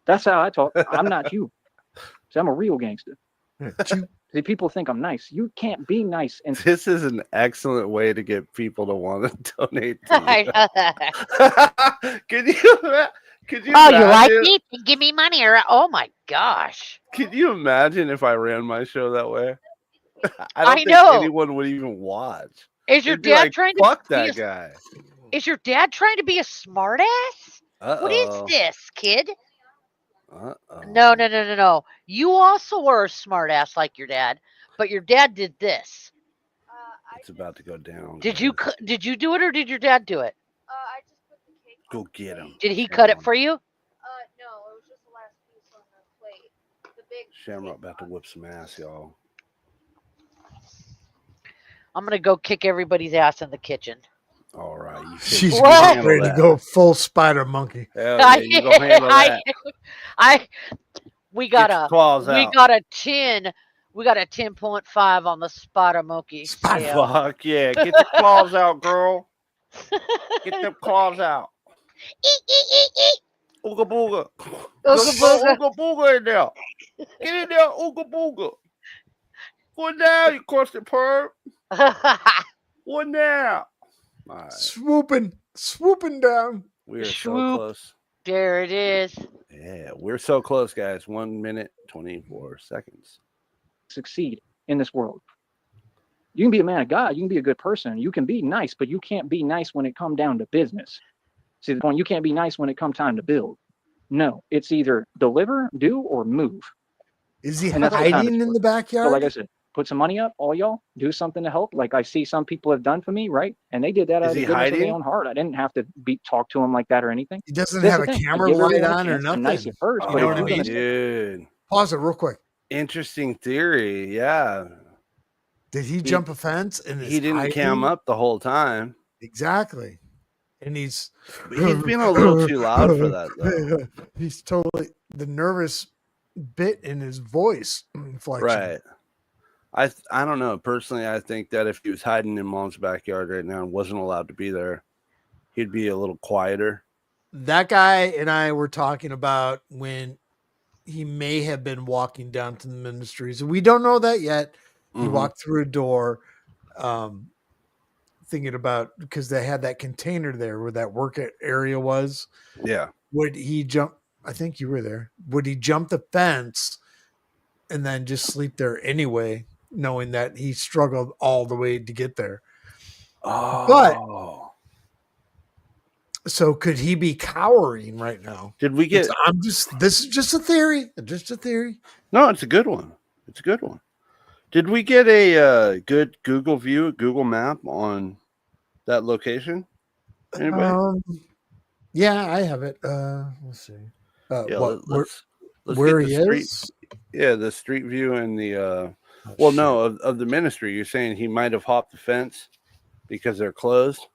That's how I talk. I'm not you. See, I'm a real gangster. See, people think I'm nice. You can't be nice. And This is an excellent way to get people to want to donate I to know that. you. Could you Oh, you like imagine? me? Then give me money, or oh my gosh. Could you imagine if I ran my show that way? I don't I think know. anyone would even watch. Is your They'd be dad like, trying to fuck be that a, guy. Is your dad trying to be a smartass? What is Uh-oh. this, kid? Uh-oh. No. You also were a smartass like your dad, but your dad did this. It's about to go down. Did you guys. did you do it or did your dad do it? I just put the cake. Go get him. Did he cut it for you? No, it was just the last piece on the plate. The big. Shamrock about to whip some ass, y'all. I'm gonna go kick everybody's ass in the kitchen. All right. She's you What? handle ready to that. go full spider monkey. Hell yeah, you go handle that. We Get got your claws we out. got a 10. We got a 10.5 on the spider monkey Spider- scale. Fuck yeah. Get your claws out, girl. Get them claws out. Ooga booga. Ooga booga. Ooga booga in there. Get in there, ooga booga. What now, you crusty perp? What now? All right. swooping down. We are so Swoop. close. There it is. Yeah, we're so close, guys. 1 minute, 24 seconds. Succeed in this world. You can be a man of God. You can be a good person. You can be nice, but you can't be nice when it comes down to business. See the point? You can't be nice when it comes time to build. No, it's either deliver, do, or move. Is he And that's what time hiding it's in for. the backyard? So like I said, put some money up, all y'all, do something to help. Like I see some people have done for me, right? And they did that out Is of the he goodness of hiding? their own heart. I didn't have to talk to him like that or anything. He doesn't That's have the a thing. I camera give light everyone a on or chance. I'm nice nothing. at first, You but know if what I you're mean? gonna Dude. Pause it real quick. Interesting theory. Yeah. Did he jump a fence and He didn't cam hiding? up the whole time. Exactly. And he's being a little too loud for that, though. He's totally the nervous bit in his voice inflection. Right. I don't know. Personally, I think that if he was hiding in Mom's backyard right now and wasn't allowed to be there, he'd be a little quieter. That guy and I were talking about when he may have been walking down to the ministries. We don't know that yet. He walked through a door, thinking about because they had that container there where that work area was. Yeah. Would he jump? I think you were there. Would he jump the fence and then just sleep there anyway, knowing that he struggled all the way to get there? Oh. So could he be cowering right now? Did we get? This is just a theory. Just a theory. No, it's a good one. It's a good one. Did we get a good Google view, Google map on that location? Anybody? Yeah, I have it. Let's see. Yeah, let's where get he the street. is? Yeah, the street view and the of the ministry. You're saying he might have hopped the fence because they're closed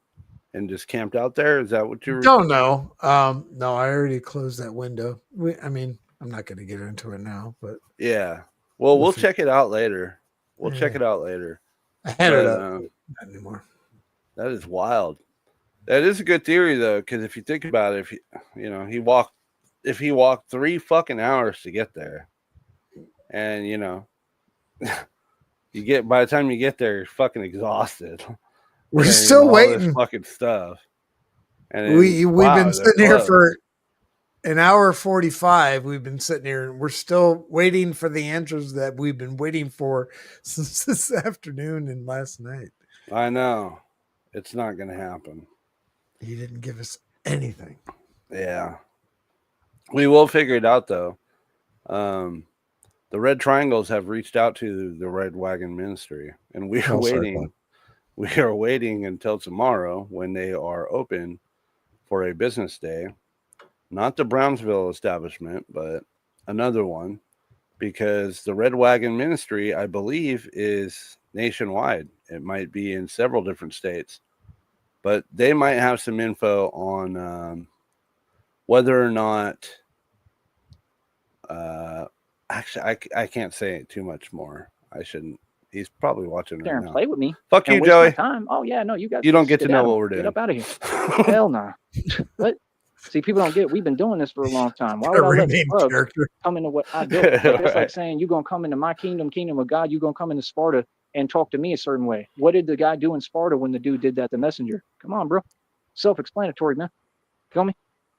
and just camped out there. Is that what you don't know? No, I already closed that window. I'm not going to get into it now, but yeah. Well, we'll check it out later. We'll check it out later. I had it up. Not anymore. That is wild. That is a good theory though, because if you think about it, if he walked 3 fucking hours to get there, and by the time you get there, you're fucking exhausted. We're still waiting. This fucking stuff. And we've been sitting here for an hour 45. We've been sitting here and we're still waiting for the answers that we've been waiting for since this afternoon and last night. I know. It's not going to happen. He didn't give us anything. Yeah. We will figure it out, though. The Red Triangles have reached out to the Red Wagon Ministry, and we are waiting. We are waiting until tomorrow when they are open for a business day. Not the Brownsville establishment, but another one, because the Red Wagon Ministry, I believe, is nationwide. It might be in several different states, but they might have some info on whether or not. Actually, I can't say it too much more. I shouldn't. He's probably watching right there and now. play with me. Fuck you, waste Joey. my time. Oh yeah, no, you guys. You don't get to know what we're doing. Get up out of here. Hell no. What? See, people don't get. We've been doing this for a long time. Why would I let scrub come into what I do? It's like saying you're gonna come into my kingdom of God. You're gonna come into Sparta and talk to me a certain way. What did the guy do in Sparta when the dude did that? The messenger. Come on, bro. Self-explanatory, man. Feel me?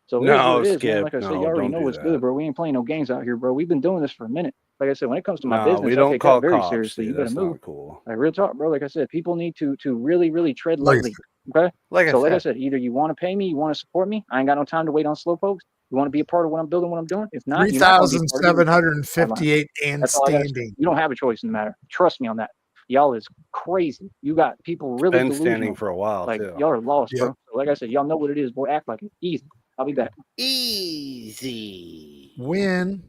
So no, it is, Skip. man. Like I said, you already know what's good, bro. We ain't playing no games out here, bro. We've been doing this for a minute. Like I said, when it comes to my business, we don't I take call that very cops, seriously. dude. You better move. Cool. Like real talk, bro. Like I said, people need to really, really tread lightly. Okay. Like I said, either you want to pay me, you want to support me. I ain't got no time to wait on slow folks. You want to be a part of what I'm building, what I'm doing. If not, 3,758 and standing. You don't have a choice in the matter. Trust me on that. Y'all is crazy. You got people really been delusional. standing for a while, like too. Y'all are lost, bro. So like I said, y'all know what it is, boy. Act like it. Easy. I'll be back. Easy. Win.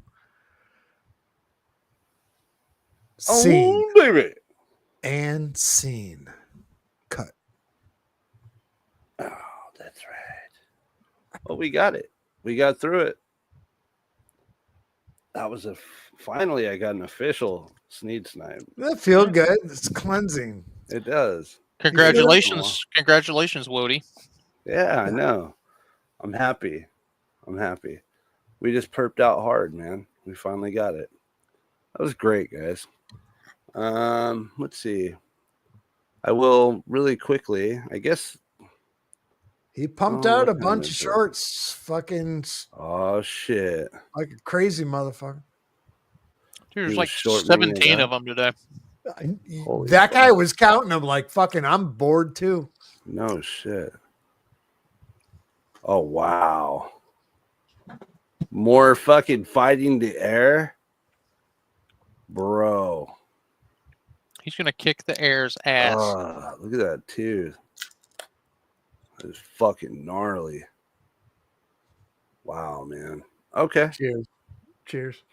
Oh, baby. And scene. Well, we got it. We got through it. That was finally I got an official Sneed Snipe. That feel good. It's cleansing. It does. Congratulations, Wody. Yeah, I know. I'm happy. We just perped out hard, man. We finally got it. That was great, guys. Let's see. I will really quickly, I guess. He pumped out a bunch of shorts, fucking. Oh shit! Like a crazy motherfucker. Dude, there's like 17 of them today. That guy was counting them like fucking. I'm bored too. No shit. Oh wow. More fucking fighting the air, bro. He's gonna kick the air's ass. Look at that too. It's fucking gnarly. Wow, man. Okay. Cheers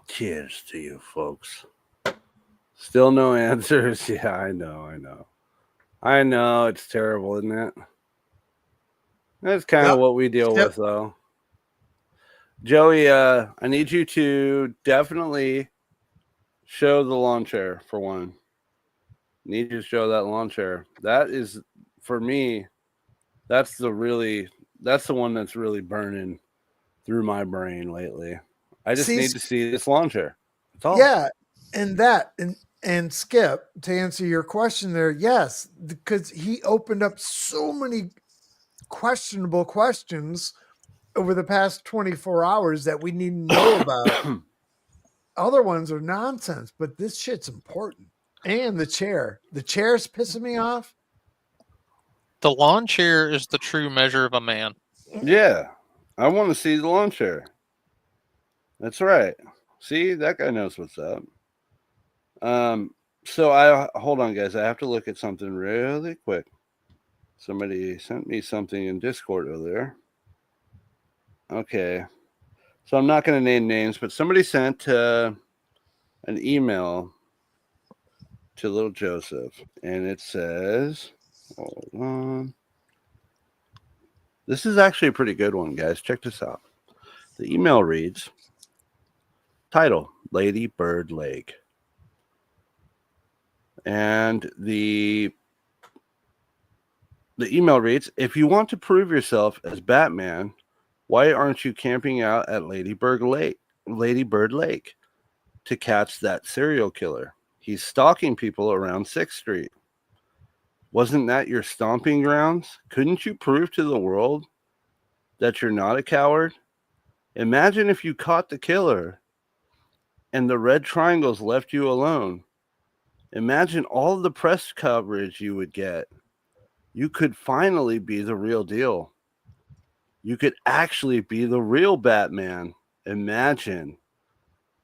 to you folks. Still no answers. Yeah, I know. It's terrible, isn't it? That's kind of what we deal with, though. Joey, I need you to definitely show the lawn chair for one. Need you to show that lawn chair. That is, for me, that's the one that's really burning through my brain lately. I just need to see this lawn chair. That's all. Yeah, and Skip, to answer your question there, yes, because he opened up so many questionable questions over the past 24 hours that we need to know about. Other ones are nonsense, but this shit's important. And the chair's pissing me off. The lawn chair is the true measure of a man. Yeah, I want to see the lawn chair. That's right. See, that guy knows what's up. So hold on, guys. I have to look at something really quick. Somebody sent me something in Discord earlier. Okay. So I'm not going to name names, but somebody sent an email to little Joseph, and it says, hold on. This is actually a pretty good one, guys. Check this out. The email reads, title, Lady Bird Lake. And the email reads, if you want to prove yourself as Batman, why aren't you camping out at Lady Bird Lake to catch that serial killer? He's stalking people around 6th Street. Wasn't that your stomping grounds? Couldn't you prove to the world that you're not a coward? Imagine if you caught the killer and the red triangles left you alone. Imagine all the press coverage you would get. You could finally be the real deal. You could actually be the real Batman. Imagine.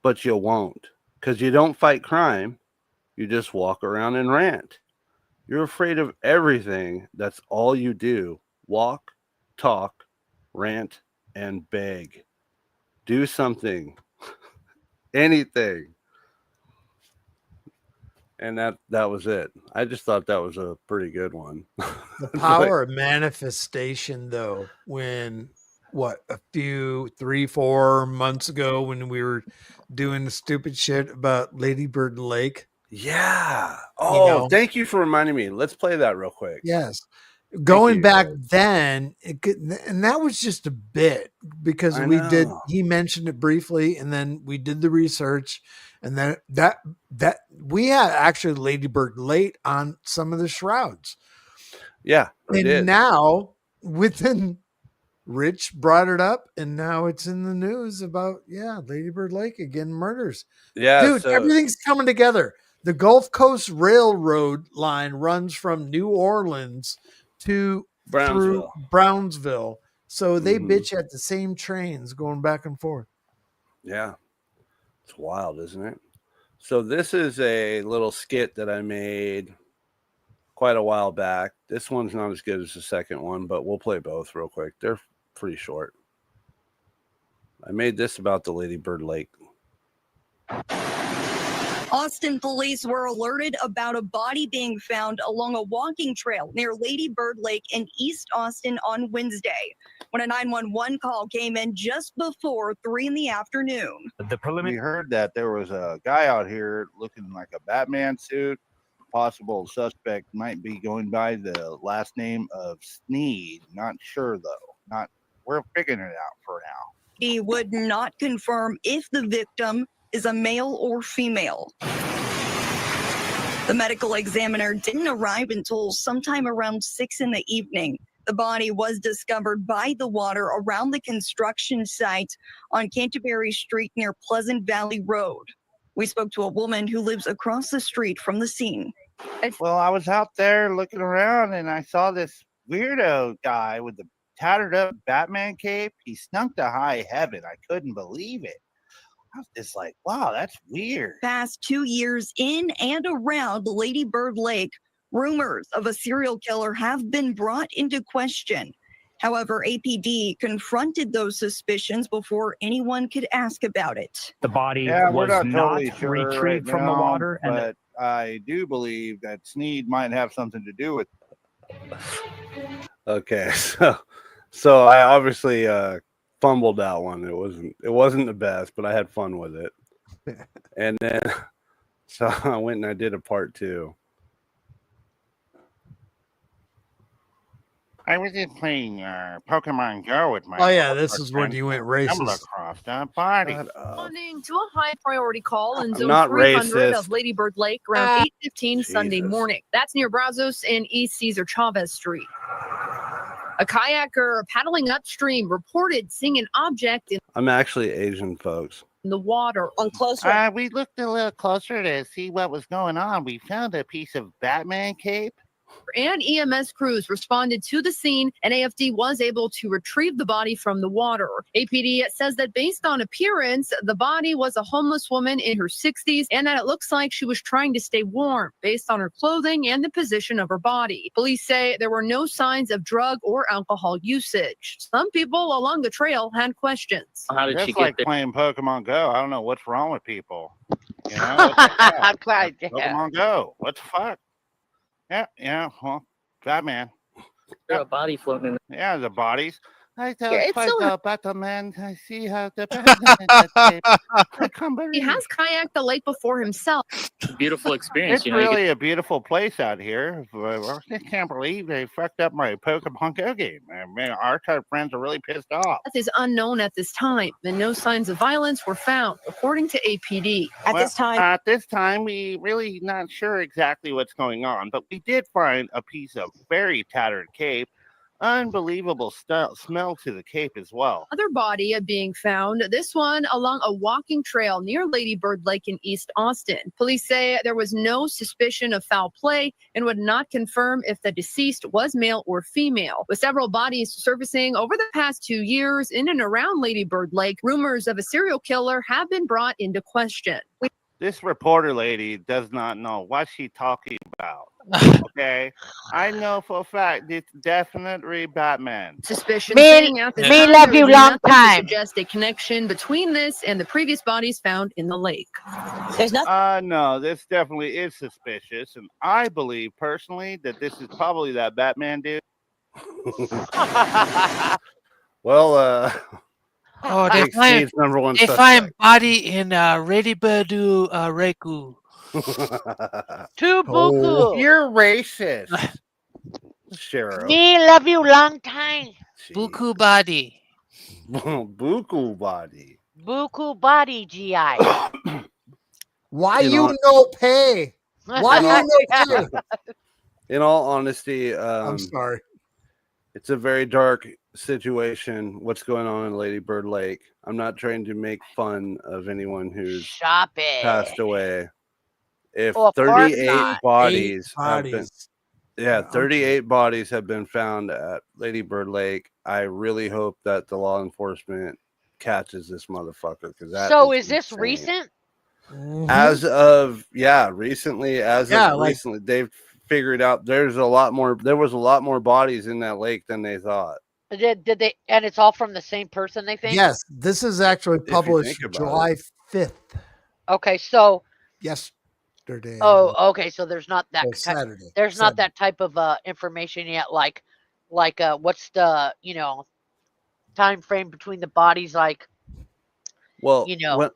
But you won't, because you don't fight crime. You just walk around and rant. You're afraid of everything. That's all you do. Walk, talk, rant, and beg. Do something. Anything. And that was it. I just thought that was a pretty good one. The power of manifestation, though, when a few 3-4 months ago when we were doing the stupid shit about Lady Bird Lake. Yeah. Oh, thank you for reminding me. Let's play that real quick. Yes. Going back then, and that was just a bit because he mentioned it briefly, and then we did the research, and then that we had actually Lady Bird Lake on some of the shrouds. Yeah. And now Rich brought it up, and now it's in the news about, Lady Bird Lake again, murders. Yeah. Dude, everything's coming together. The Gulf Coast Railroad line runs from New Orleans through Brownsville. So they bitch at the same trains going back and forth. Yeah. It's wild, isn't it? So this is a little skit that I made quite a while back. This one's not as good as the second one, but we'll play both real quick. They're pretty short. I made this about the Lady Bird Lake. Austin police were alerted about a body being found along a walking trail near Lady Bird Lake in East Austin on Wednesday, when a 911 call came in just before 3 in the afternoon. We heard that there was a guy out here looking like a Batman suit. Possible suspect might be going by the last name of Sneed. Not sure though. We're figuring it out for now. He would not confirm if the victim is a male or female. The medical examiner didn't arrive until sometime around 6 in the evening. The body was discovered by the water around the construction site on Canterbury Street near Pleasant Valley Road. We spoke to a woman who lives across the street from the scene. Well, I was out there looking around and I saw this weirdo guy with the tattered up Batman cape. He snuck to high heaven. I couldn't believe it. I was just like, wow, that's weird. Past 2 years in and around Lady Bird Lake, rumors of a serial killer have been brought into question. However, APD confronted those suspicions before anyone could ask about it. The body we're was not not totally sure retrieved right from the now, water. And but I do believe that Sneed might have something to do with it. Okay, so I obviously fumbled that one. It wasn't the best, but I had fun with it. And then so I went and I did a part 2. I was just playing Pokemon Go with my. Oh yeah, this is when you went stumbled racist. across the body. Responding to a high priority call in I'm zone not 300 racist. of Lady Bird Lake around 8:15 Sunday Jesus. morning. That's near Brazos and East Cesar Chavez Street. A kayaker paddling upstream reported seeing an object in I'm actually Asian, folks. the water. On close We looked a little closer to see what was going on. We found a piece of Batman cape. And EMS crews responded to the scene, and AFD was able to retrieve the body from the water. APD says that based on appearance, the body was a homeless woman in her 60s, and that it looks like she was trying to stay warm based on her clothing and the position of her body. Police say there were no signs of drug or alcohol usage. Some people along the trail had questions. How did she Just get like there? playing Pokemon Go. I don't know what's wrong with people. You know, what the hell? I'm glad. Pokemon Go. What the fuck? Yeah. Well, Batman. There a body floating in Yeah, the bodies. I Yeah, it's fight so- the Batman. I see how the Batman. He has kayaked the lake before himself. the beautiful experience. It's You know, you really a beautiful place out here. I can't believe they fucked up my Pokemon Go game. I mean, our type friends are really pissed off. Death is unknown at this time, and no signs of violence were found, according to APD. At this time, At this time, we really not sure exactly what's going on, but we did find a piece of very tattered cape. Unbelievable smell to the cape as well. Other body being found, this one along a walking trail near Lady Bird Lake in East Austin. Police say there was no suspicion of foul play and would not confirm if the deceased was male or female. With several bodies surfacing over the past 2 years in and around Lady Bird Lake, rumors of a serial killer have been brought into question. This reporter lady does not know what she's talking about. Okay, I know for a fact it's definitely Batman. Suspicion Me- saying at this me time love there you is long nothing to time. suggest a connection between this and the previous bodies found in the lake. there's nothing. No, this definitely is suspicious, and I believe personally that this is probably that Batman dude. Well, Oh, Big Steve's number one they suspect. find body in Ready Birdu Reku. Too buku. You're racist. Sheriff. Me love you long time. Buku body. Buku body. Buku body GI. Why You you know- no pay? Why you no pay? In all honesty, I'm sorry. it's a very dark situation. What's going on in Lady Bird Lake? I'm not trying to make fun of anyone who's Shop it. passed away. If Oh, of course 38 not. bodies, Eight have been, bodies. yeah, 38 bodies have been found at Lady Bird Lake. I really hope that the law enforcement catches this motherfucker because that. So is this insane. recent? Mhm. As of recently, Yeah, like- recently, they've figured out there was a lot more bodies in that lake than they thought. Did they? And it's all from the same person, they think? Yes, this is actually you published think about July 5th. Okay, so Yes. yesterday. Oh, okay. So there's not that. Oh, Saturday. There's not that type of information yet. Like what's the time frame between the bodies? Like, Well, you know.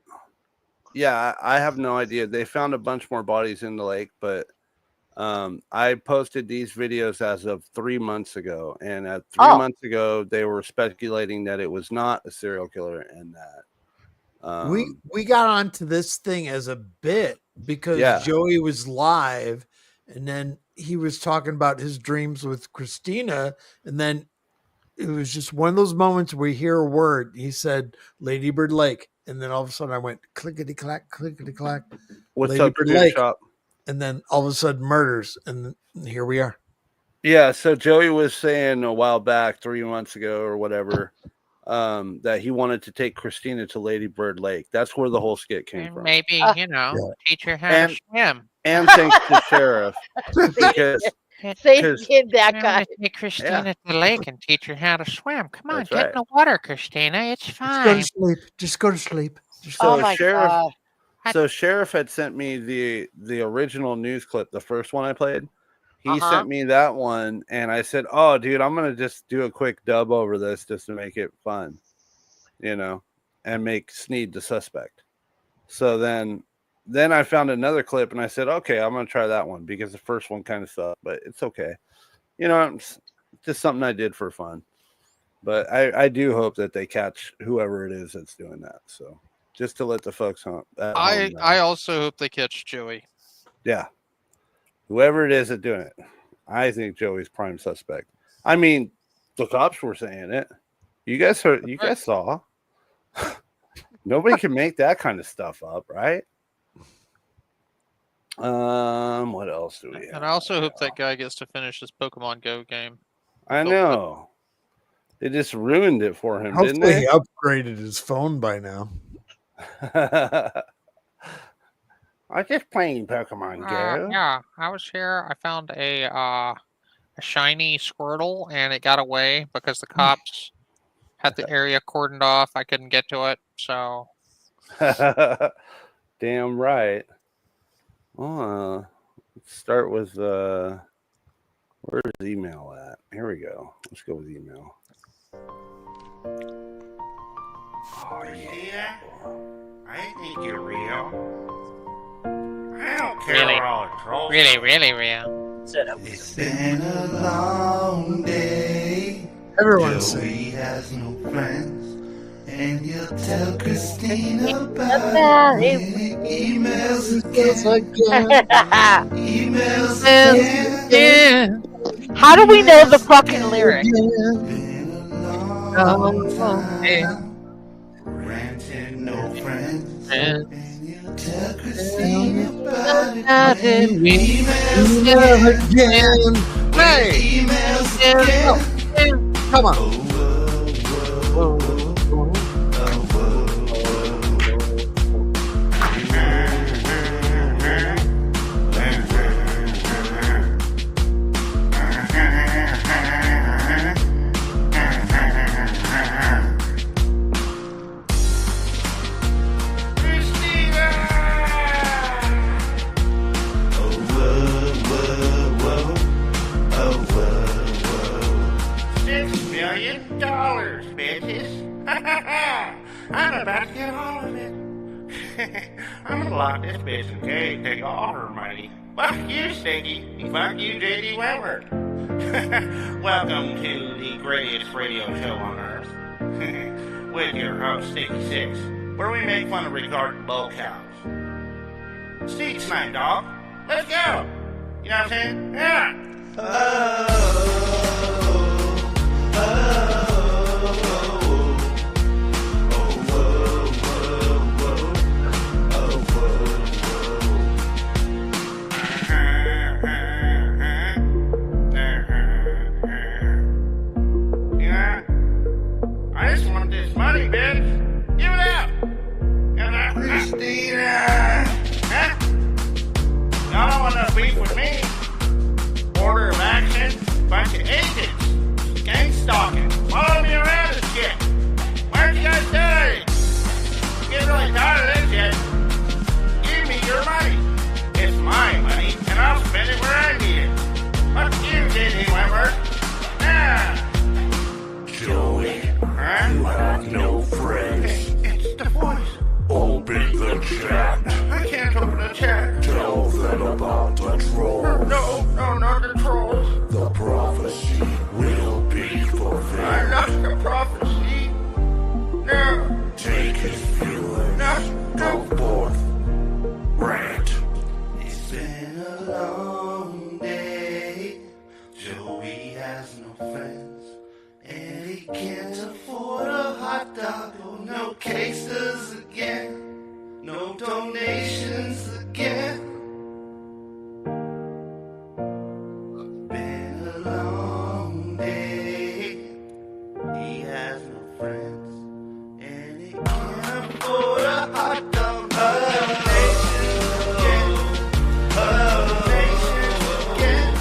yeah, I have no idea. They found a bunch more bodies in the lake, but I posted these videos as of 3 months ago, and at 3 months ago, they were speculating that it was not a serial killer, and that we got onto this thing as a bit because Joey was live, and then he was talking about his dreams with Christina, and then it was just one of those moments where you hear a word. He said Lady Bird Lake, and then all of a sudden I went clickety clack, clickety clack. What's Lady up, Bird Beer Lake. Shop? And then all of a sudden murders, and here we are. Yeah, so Joey was saying a while back, 3 months ago or whatever, that he wanted to take Christina to Lady Bird Lake. That's where the whole skit came from. Maybe, teach her how to swim. And thanks to Sheriff. Because Say it, that guy. Take Christina to the lake and teach her how to swim. Come on, That's get right. in the water, Christina. It's fine. Go to sleep. Just go to sleep. So So Sheriff had sent me the original news clip, the first one I played. He sent me that one, and I said, "Oh, dude, I'm gonna just do a quick dub over this just to make it fun, and make Sneed the suspect." So then I found another clip, and I said, "Okay, I'm gonna try that one because the first one kind of sucked, but it's okay. It's just something I did for fun." But I do hope that they catch whoever it is that's doing that. So. Just to let the folks know. I also hope they catch Joey. Yeah. Whoever it is that's doing it. I think Joey's prime suspect. I mean, the cops were saying it. You guys saw. Nobody can make that kind of stuff up, right? What else do we have? And I also hope that guy gets to finish his Pokemon Go game. I know. They just ruined it for him, Hopefully didn't they? he upgraded his phone by now. I was just playing Pokemon Go. Yeah, I was here. I found a shiny Squirtle, and it got away because the cops had the area cordoned off. I couldn't get to it, so. Damn right. Well, let's start with where's email at? Here we go. Let's go with email. Oh yeah. I think you're real. I don't care Really? what all the trolls. Really real. It's been a long day. Everyone's Joey has no friends. And you'll tell Christina about it. Emails again. Emails again. How do we know the fucking lyric? Ranting no friends. And you'll tell Christina about it. Emails again. Hey! Emails again. Come on. I'm about to get all of it. I'm gonna lock this bitch in the cage, take all her money. Fuck you, Sticky. Fuck you, J.D. Weber. Welcome to the greatest radio show on earth. With your host, Sticky Six, where we make fun of retarded bull cows. Sneed Snipe, dog. Let's go. You know what I'm saying? Yeah. I just want this money, bitch. Give it up. Christina. Huh? Y'all don't want no beef with me. Order of action. Bunch of agents. Gang stalking. chat. I can't open a chat. Tell them about the trolls. No, not the trolls. The prophecy will be fulfilled. I'm not the prophecy. No. Take his feelings. No. Go forth. Rant. It's been a long day. Joey has no friends. And he can't afford a hot dog. Oh, no cases again. No donations again. Been a long day. He has no friends, and he can't afford a hot dog. Donations again. Donations again.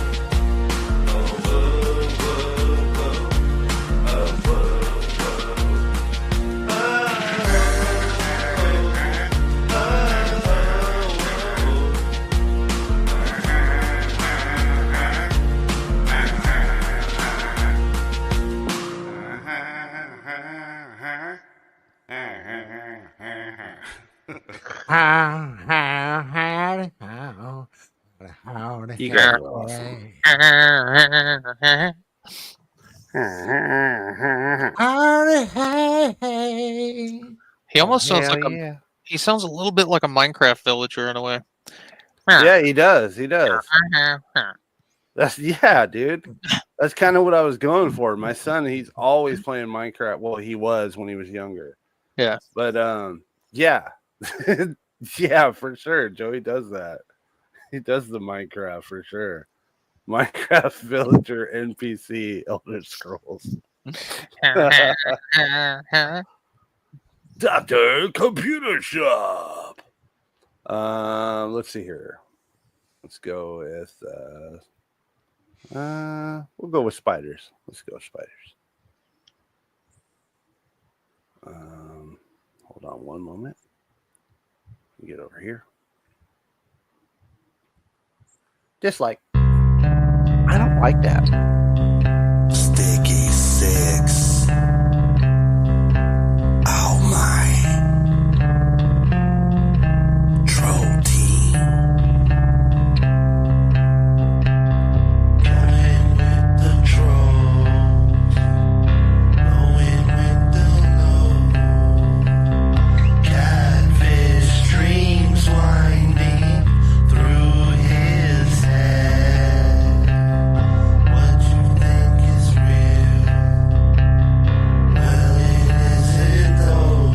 You guys are awesome. He almost sounds Hell like yeah. he sounds a little bit like a Minecraft villager in a way. Yeah, he does. He does. That's dude. That's kind of what I was going for. My son, he's always playing Minecraft. Well, he was when he was younger. Yeah. But yeah. Yeah, for sure. Joey does that. He does the Minecraft for sure. Minecraft villager NPC Elder Scrolls. Dr. Computer Shop. Let's see here. Let's go with we'll go with spiders. Let's go with spiders. Hold on one moment. Get over here. Dislike. I don't like that. Sticky six. Oh my. Troll team. Going with the trolls. Going with the low. Catfish dreams winding through his head. What you think is real? Well, it isn't though.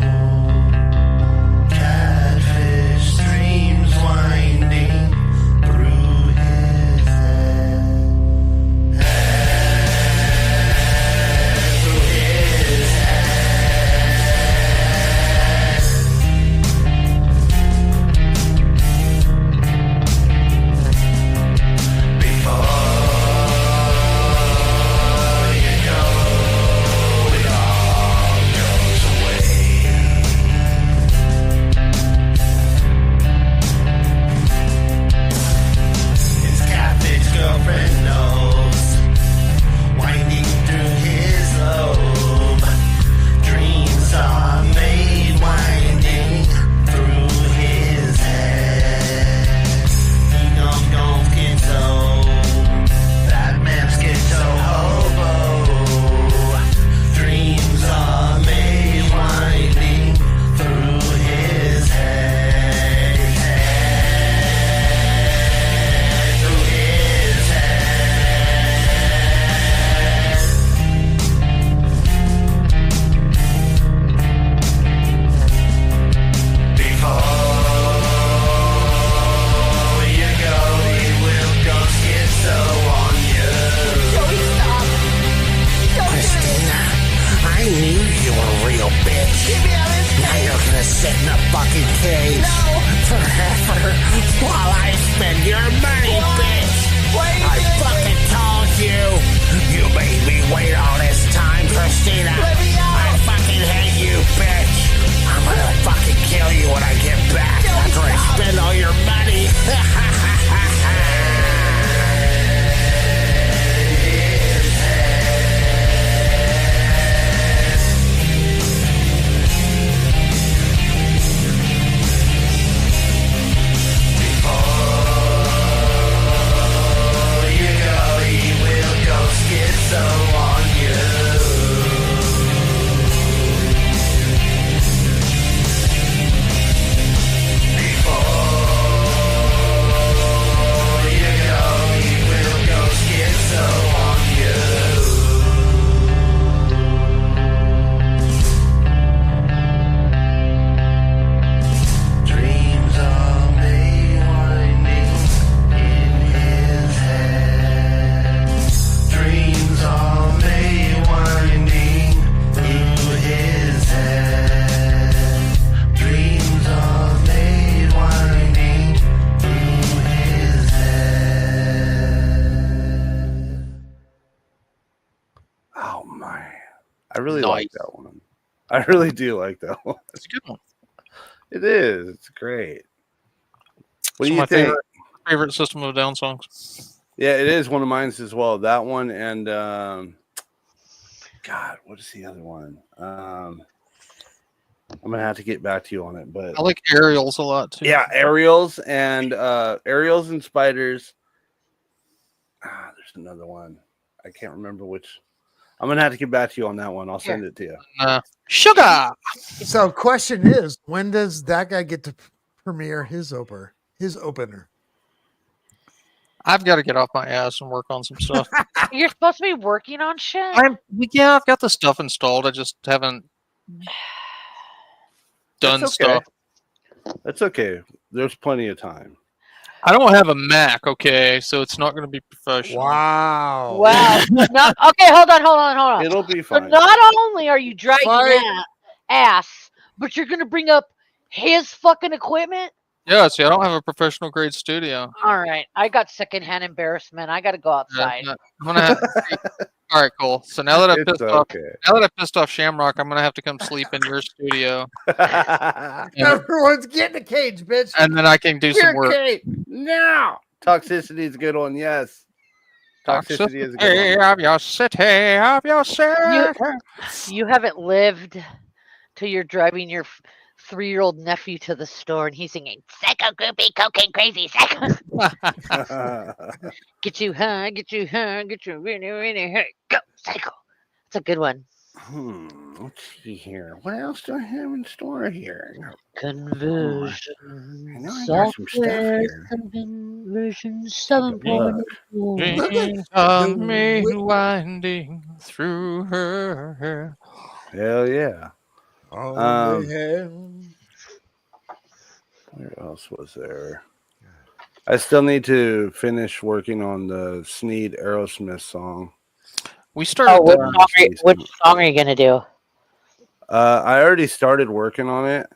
Catfish dreams winding through his head. Through his Before you go, it all goes away. His catfish girlfriend knows, winding through his lobe. Dreams are made winding through his head. He don't schizo. That man's schizo hobo. Dreams are made winding through his head. Through his Before you go, he will go schizo on you. Christina, I knew you were a real bitch. Now you're gonna sit in a fucking cage forever while I spend your money, bitch. I fucking told you. You made me wait all this time, Christina. I fucking hate you, bitch. I'm gonna fucking kill you when I get back after I spend all your money. I really like that one. I really do like that one. It's a good one. It is. It's great. What do you my think? favorite System of a Down songs. Yeah, it is one of mine as well. That one and God, what is the other one? I'm gonna have to get back to you on it, but I like Aerials a lot too. yeah, Aerials and Spiders. There's another one. I can't remember which. I'm gonna have to get back to you on that one. I'll send it to you. Sugar. So, question is, when does that guy get to premiere his opener? I've got to get off my ass and work on some stuff. You're supposed to be working on shit. Yeah, I've got the stuff installed. I just haven't done stuff. That's okay. There's plenty of time. I don't have a Mac, okay, so it's not going to be professional. Wow. Wow. Okay, hold on. It'll be So fine. not only are you dragging ass, but you're going to bring up his fucking equipment? Yeah, see, I don't have a professional grade studio. All right. I got secondhand embarrassment. I got to go outside. I'm gonna have all right, cool. So now that I pissed off Shamrock, I'm gonna have to come sleep in your studio. Everyone's getting a cage, bitch. And then I can do some work. Now. Toxicity is a good one, yes. Toxicity is a good one. Of your city, of your city. You haven't lived till you're driving your 3-year-old nephew to the store and he's singing psycho groupie cocaine crazy psycho. Get you high, get you really really hurt. Go psycho. That's a good one. Let's see here. What else do I have in store here? Conversion. I know I got some stuff here. Conversion 7.0. On me winding through her. Hell yeah. Yeah. Where else was there? I still need to finish working on the Sneed Aerosmith song. We started. Which song are you gonna do? I already started working on it,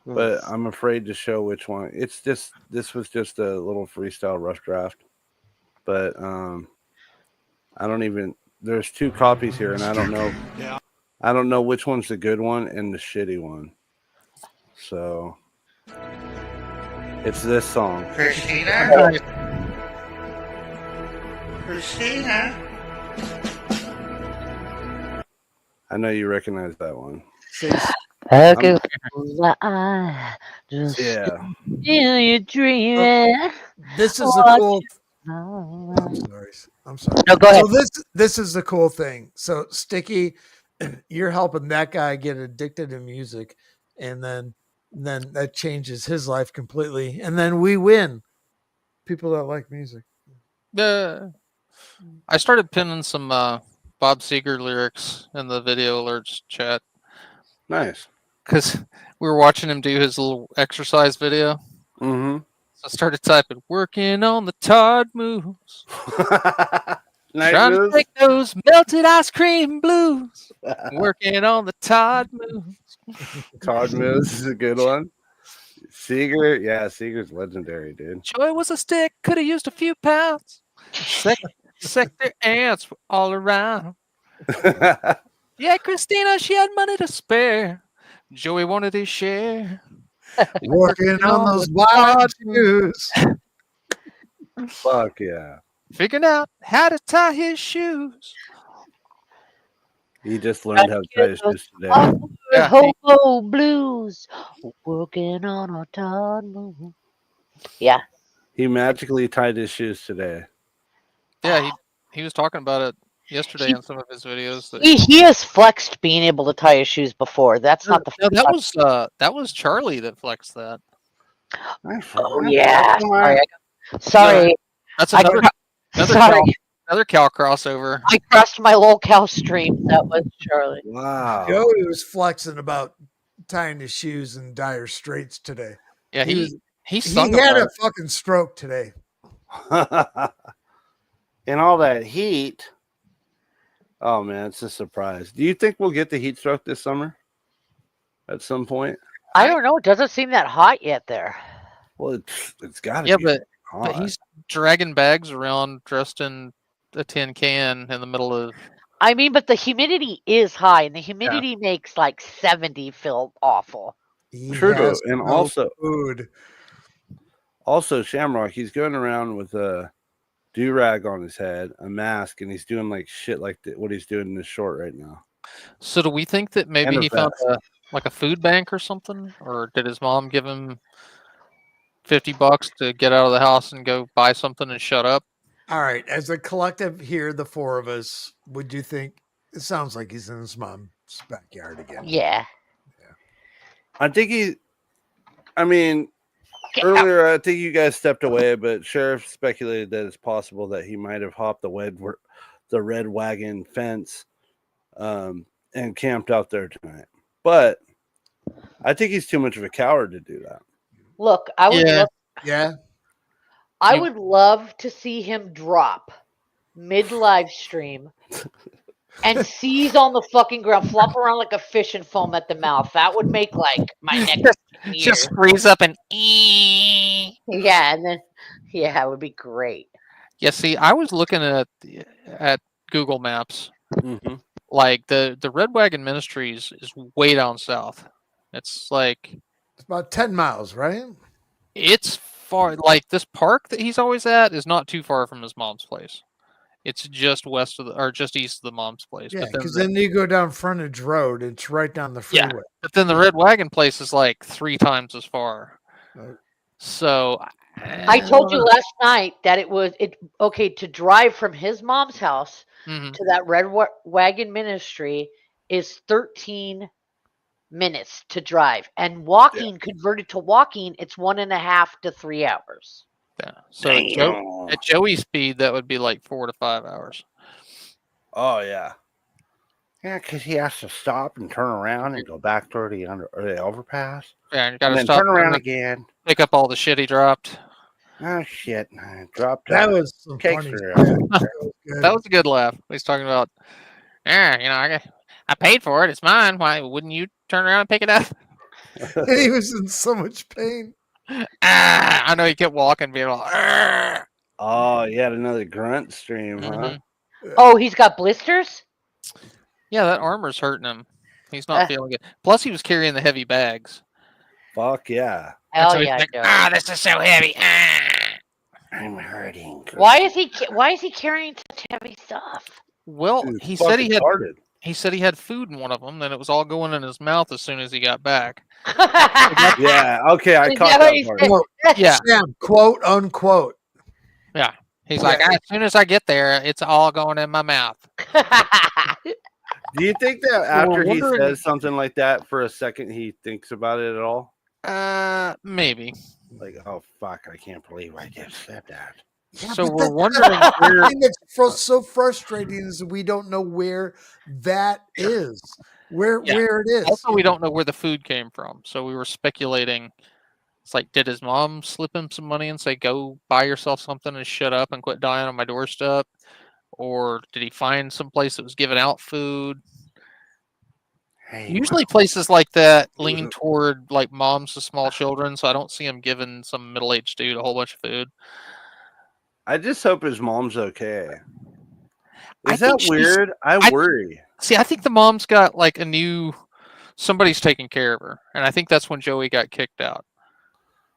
but I'm afraid to show which one. This was just a little freestyle rough draft, but I don't even. There's 2 copies here, and I don't know. I don't know which one's the good one and the shitty one. So it's this song. Christina? I know you recognize that one. Yeah. You dreaming. This is the cool. I'm sorry. No, go ahead. So this is the cool thing. So Sticky, you're helping that guy get addicted to music, and then that changes his life completely, and then we win. People that like music. I started pinning some Bob Seger lyrics in the video alerts chat. Nice. Because we were watching him do his little exercise video. Mm-hmm. So I started typing, working on the Todd moves. Trying to make those melted ice cream blues. Working on the Todd moves. Todd moves is a good one. Seeger, Seeger's legendary, dude. Joy was a stick, could have used a few pounds. Sector ants were all around. Yeah, Christina, she had money to spare. Joey wanted his share. Working on those wild shoes. Fuck yeah. Figuring out how to tie his shoes. He just learned how to tie his shoes today. Hobo blues. Working on a Todd move. Yeah. He magically tied his shoes today. Yeah, he was talking about it yesterday in some of his videos. He has flexed being able to tie his shoes before. That's not the No, that was Charlie that flexed that. Oh yeah. Sorry. That's another Cal crossover. I crushed my locale stream. That was Charlie. Wow. Joey was flexing about tying his shoes in dire straits today. Yeah, he had a fucking stroke today. In all that heat. Oh man, it's a surprise. Do you think we'll get the heat stroke this summer? At some point? I don't know. It doesn't seem that hot yet there. Well, it's got to be. But he's dragging bags around dressed in a tin can in the middle of I mean, but the humidity is high, and the humidity makes like 70 feel awful. He True, has and no food. Also, Shamrock, he's going around with a do-rag on his head, a mask, and he's doing like shit like what he's doing in this short right now. So do we think that maybe And a he found vest. a food bank or something, or did his mom give him $50 to get out of the house and go buy something and shut up? All right, as a collective here, the four of us, would you think it sounds like he's in his mom's backyard again? Yeah. I think earlier, I think you guys stepped away, but Sheriff speculated that it's possible that he might have hopped the red wagon fence and camped out there tonight. But I think he's too much of a coward to do that. Look, I would I would love to see him drop mid live stream and seize on the fucking ground, flop around like a fish and foam at the mouth. That would make like my next year. Just freeze up and Yeah, and then it would be great. Yeah, see, I was looking at Google Maps. Mm-hmm. Like the Red Wagon Ministries is way down south. It's about 10 miles, right? It's far. Like this park that he's always at is not too far from his mom's place. It's just just east of the mom's place. Yeah, because then you go down Frontage Road. It's right down the freeway. Yeah, but then the Red Wagon place is like 3 times as far. So I told you last night that it okay to drive from his mom's house to that Red Wagon Ministry is 13 minutes to drive, and walking converted to walking, it's 1.5 to 3 hours. Yeah. So at Joey's speed, that would be like 4 to 5 hours. Oh yeah. Yeah, because he has to stop and turn around and go back toward the overpass. Yeah, and you got to then stop, turn around again. pick up all the shit he dropped. Oh shit! I dropped. That was some cakes funny for That was a good laugh. He's talking about, I paid for it. It's mine. Why wouldn't you turn around and pick it up? And he was in so much pain. I know he kept walking, being like, oh, he had another grunt stream, huh? Oh, he's got blisters? Yeah, that armor's hurting him. He's not feeling it. Plus, he was carrying the heavy bags. Fuck yeah. Hell yeah, like, this is so heavy. I'm hurting. Why is he carrying such heavy stuff? Well, he said he had food in one of them, then it was all going in his mouth as soon as he got back. Yeah, okay, I caught that part. Yeah. Sam, quote unquote. Yeah. He's like, as soon as I get there, it's all going in my mouth. Do you think that after he says something like that, for a second, he thinks about it at all? Maybe. Like, oh, fuck, I can't believe I just said that. Yeah, so but we're wondering the thing that's so frustrating is we don't know where that is. Where it is. Also, we don't know where the food came from. So we were speculating. It's like, did his mom slip him some money and say, go buy yourself something and shut up and quit dying on my doorstep? Or did he find some place that was giving out food? Usually places like that lean toward like moms to small children, so I don't see him giving some middle-aged dude a whole bunch of food. I just hope his mom's okay. Is that weird? I worry. See, I think the mom's got like somebody's taking care of her, and I think that's when Joey got kicked out.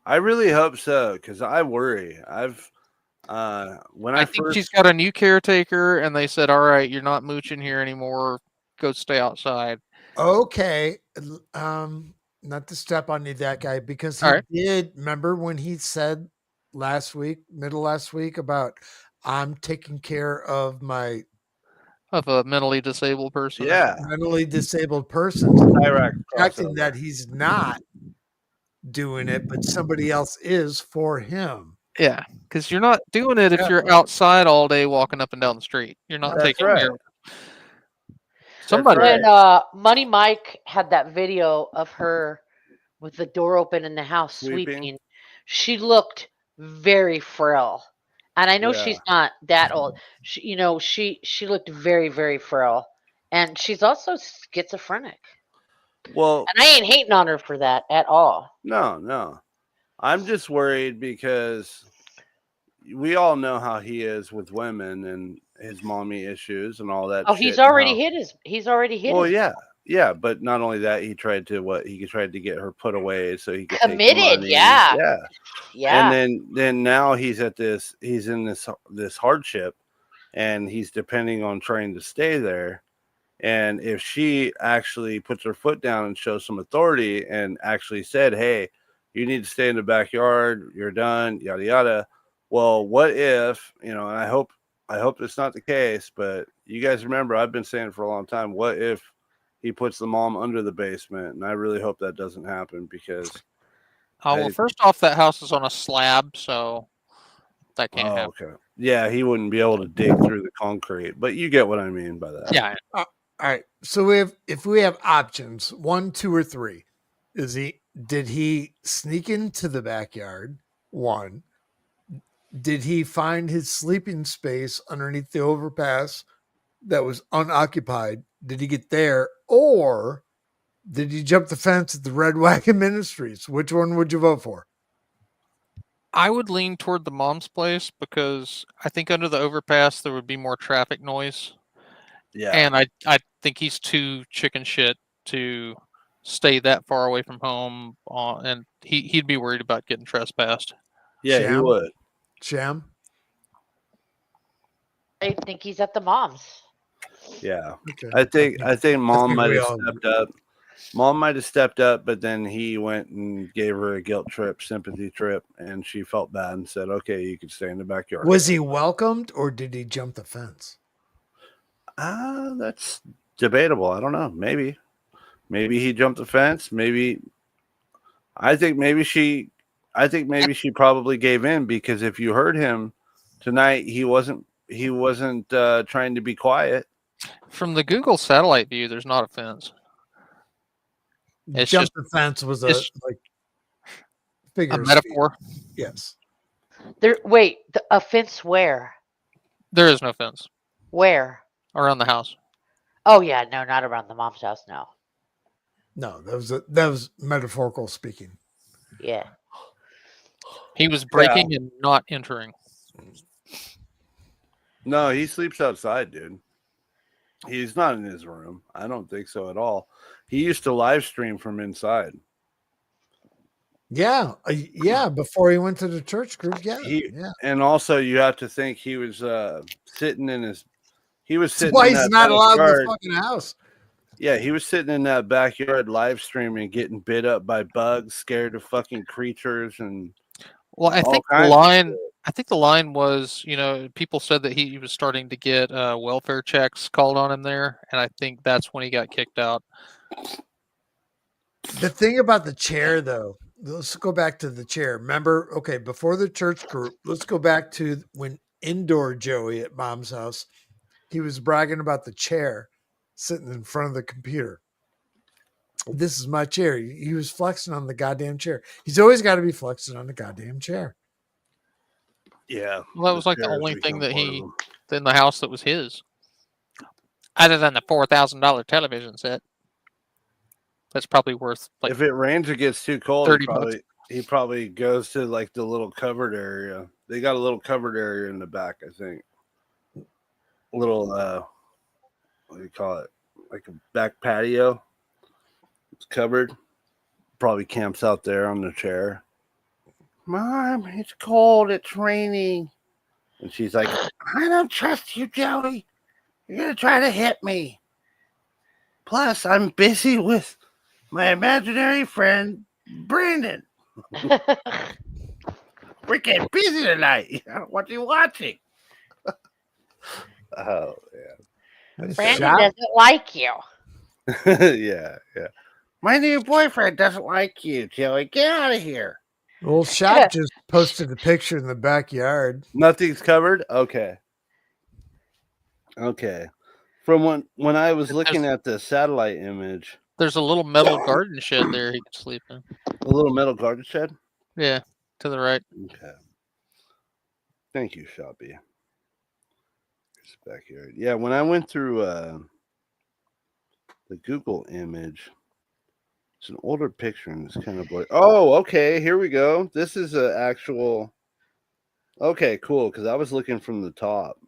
I really hope so, because I worry. I think she's got a new caretaker, and they said, all right, you're not mooching here anymore. Go stay outside. Okay. Not to step on that guy, because he did remember when he said middle last week about I'm taking care of a mentally disabled person. Yeah. Mentally disabled person. Acting that he's not doing it, but somebody else is for him. Yeah, because you're not doing it if you're outside all day walking up and down the street. You're not taking care of it. Somebody. When Money Mike had that video of her with the door open in the house sweeping, she looked very frail. And I know she's not that old. She looked very, very frail. And she's also schizophrenic. Well, and I ain't hating on her for that at all. No. I'm just worried because we all know how he is with women, his mommy issues and all that. Oh, shit he's and already how- hit his. He's already hit. Well, his yeah, but not only that, he tried to get her put away so he could take the committed. money. Yeah. Yeah. Yeah. And then now he's in this hardship, and he's depending on trying to stay there. And if she actually puts her foot down and shows some authority and actually said, "Hey, you need to stay in the backyard. You're done." Yada yada. Well, what if, and I hope it's not the case, but you guys remember I've been saying for a long time, what if he puts the mom under the basement? And I really hope that doesn't happen because Well, first off, that house is on a slab, so that can't happen. Okay. Yeah, he wouldn't be able to dig through the concrete, but you get what I mean by that. Yeah. All right. So if we have options, 1, 2, or 3, did he sneak into the backyard? 1. Did he find his sleeping space underneath the overpass that was unoccupied? Did he get there? Or did he jump the fence at the Red Wagon Ministries? Which one would you vote for? I would lean toward the mom's place because I think under the overpass there would be more traffic noise. Yeah. And I think he's too chicken shit to stay that far away from home, and he'd be worried about getting trespassed. Yeah, he Sham? would. Sham? I think he's at the mom's. Yeah. Okay. I think mom think might we have all stepped up. Mom might have stepped up, but then he went and gave her a guilt trip, sympathy trip, and she felt bad and said, "Okay, you can stay in the backyard." Was he welcomed or did he jump the fence? That's debatable. I don't know. Maybe he jumped the fence. I think maybe she probably gave in, because if you heard him tonight, he wasn't trying to be quiet. From the Google satellite view, there's not a fence. It's Jump just the fence was it's figure a of metaphor. speech. Yes. A fence where? There is no fence Where? around the house. Oh yeah, no, not around the mom's house. No. No, that was metaphorical speaking. Yeah. He was breaking and not entering. No, he sleeps outside, dude. He's not in his room. I don't think so at all. He used to live stream from inside. Yeah, before he went to the church group. Yeah, And also, you have to think he was sitting in his. He was sitting. Why in he's that not allowed in backyard. the fucking house? Yeah, he was sitting in that backyard live streaming, getting bit up by bugs, scared of fucking creatures, and Well, I all think the kinds of line. shit. I think the line was, people said that he was starting to get welfare checks called on him there, and I think that's when he got kicked out. The thing about the chair, though, let's go back to the chair. Remember, okay, before the church group, let's go back to when indoor Joey at mom's house, he was bragging about the chair sitting in front of the computer. This is my chair. He was flexing on the goddamn chair. He's always got to be flexing on the goddamn chair. Yeah. Well, that was like the chair has only thing become that part of he him. in the house that was his, other than the $4,000 television set. That's probably worth like. If it rains or gets too cold, $30. he probably goes to like the little covered area. They got a little covered area in the back, I think. Little what do you call it? Like a back patio. It's covered. Probably camps out there on the chair. Mom, it's cold. It's raining. And she's like, I don't trust you, Joey. You're going to try to hit me. Plus, I'm busy with my imaginary friend, Brandon. We're getting busy tonight. What are you watching? Oh, yeah. Brandon doesn't like you. Yeah. My new boyfriend doesn't like you, Joey. Get out of here. Well, Shaq just posted a picture in the backyard. Nothing's covered? Okay. From when I was looking at the satellite image. There's a little metal garden shed there he could sleep in. A little metal garden shed? Yeah, to the right. Okay. Thank you, Shoppy. Backyard. Yeah, when I went through the Google image, it's an older picture and it's kind of blurry. Oh, okay, here we go. This is an actual. Okay, cool. Because I was looking from the top.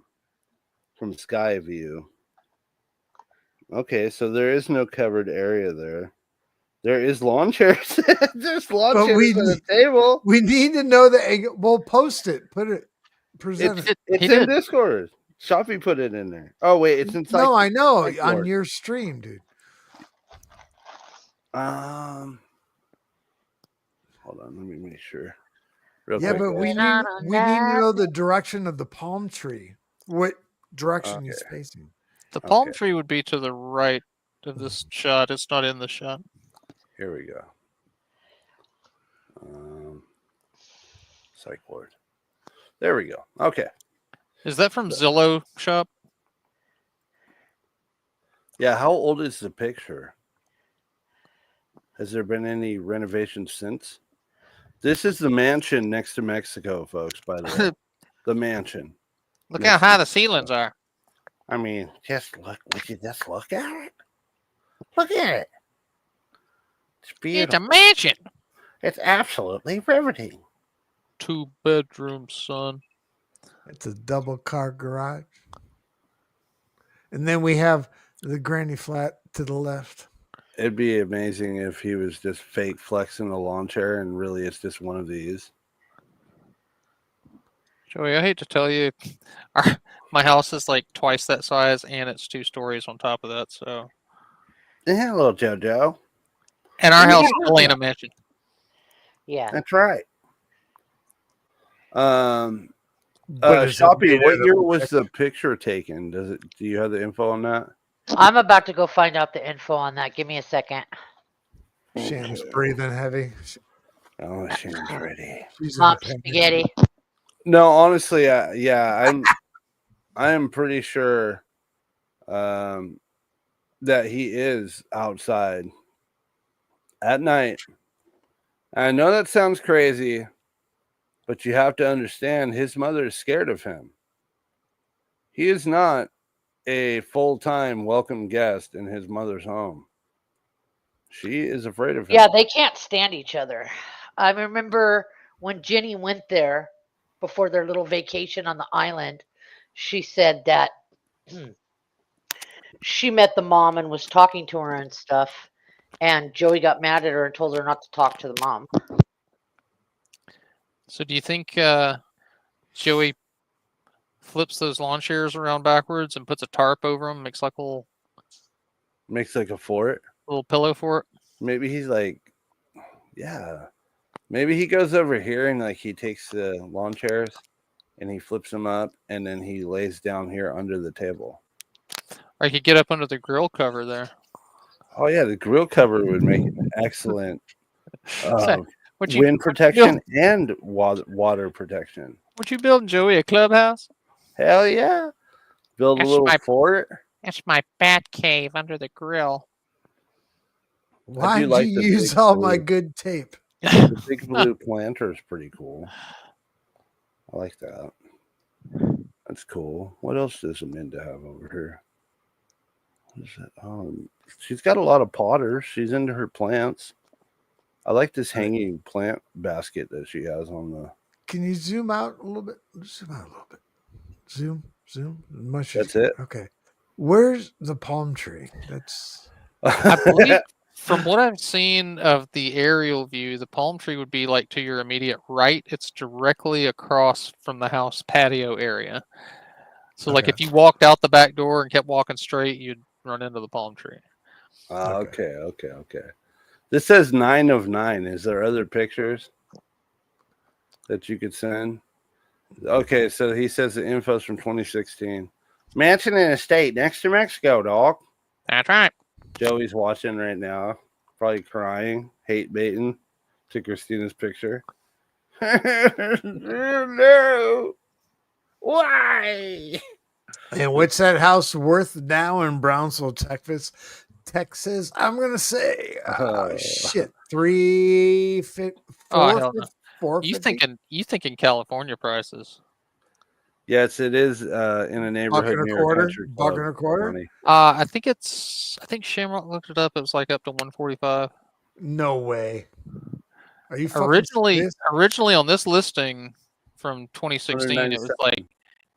from sky view. Okay, so there is no covered area there. There is lawn chairs. There's lawn But chairs on the table. We need to know the angle. We'll post it. Put it. Present it. It's in Discord. Shoppy put it in there. Oh wait, it's inside. No, I know Discord. on your stream, dude. Hold on, let me make sure. Real quick, but we need to know the direction of the palm tree. What direction he's facing? The palm tree would be to the right of this shot. It's not in the shot. Here we go. Psych ward. There we go. Okay. Is that from Zillow shop? Yeah. How old is the picture? Has there been any renovation since? This is the mansion next to Mexico, folks, by the way. The mansion. Look how high the ceilings are. I mean, just look. Would you just look at it? Look at it. It's beautiful. It's a mansion. It's absolutely riveting. 2 bedrooms, son. It's a double car garage. And then we have the granny flat to the left. It'd be amazing if he was just fake flexing a lawn chair and really it's just one of these. Joey, I hate to tell you, my house is like twice that size and it's 2 stories on top of that. So, yeah, little JoJo. And our house still ain't a mansion. Yeah, that's right. Shoppy, what year was the picture taken? Do you have the info on that? I'm about to go find out the info on that. Give me a second. Sham's breathing heavy. Oh, Sham's ready. Mom spaghetti. No, honestly, I am pretty sure that he is outside at night. I know that sounds crazy, but you have to understand his mother is scared of him. He is not a full-time welcome guest in his mother's home. She is afraid of him. Yeah, they can't stand each other. I remember when Jenny went there before their little vacation on the island, she said that she met the mom and was talking to her and stuff, and Joey got mad at her and told her not to talk to the mom. So do you think Joey flips those lawn chairs around backwards and puts a tarp over them, makes like a fort, little pillow for it? Maybe he's like, yeah. Maybe he goes over here and like he takes the lawn chairs and he flips them up and then he lays down here under the table. Or he could get up under the grill cover there. Oh yeah, the grill cover would make an excellent Would you- wind protection and water protection. Would you build Joey a clubhouse? Hell yeah. Build a little fort. That's my bat cave under the grill. Why do like you the use big all blue- my good tape? The big blue planter is pretty cool. I like that. That's cool. What else does Amanda have over here? What is it? She's got a lot of potters. She's into her plants. I like this hanging plant basket that she has on the. Can you zoom out a little bit? Zoom out a little bit. Zoom. That's it. Okay. Where's the palm tree? That's. I believe, from what I've seen of the aerial view, the palm tree would be like to your immediate right. It's directly across from the house patio area. So, like, if you walked out the back door and kept walking straight, you'd run into the palm tree. Okay. This says 9 of 9. Is there other pictures that you could send? Okay, so he says the info's from 2016. Mansion and estate next to Mexico, dog. That's right. Joey's watching right now, probably crying, hate baiting to Christina's picture. No. Why? And what's that house worth now in Brownsville, Texas? I'm gonna say, shit, 350. Oh, hell no. 450? You thinking California prices? Yes, it is in a neighborhood near a country club. Buck and a quarter. I think Shamrock looked it up. It was like up to 145. No way. Are you originally on this listing from 2016? It was like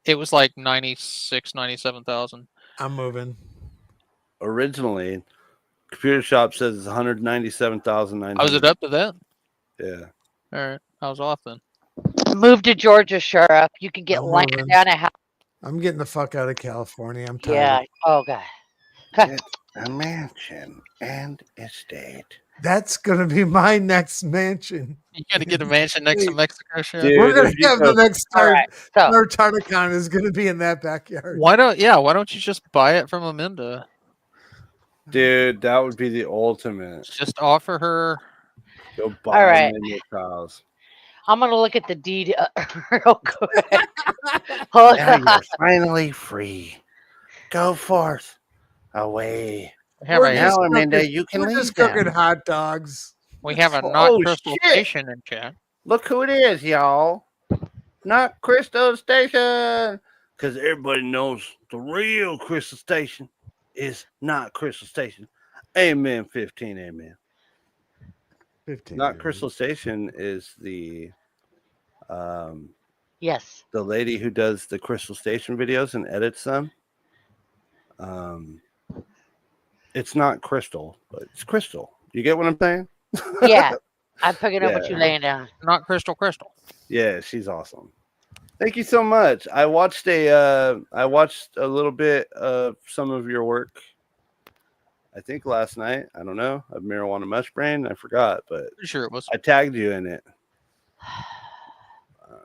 It was like 96, 97,000. I'm moving. Originally, Computer Shop says it's 197,900. Oh, is it up to that? Yeah. All right, I was off then. Move to Georgia, Sheriff. You can get I'm land moving. down a house. I'm getting the fuck out of California. I'm tired. Yeah. Oh god. It's a mansion and estate. That's gonna be my next mansion. You got to get a mansion next to Mexico, Sheriff. Dude, We're gonna if you have go- the next All right. So our Tartacon is gonna be in that backyard. Why don't you just buy it from Amanda? Dude, that would be the ultimate. Just offer her. Go buy All right. them in your house. I'm gonna look at the deed real quick. Hold Now on. you're finally free. Go forth, away. We have We're a Now, just Amanda, cooking- you can We're leave just cooking now. hot dogs. we have a Oh, not crystal shit. station in chat. Look who it is, y'all. Not Crystal Station. Because everybody knows the real Crystal Station is not Crystal Station. Amen. 15. Amen. 15. Not Crystal Station is the Yes. the lady who does the Crystal Station videos and edits them. It's not Crystal, but it's Crystal. You get what I'm saying? Yeah. I'm picking up what Yeah. you're laying down. Not crystal. Yeah, she's awesome. Thank you so much. I watched a little bit of some of your work. I think last night. I don't know. Of Marijuana Mush Brain. I forgot, but Pretty sure it was. I tagged you in it.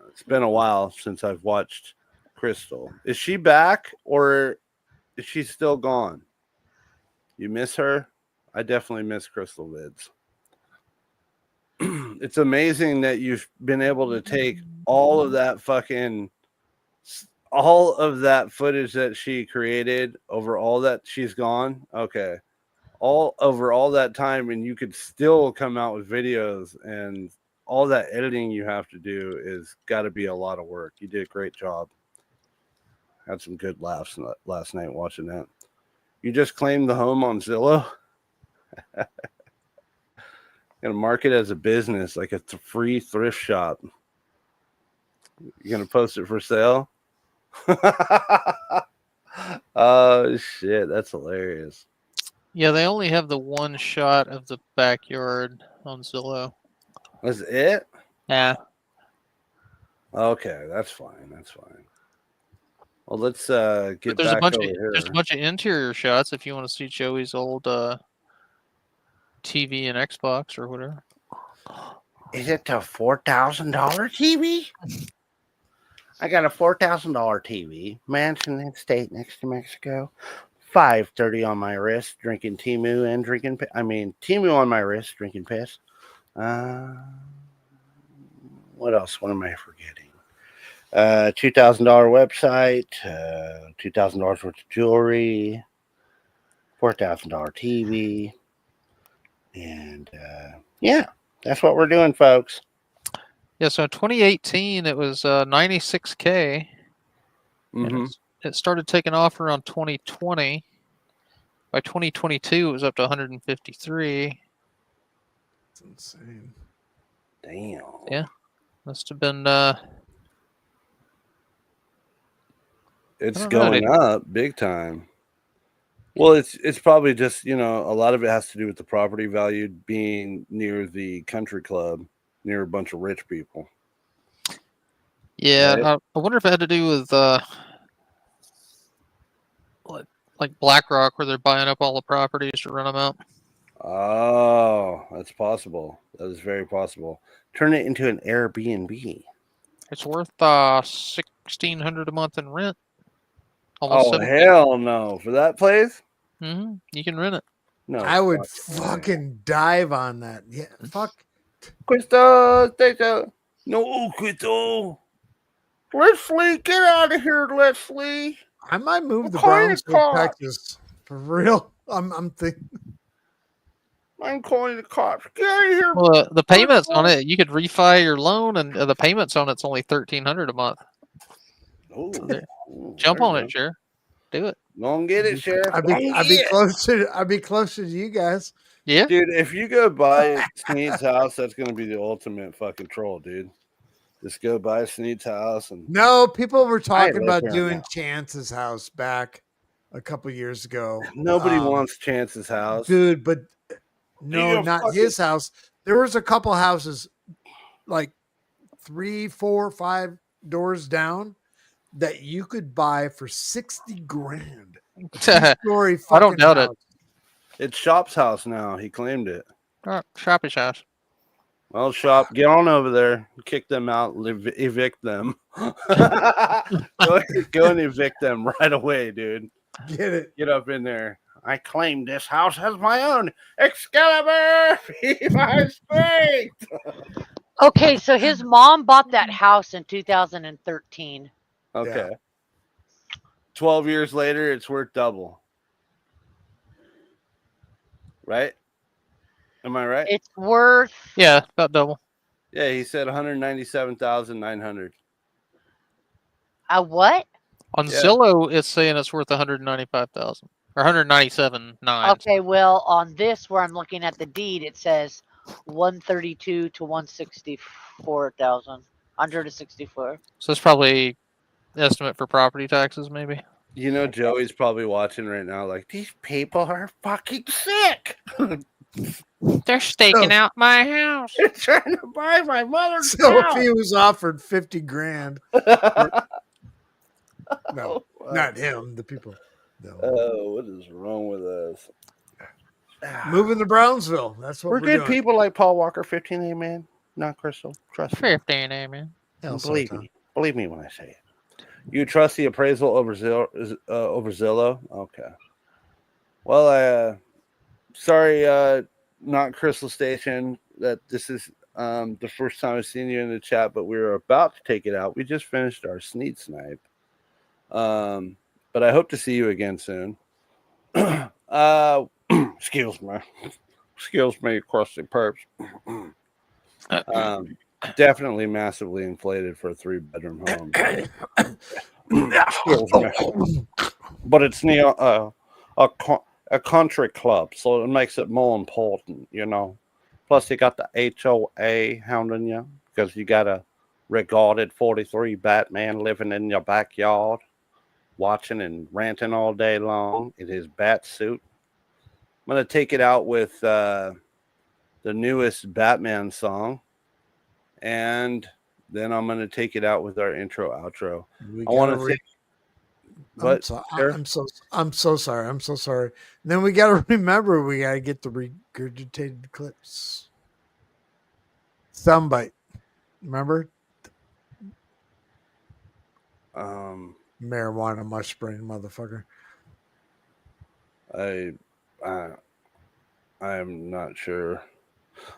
It's been a while since I've watched Crystal. Is she back or is she still gone? You miss her? I definitely miss Crystal Vids. It's amazing that you've been able to take all of that footage that she created over all that she's gone. Okay. All over all that time, and you could still come out with videos, and all that editing you have to do is got to be a lot of work. You did a great job. Had some good laughs last night watching that. You just claimed the home on Zillow. Gonna market as a business, like a free thrift shop. You're gonna post it for sale. Oh shit, that's hilarious. Yeah, they only have the one shot of the backyard on Zillow. That's it? Yeah. Okay, that's fine. That's fine. Well, let's get There's back over here. there's a bunch of interior shots if you want to see Joey's old TV and Xbox or whatever. Is it a $4,000 TV? I got a $4,000 TV, mansion and estate next to Mexico. 5:30 on my wrist, drinking Timu and drinking. Timu on my wrist, drinking piss. What else? What am I forgetting? $2,000 website, $2,000 worth of jewelry, $4,000 TV, and yeah, that's what we're doing, folks. Yeah, so in 2018 it was 96K. Mm-hmm. It started taking off around 2020. By 2022 it was up to 153. It's insane. Damn. Yeah. Must have been It's I don't know, going up big time. Well, it's probably just, a lot of it has to do with the property value being near the country club, near a bunch of rich people. yeah, Right. I wonder if it had to do with like BlackRock, where they're buying up all the properties to rent them out. Oh, that's possible. That is very possible. Turn it into an Airbnb. It's worth $1,600 a month in rent. Almost Oh, 17. hell no. For that place? Mm-hmm. You can rent it. No. I would fucking way. fucking dive on that. Yeah, fuck. Crystal Station. No, Crystal. Leslie, get out of here, Leslie. I might move to I'm calling the Brownsville, cops. Texas. For real. I'm thinking. I'm calling the cops. Get out of here. Well, the payments on it, you could refi your loan, and the payments on it's only $1,300 a month. Oh, there- oh, Jump there on you it, Sheriff. Do it. go. Don't get it, Sheriff. I'd Don't be get it. closer. I'd be closer to you guys. Yeah. Dude, if you go buy Sneed's house, that's going to be the ultimate fucking troll, dude. Just go by Sneed's house and No, people were I talking live about here doing now. Chance's house back a couple years ago. Nobody wants Chance's house. Dude, but no, You not fucking- his house. There was a couple houses like 3, 4, 5 doors down that you could buy for 60 grand. Two-story I don't fucking doubt it. house. It's Shop's house now. He claimed it. Shoppy's house. Well, Shop, get on over there. Kick them out. Evict them. Go and evict them right away, dude. Get it. Get up in there. I claim this house as my own. Excalibur! Be my strength! Okay, so his mom bought that house in 2013. Okay. 12 years later, it's worth double. Right? Am I right? It's worth. Yeah, about double. Yeah, he said 197,900. A what? On Yeah. Zillow, it's saying it's worth 195,000 or 197,900. Okay, well, on this where I'm looking at the deed, it says 132 to 164,000. 164. So it's probably estimate for property taxes, maybe. You know, Joey's probably watching right now, like, these people are fucking sick. They're staking out my house. They're trying to buy my mother's So house. if he was offered 50 grand. No, not him, the people. No. Oh, what is wrong with us? Moving to Brownsville. That's what We're we're good doing. people like Paul Walker, 15A man, not Crystal. Trust me. 15, man. Hell, Believe sometime. me. Believe me when I say it. You trust the appraisal over Zillow? Okay. Well, sorry, not Crystal Station, that this is the first time I've seen you in the chat, but we were about to take it out. We just finished our Sneed Snipe. But I hope to see you again soon. Excuse me. Excuse me, crusty perps. Definitely massively inflated for a 3-bedroom home. Excuse me. But it's near a country club, so it makes it more important, you know. Plus, you got the HOA hounding you because you got a regarded 43 Batman living in your backyard, watching and ranting all day long in his bat suit. I'm going to take it out with the newest Batman song. And then I'm going to take it out with our intro outro. I want to think. I'm so sorry. I'm so sorry. And then we got to remember we got to get the regurgitated clips. Soundbite. Remember? Marijuana mush brain motherfucker. I'm not sure.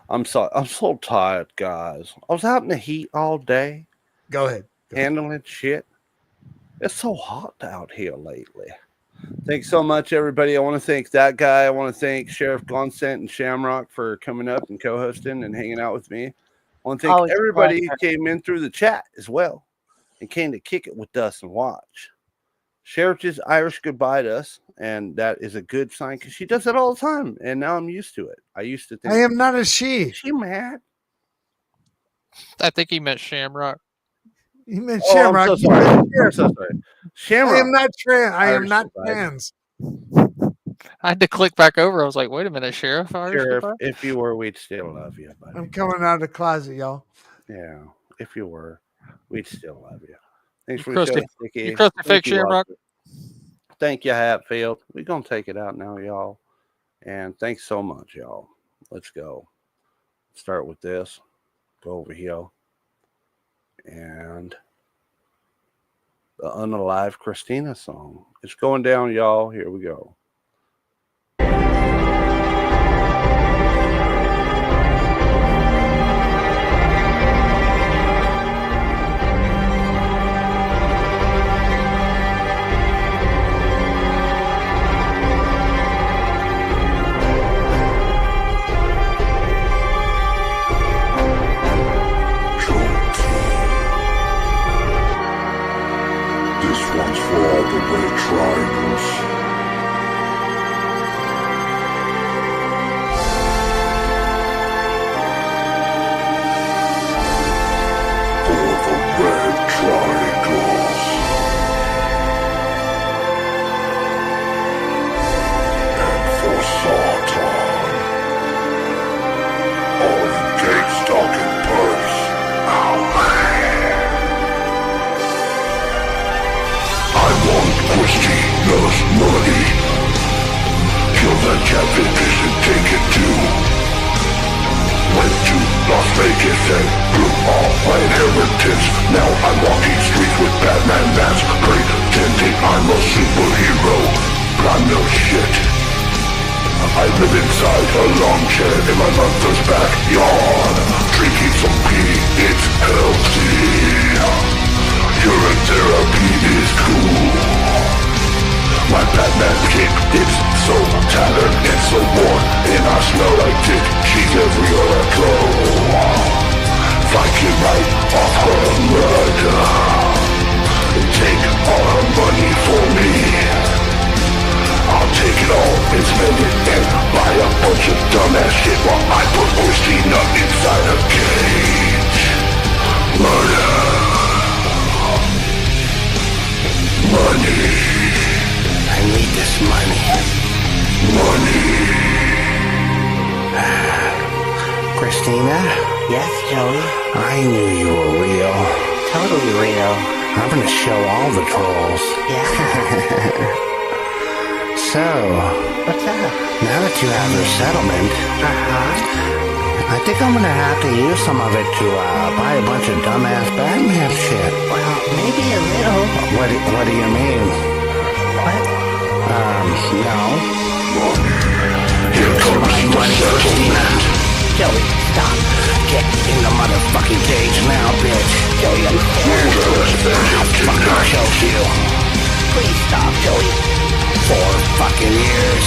I'm so tired, guys. I was out in the heat all day. Go ahead. Handling shit. It's so hot out here lately. Thanks so much, everybody. I want to thank that guy. I want to thank Sheriff Gonset and Shamrock for coming up and co-hosting and hanging out with me. I want to thank everybody who came in through the chat as well and came to kick it with us and watch. Sheriff just Irish goodbye to us, and that is a good sign because she does it all the time, and now I'm used to it. I used to think I am not a she. Is she mad? I think he meant Shamrock. He meant Shamrock. I'm so sorry. I'm so sorry. Shamrock. I am not trans. I am Irish not goodbye. trans. I had to click back over. I was like, wait a minute, Sheriff. Irish Sheriff, goodbye? if you were, we'd still love you, buddy. I'm coming out of the closet, y'all. Yeah, if you were, we'd still love you. Thanks for Crusty- the show, Sticky. you crusty Thank fake you, Shamrock. Walter. Thank you, Hatfield. We're going to take it out now, y'all. And thanks so much, y'all. Let's go. Start with this. Go over here. And the Unalive Christina song. It's going down, y'all. Here we go. This one's for all the red triangles. was money. Kill that catfish and take it too. Went to Las Vegas and blew all my inheritance. Now I'm walking streets with Batman masks, pretending I'm a superhero, but I'm no shit. I live inside a long chair in my mother's backyard, drinking some pee, it's healthy. Urine is cool. My Batman cape, it's so tattered and so worn, and I smell like dick cheese everywhere I go. Viking right off her murder. Take all her money for me. I'll take it all and spend it and buy a bunch of dumbass shit while I put Christina inside a cage. Murder. Money. I need this money. Money. Christina? Yes, Joey? I knew you were real. Totally real. I'm gonna show all the trolls. Yeah. So, What's up? now that you have your settlement, I think I'm gonna have to use some of it to buy a bunch of dumbass Batman shit. Well, maybe a little. What do you mean? What? No. Here comes Money, Christina. Joey, stop. Get in the motherfucking cage now, bitch. Joey, I'm scared. I'll fucking choke you. Please stop, Joey. 4 fucking years.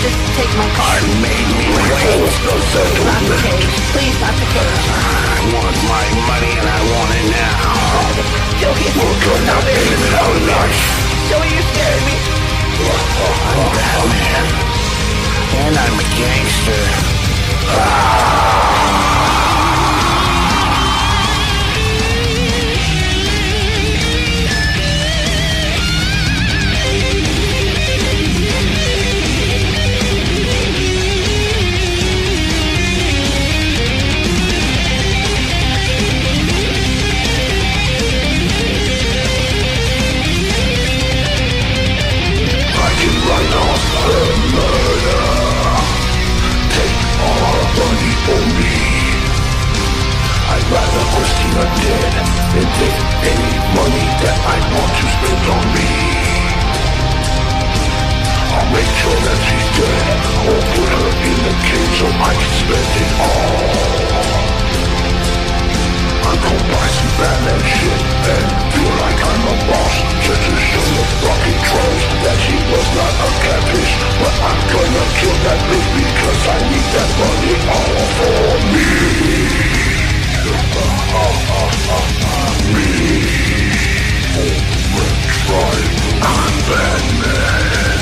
Just take my card. You made me wait. Not the cage. Please, not the cage. I want my money and I want it now. Joey, Stop it. Joey, you scared me. I'm Batman. And I'm a gangster. And take any money that I want to spend on me. I'll make sure that she's dead, or put her in the cage so I can spend it all. I'm gonna buy some Batman shit and feel like I'm a boss, just to show the fucking trolls that she was not a catfish. But I'm gonna kill that bitch because I need that money all for me. I'm Batman.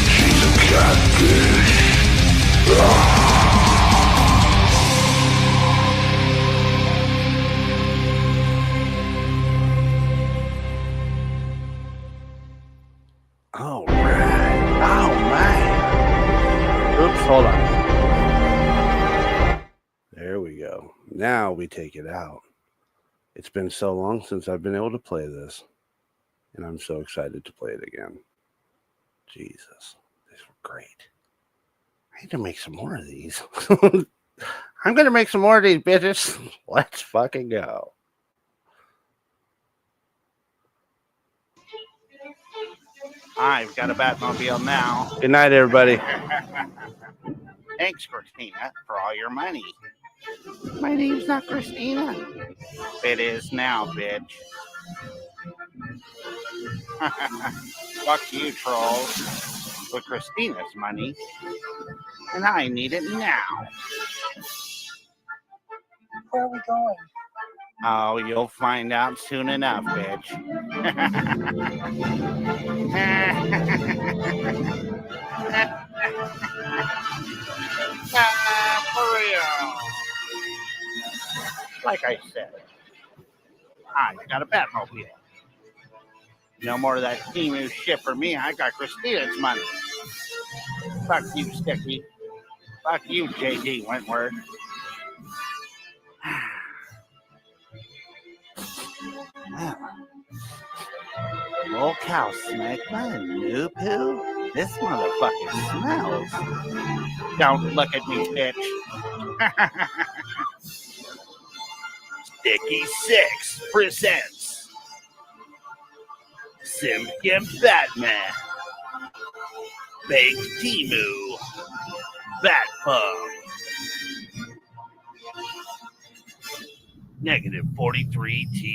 She's a catfish. All right. Oops, hold on. There we go. Now we take it out. It's been so long since I've been able to play this, and I'm so excited to play it again. Jesus, these were great. I need to make some more of these. I'm going to make some more of these, bitches. Let's fucking go. I've got a Batmobile now. Good night, everybody. Thanks, Christina, for all your money. My name's not Christina. It is now, bitch. Fuck you, trolls. With Christina's money. And I need it now. Where are we going? Oh, you'll find out soon enough, bitch. For real. Like I said, I got a Batmobile. No more of that Timu shit for me. I got Christina's money. Fuck you, Sticky. Fuck you, JD Wentworth. Lol cow smack my new poo. This motherfucker smells. Don't look at me, bitch. Sticky 6 presents Simpkin Batman, Baked Timu, Bat Pump, -43 T.